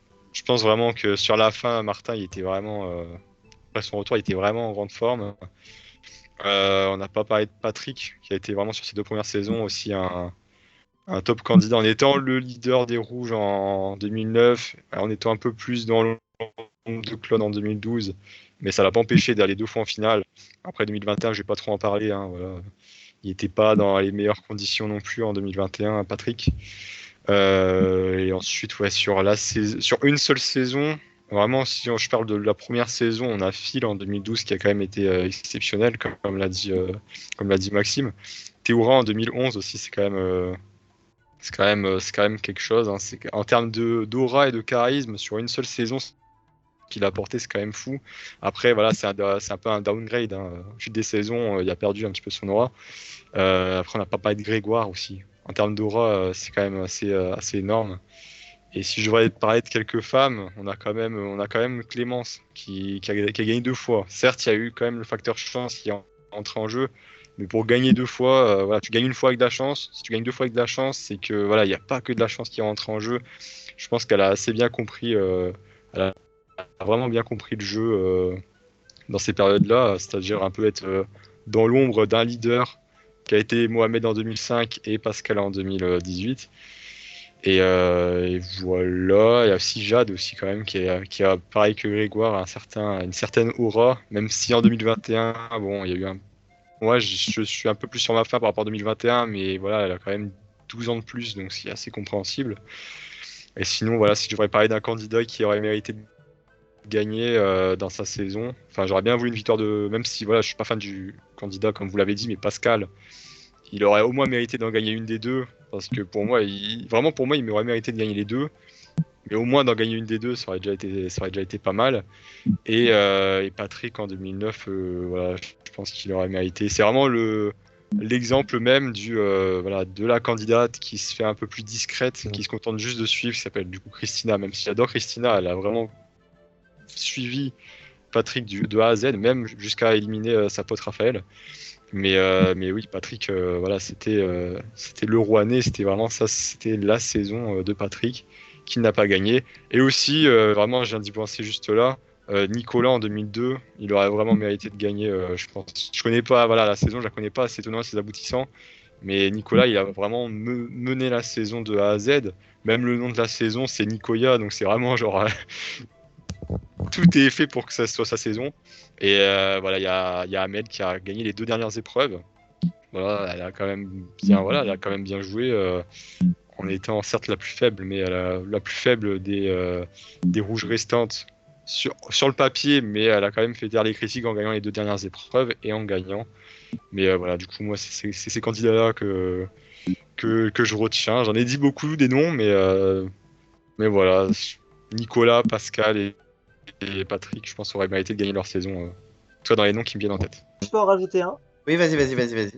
pense vraiment que sur la fin, Martin, il était vraiment. Après son retour, il était vraiment en grande forme. On n'a pas parlé de Patrick, qui a été vraiment sur ses 2 premières saisons aussi un un top candidat en étant le leader des Rouges en 2009, en étant un peu plus dans le nombre de clones en 2012, mais ça l'a pas empêché d'aller 2 fois en finale. Après 2021, je vais pas trop en parler. Voilà. Il n'était pas dans les meilleures conditions non plus en 2021, Patrick. Et ensuite, ouais, sur une seule saison, vraiment, si je parle de la première saison, on a Phil en 2012 qui a quand même été exceptionnel, comme l'a dit Maxime. Théoura en 2011 aussi, c'est quand même quelque chose. Hein. En termes d'aura et de charisme, sur une seule saison, ce qu'il a apporté, c'est quand même fou. Après, voilà, c'est un peu un downgrade. Hein. Au fil des saisons, il a perdu un petit peu son aura. Après, on n'a pas parlé de Grégoire aussi. En termes d'aura, c'est quand même assez énorme. Et si je devrais parler de quelques femmes, on a quand même Clémence qui a gagné 2 fois. Certes, il y a eu quand même le facteur chance qui est entré en jeu, mais pour gagner 2 fois, voilà, tu gagnes une fois avec de la chance. Si tu gagnes 2 fois avec de la chance, c'est que voilà, il n'y a pas que de la chance qui est entrée en jeu. Je pense qu'elle a assez bien compris, elle a vraiment bien compris le jeu dans ces périodes-là, c'est-à-dire un peu être dans l'ombre d'un leader qui a été Mohamed en 2005 et Pascal en 2018. Et voilà, il y a aussi Jade aussi quand même qui a pareil que Grégoire une certaine aura, même si en 2021, bon, il y a eu moi je suis un peu plus sur ma fin par rapport à 2021, mais voilà, elle a quand même 12 ans de plus, donc c'est assez compréhensible. Et sinon, voilà, si je devrais parler d'un candidat qui aurait mérité de gagner dans sa saison, enfin j'aurais bien voulu une victoire même si voilà, je suis pas fan du candidat comme vous l'avez dit, mais Pascal, il aurait au moins mérité d'en gagner une des deux, parce que pour moi, il m'aurait mérité de gagner les deux, mais au moins d'en gagner une des deux, ça aurait déjà été pas mal. Et Patrick en 2009, voilà, je pense qu'il aurait mérité. C'est vraiment l'exemple même de la candidate qui se fait un peu plus discrète, qui se contente juste de suivre, qui s'appelle du coup Christina. Même si j'adore Christina, elle a vraiment suivi Patrick de A à Z, même jusqu'à éliminer sa pote Raphaël. Mais oui, Patrick, voilà, c'était le Rouennais, c'était vraiment ça, c'était la saison de Patrick qui n'a pas gagné. Et aussi, vraiment, je viens d'y penser juste là, Nicolas en 2002, il aurait vraiment mérité de gagner, je pense. Je connais pas, voilà, la saison, je la connais pas, c'est étonnant, ses aboutissants. Mais Nicolas, il a vraiment mené la saison de A à Z. Même le nom de la saison, c'est Nicoya, donc c'est vraiment genre tout est fait pour que ça soit sa saison. Et voilà, il y a Ahmed qui a gagné les 2 dernières épreuves. Voilà, elle a quand même bien joué en étant certes la plus faible, mais la plus faible des rouges restantes sur le papier, mais elle a quand même fait taire les critiques en gagnant les 2 dernières épreuves et en gagnant. Mais voilà, du coup, moi, c'est ces candidats-là que je retiens. J'en ai dit beaucoup des noms, mais voilà, Nicolas, Pascal et Patrick, je pense, auraient mérité de gagner leur saison. Soit dans les noms qui me viennent en tête. Je peux en rajouter un? Oui, vas-y.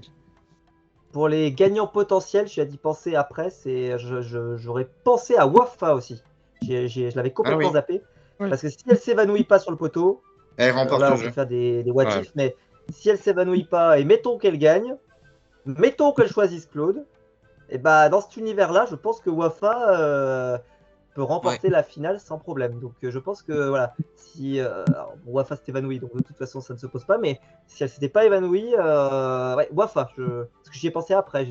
Pour les gagnants potentiels, je suis d'y penser après, j'aurais pensé à Wafa aussi. Je l'avais complètement zappé. Ouais. Parce que si elle s'évanouit pas sur le poteau, elle remporte là, le on jeu. peut faire des what if, mais si elle s'évanouit pas, et mettons qu'elle gagne, mettons qu'elle choisisse Claude, et bah dans cet univers-là, je pense que Wafa peut remporter la finale sans problème. Donc je pense que voilà, si Wafa s'est évanouie, donc de toute façon ça ne se pose pas, mais si elle s'était pas évanouie, Wafa, parce que j'y ai pensé après,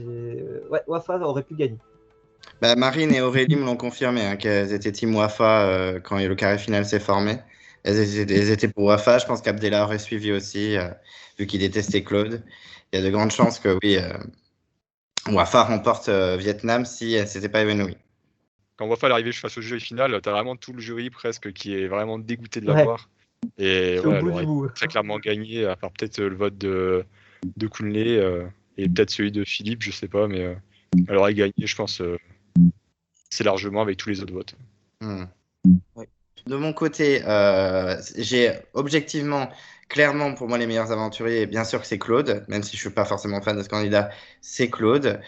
Wafa aurait pu gagner. Bah, Marine et Aurélie me l'ont confirmé, hein, qu'elles étaient team Wafa quand le carré final s'est formé. Elles étaient pour Wafa. Je pense qu'Abdella aurait suivi aussi, vu qu'il détestait Claude. Il y a de grandes chances que oui, Wafa remporte Vietnam si elle s'était pas évanouie. Quand Wafa est arrivé face au jury final, t'as vraiment tout le jury presque qui est vraiment dégoûté de la voir. Et ouais, elle aurait très clairement gagné, à part peut-être le vote de Kunle et peut-être celui de Philippe, je sais pas, mais elle aurait gagné, je pense, c'est largement avec tous les autres votes. De mon côté, j'ai objectivement, clairement, pour moi, les meilleurs aventuriers, bien sûr que c'est Claude, même si je suis pas forcément fan de ce candidat, c'est Claude.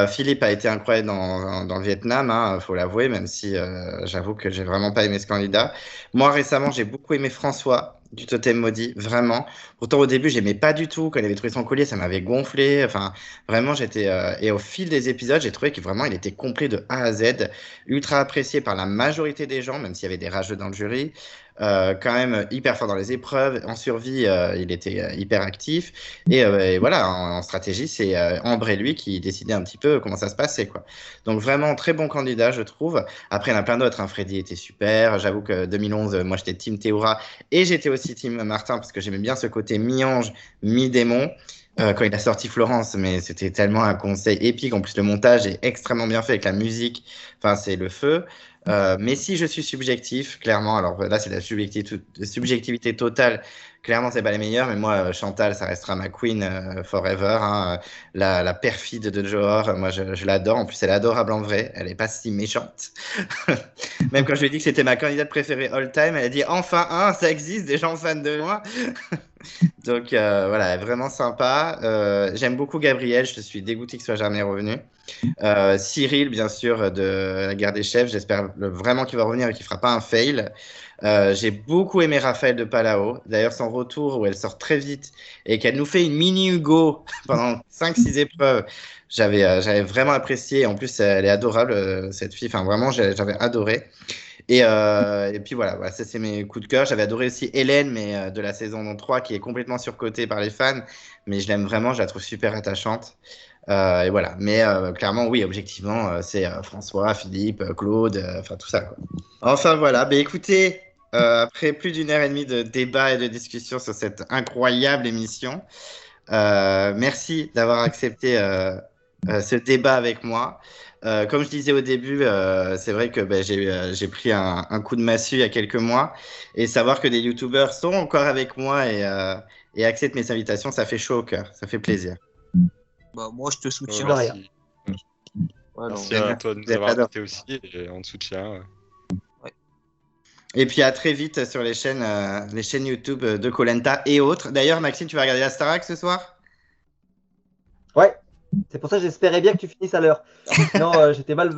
Philippe a été incroyable dans le Vietnam, hein, faut l'avouer, même si j'avoue que j'ai vraiment pas aimé ce candidat. Moi, récemment, j'ai beaucoup aimé François du Totem Maudit, vraiment. Pourtant, au début, j'aimais pas du tout. Quand il avait trouvé son collier, ça m'avait gonflé. Enfin, vraiment, et au fil des épisodes, j'ai trouvé que vraiment, il était complet de A à Z, ultra apprécié par la majorité des gens, même s'il y avait des rageux dans le jury. quand même hyper fort dans les épreuves. En survie, il était hyper actif. Et voilà, en stratégie, c'est Ambre et lui qui décidaient un petit peu comment ça se passait, quoi. Donc vraiment très bon candidat, je trouve. Après, il y en a plein d'autres, hein. Freddy était super. J'avoue que 2011, moi j'étais team Théoura et j'étais aussi team Martin parce que j'aimais bien ce côté mi-ange, mi-démon. Quand il a sorti Florence, mais c'était tellement un conseil épique. En plus, le montage est extrêmement bien fait avec la musique. Enfin, c'est le feu. Mais si je suis subjectif, clairement, alors là, c'est la subjectivité totale. Clairement, c'est pas les meilleurs, mais moi, Chantal, ça restera ma queen forever, hein. La perfide de Johor, moi, je l'adore. En plus, elle est adorable en vrai. Elle est pas si méchante. Même quand je lui ai dit que c'était ma candidate préférée all time, elle a dit enfin ça existe, des gens fans de moi. Donc voilà, vraiment sympa. J'aime beaucoup Gabriel, je suis dégoûté qu'il soit jamais revenu. Cyril, bien sûr, de la guerre des chefs, j'espère vraiment qu'il va revenir et qu'il fera pas un fail. J'ai beaucoup aimé Raphaël de Palao. D'ailleurs, son retour où elle sort très vite et qu'elle nous fait une mini Hugo pendant 5-6 épreuves, j'avais vraiment apprécié. En plus, elle est adorable, cette fille. Enfin, vraiment, j'avais adoré. Et puis voilà, ça c'est mes coups de cœur. J'avais adoré aussi Hélène, mais de la saison 3, qui est complètement surcotée par les fans. Mais je l'aime vraiment, je la trouve super attachante. Et voilà, mais clairement, oui, objectivement, c'est François, Philippe, Claude, enfin tout ça, quoi. Enfin voilà, bah, écoutez, après plus d'1 heure et demie de débat et de discussion sur cette incroyable émission, merci d'avoir accepté ce débat avec moi. Comme je disais au début, c'est vrai que j'ai pris un coup de massue il y a quelques mois, et savoir que des youtubeurs sont encore avec moi et acceptent mes invitations, ça fait chaud au cœur, ça fait plaisir. Bah, moi, je te soutiens. Merci. Ouais, Merci à toi de nous avoir invités aussi, et on te soutient. Ouais. Et puis à très vite sur les chaînes YouTube de Koh Lanta et autres. D'ailleurs, Maxime, tu vas regarder la Starac ce soir? Ouais, c'est pour ça que j'espérais bien que tu finisses à l'heure. Sinon, j'étais mal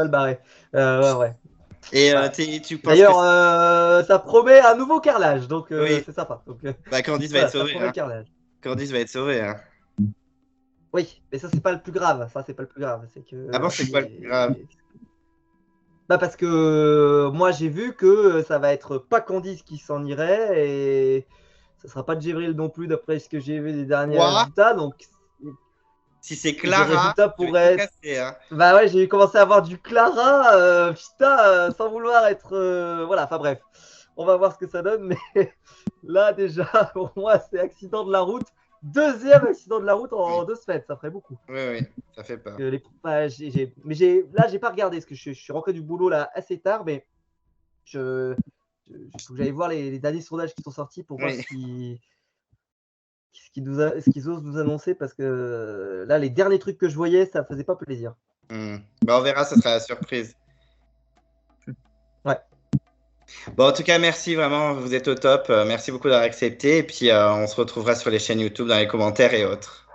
barré. Ouais. Et Voilà. tu penses D'ailleurs, ça promet un nouveau carrelage, donc Oui. c'est sympa. Donc, Candice va voilà, être sauvée. ça promet le carrelage. Candice va être sauvée. Hein. Oui, mais ça, c'est pas le plus grave. Ça, c'est pas le plus grave. C'est que, Ah bon, c'est quoi le plus grave? Bah parce que moi, j'ai vu que ça va être pas Candice qui s'en irait et ça sera pas Djibril non plus, d'après ce que j'ai vu des derniers résultats. Donc, si c'est Clara, les résultats pourraient être... casser, hein. Bah ouais, j'ai commencé à avoir du Clara, putain, sans vouloir être... Voilà, enfin bref. On va voir ce que ça donne, mais là, déjà, pour moi, c'est accident de la route. Deuxième accident de la route en 2 semaines, ça ferait beaucoup. Oui, ça fait peur. Là, j'ai pas regardé, parce que je suis rentré du boulot là assez tard, mais faut que j'aille voir les derniers sondages qui sont sortis pour voir ce qu'ils osent nous annoncer, parce que là, les derniers trucs que je voyais, ça faisait pas plaisir. Bah, on verra, ça sera la surprise. Ouais. Bon, en tout cas, merci vraiment, vous êtes au top. Merci beaucoup d'avoir accepté. Et puis, on se retrouvera sur les chaînes YouTube, dans les commentaires et autres.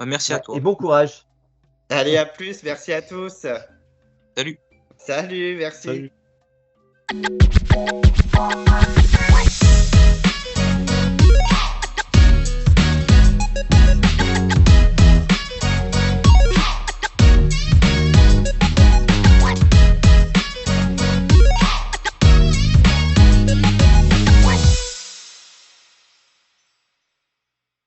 Merci à toi. Et bon courage. Allez, à plus. Merci à tous. Salut. Salut, merci. Salut.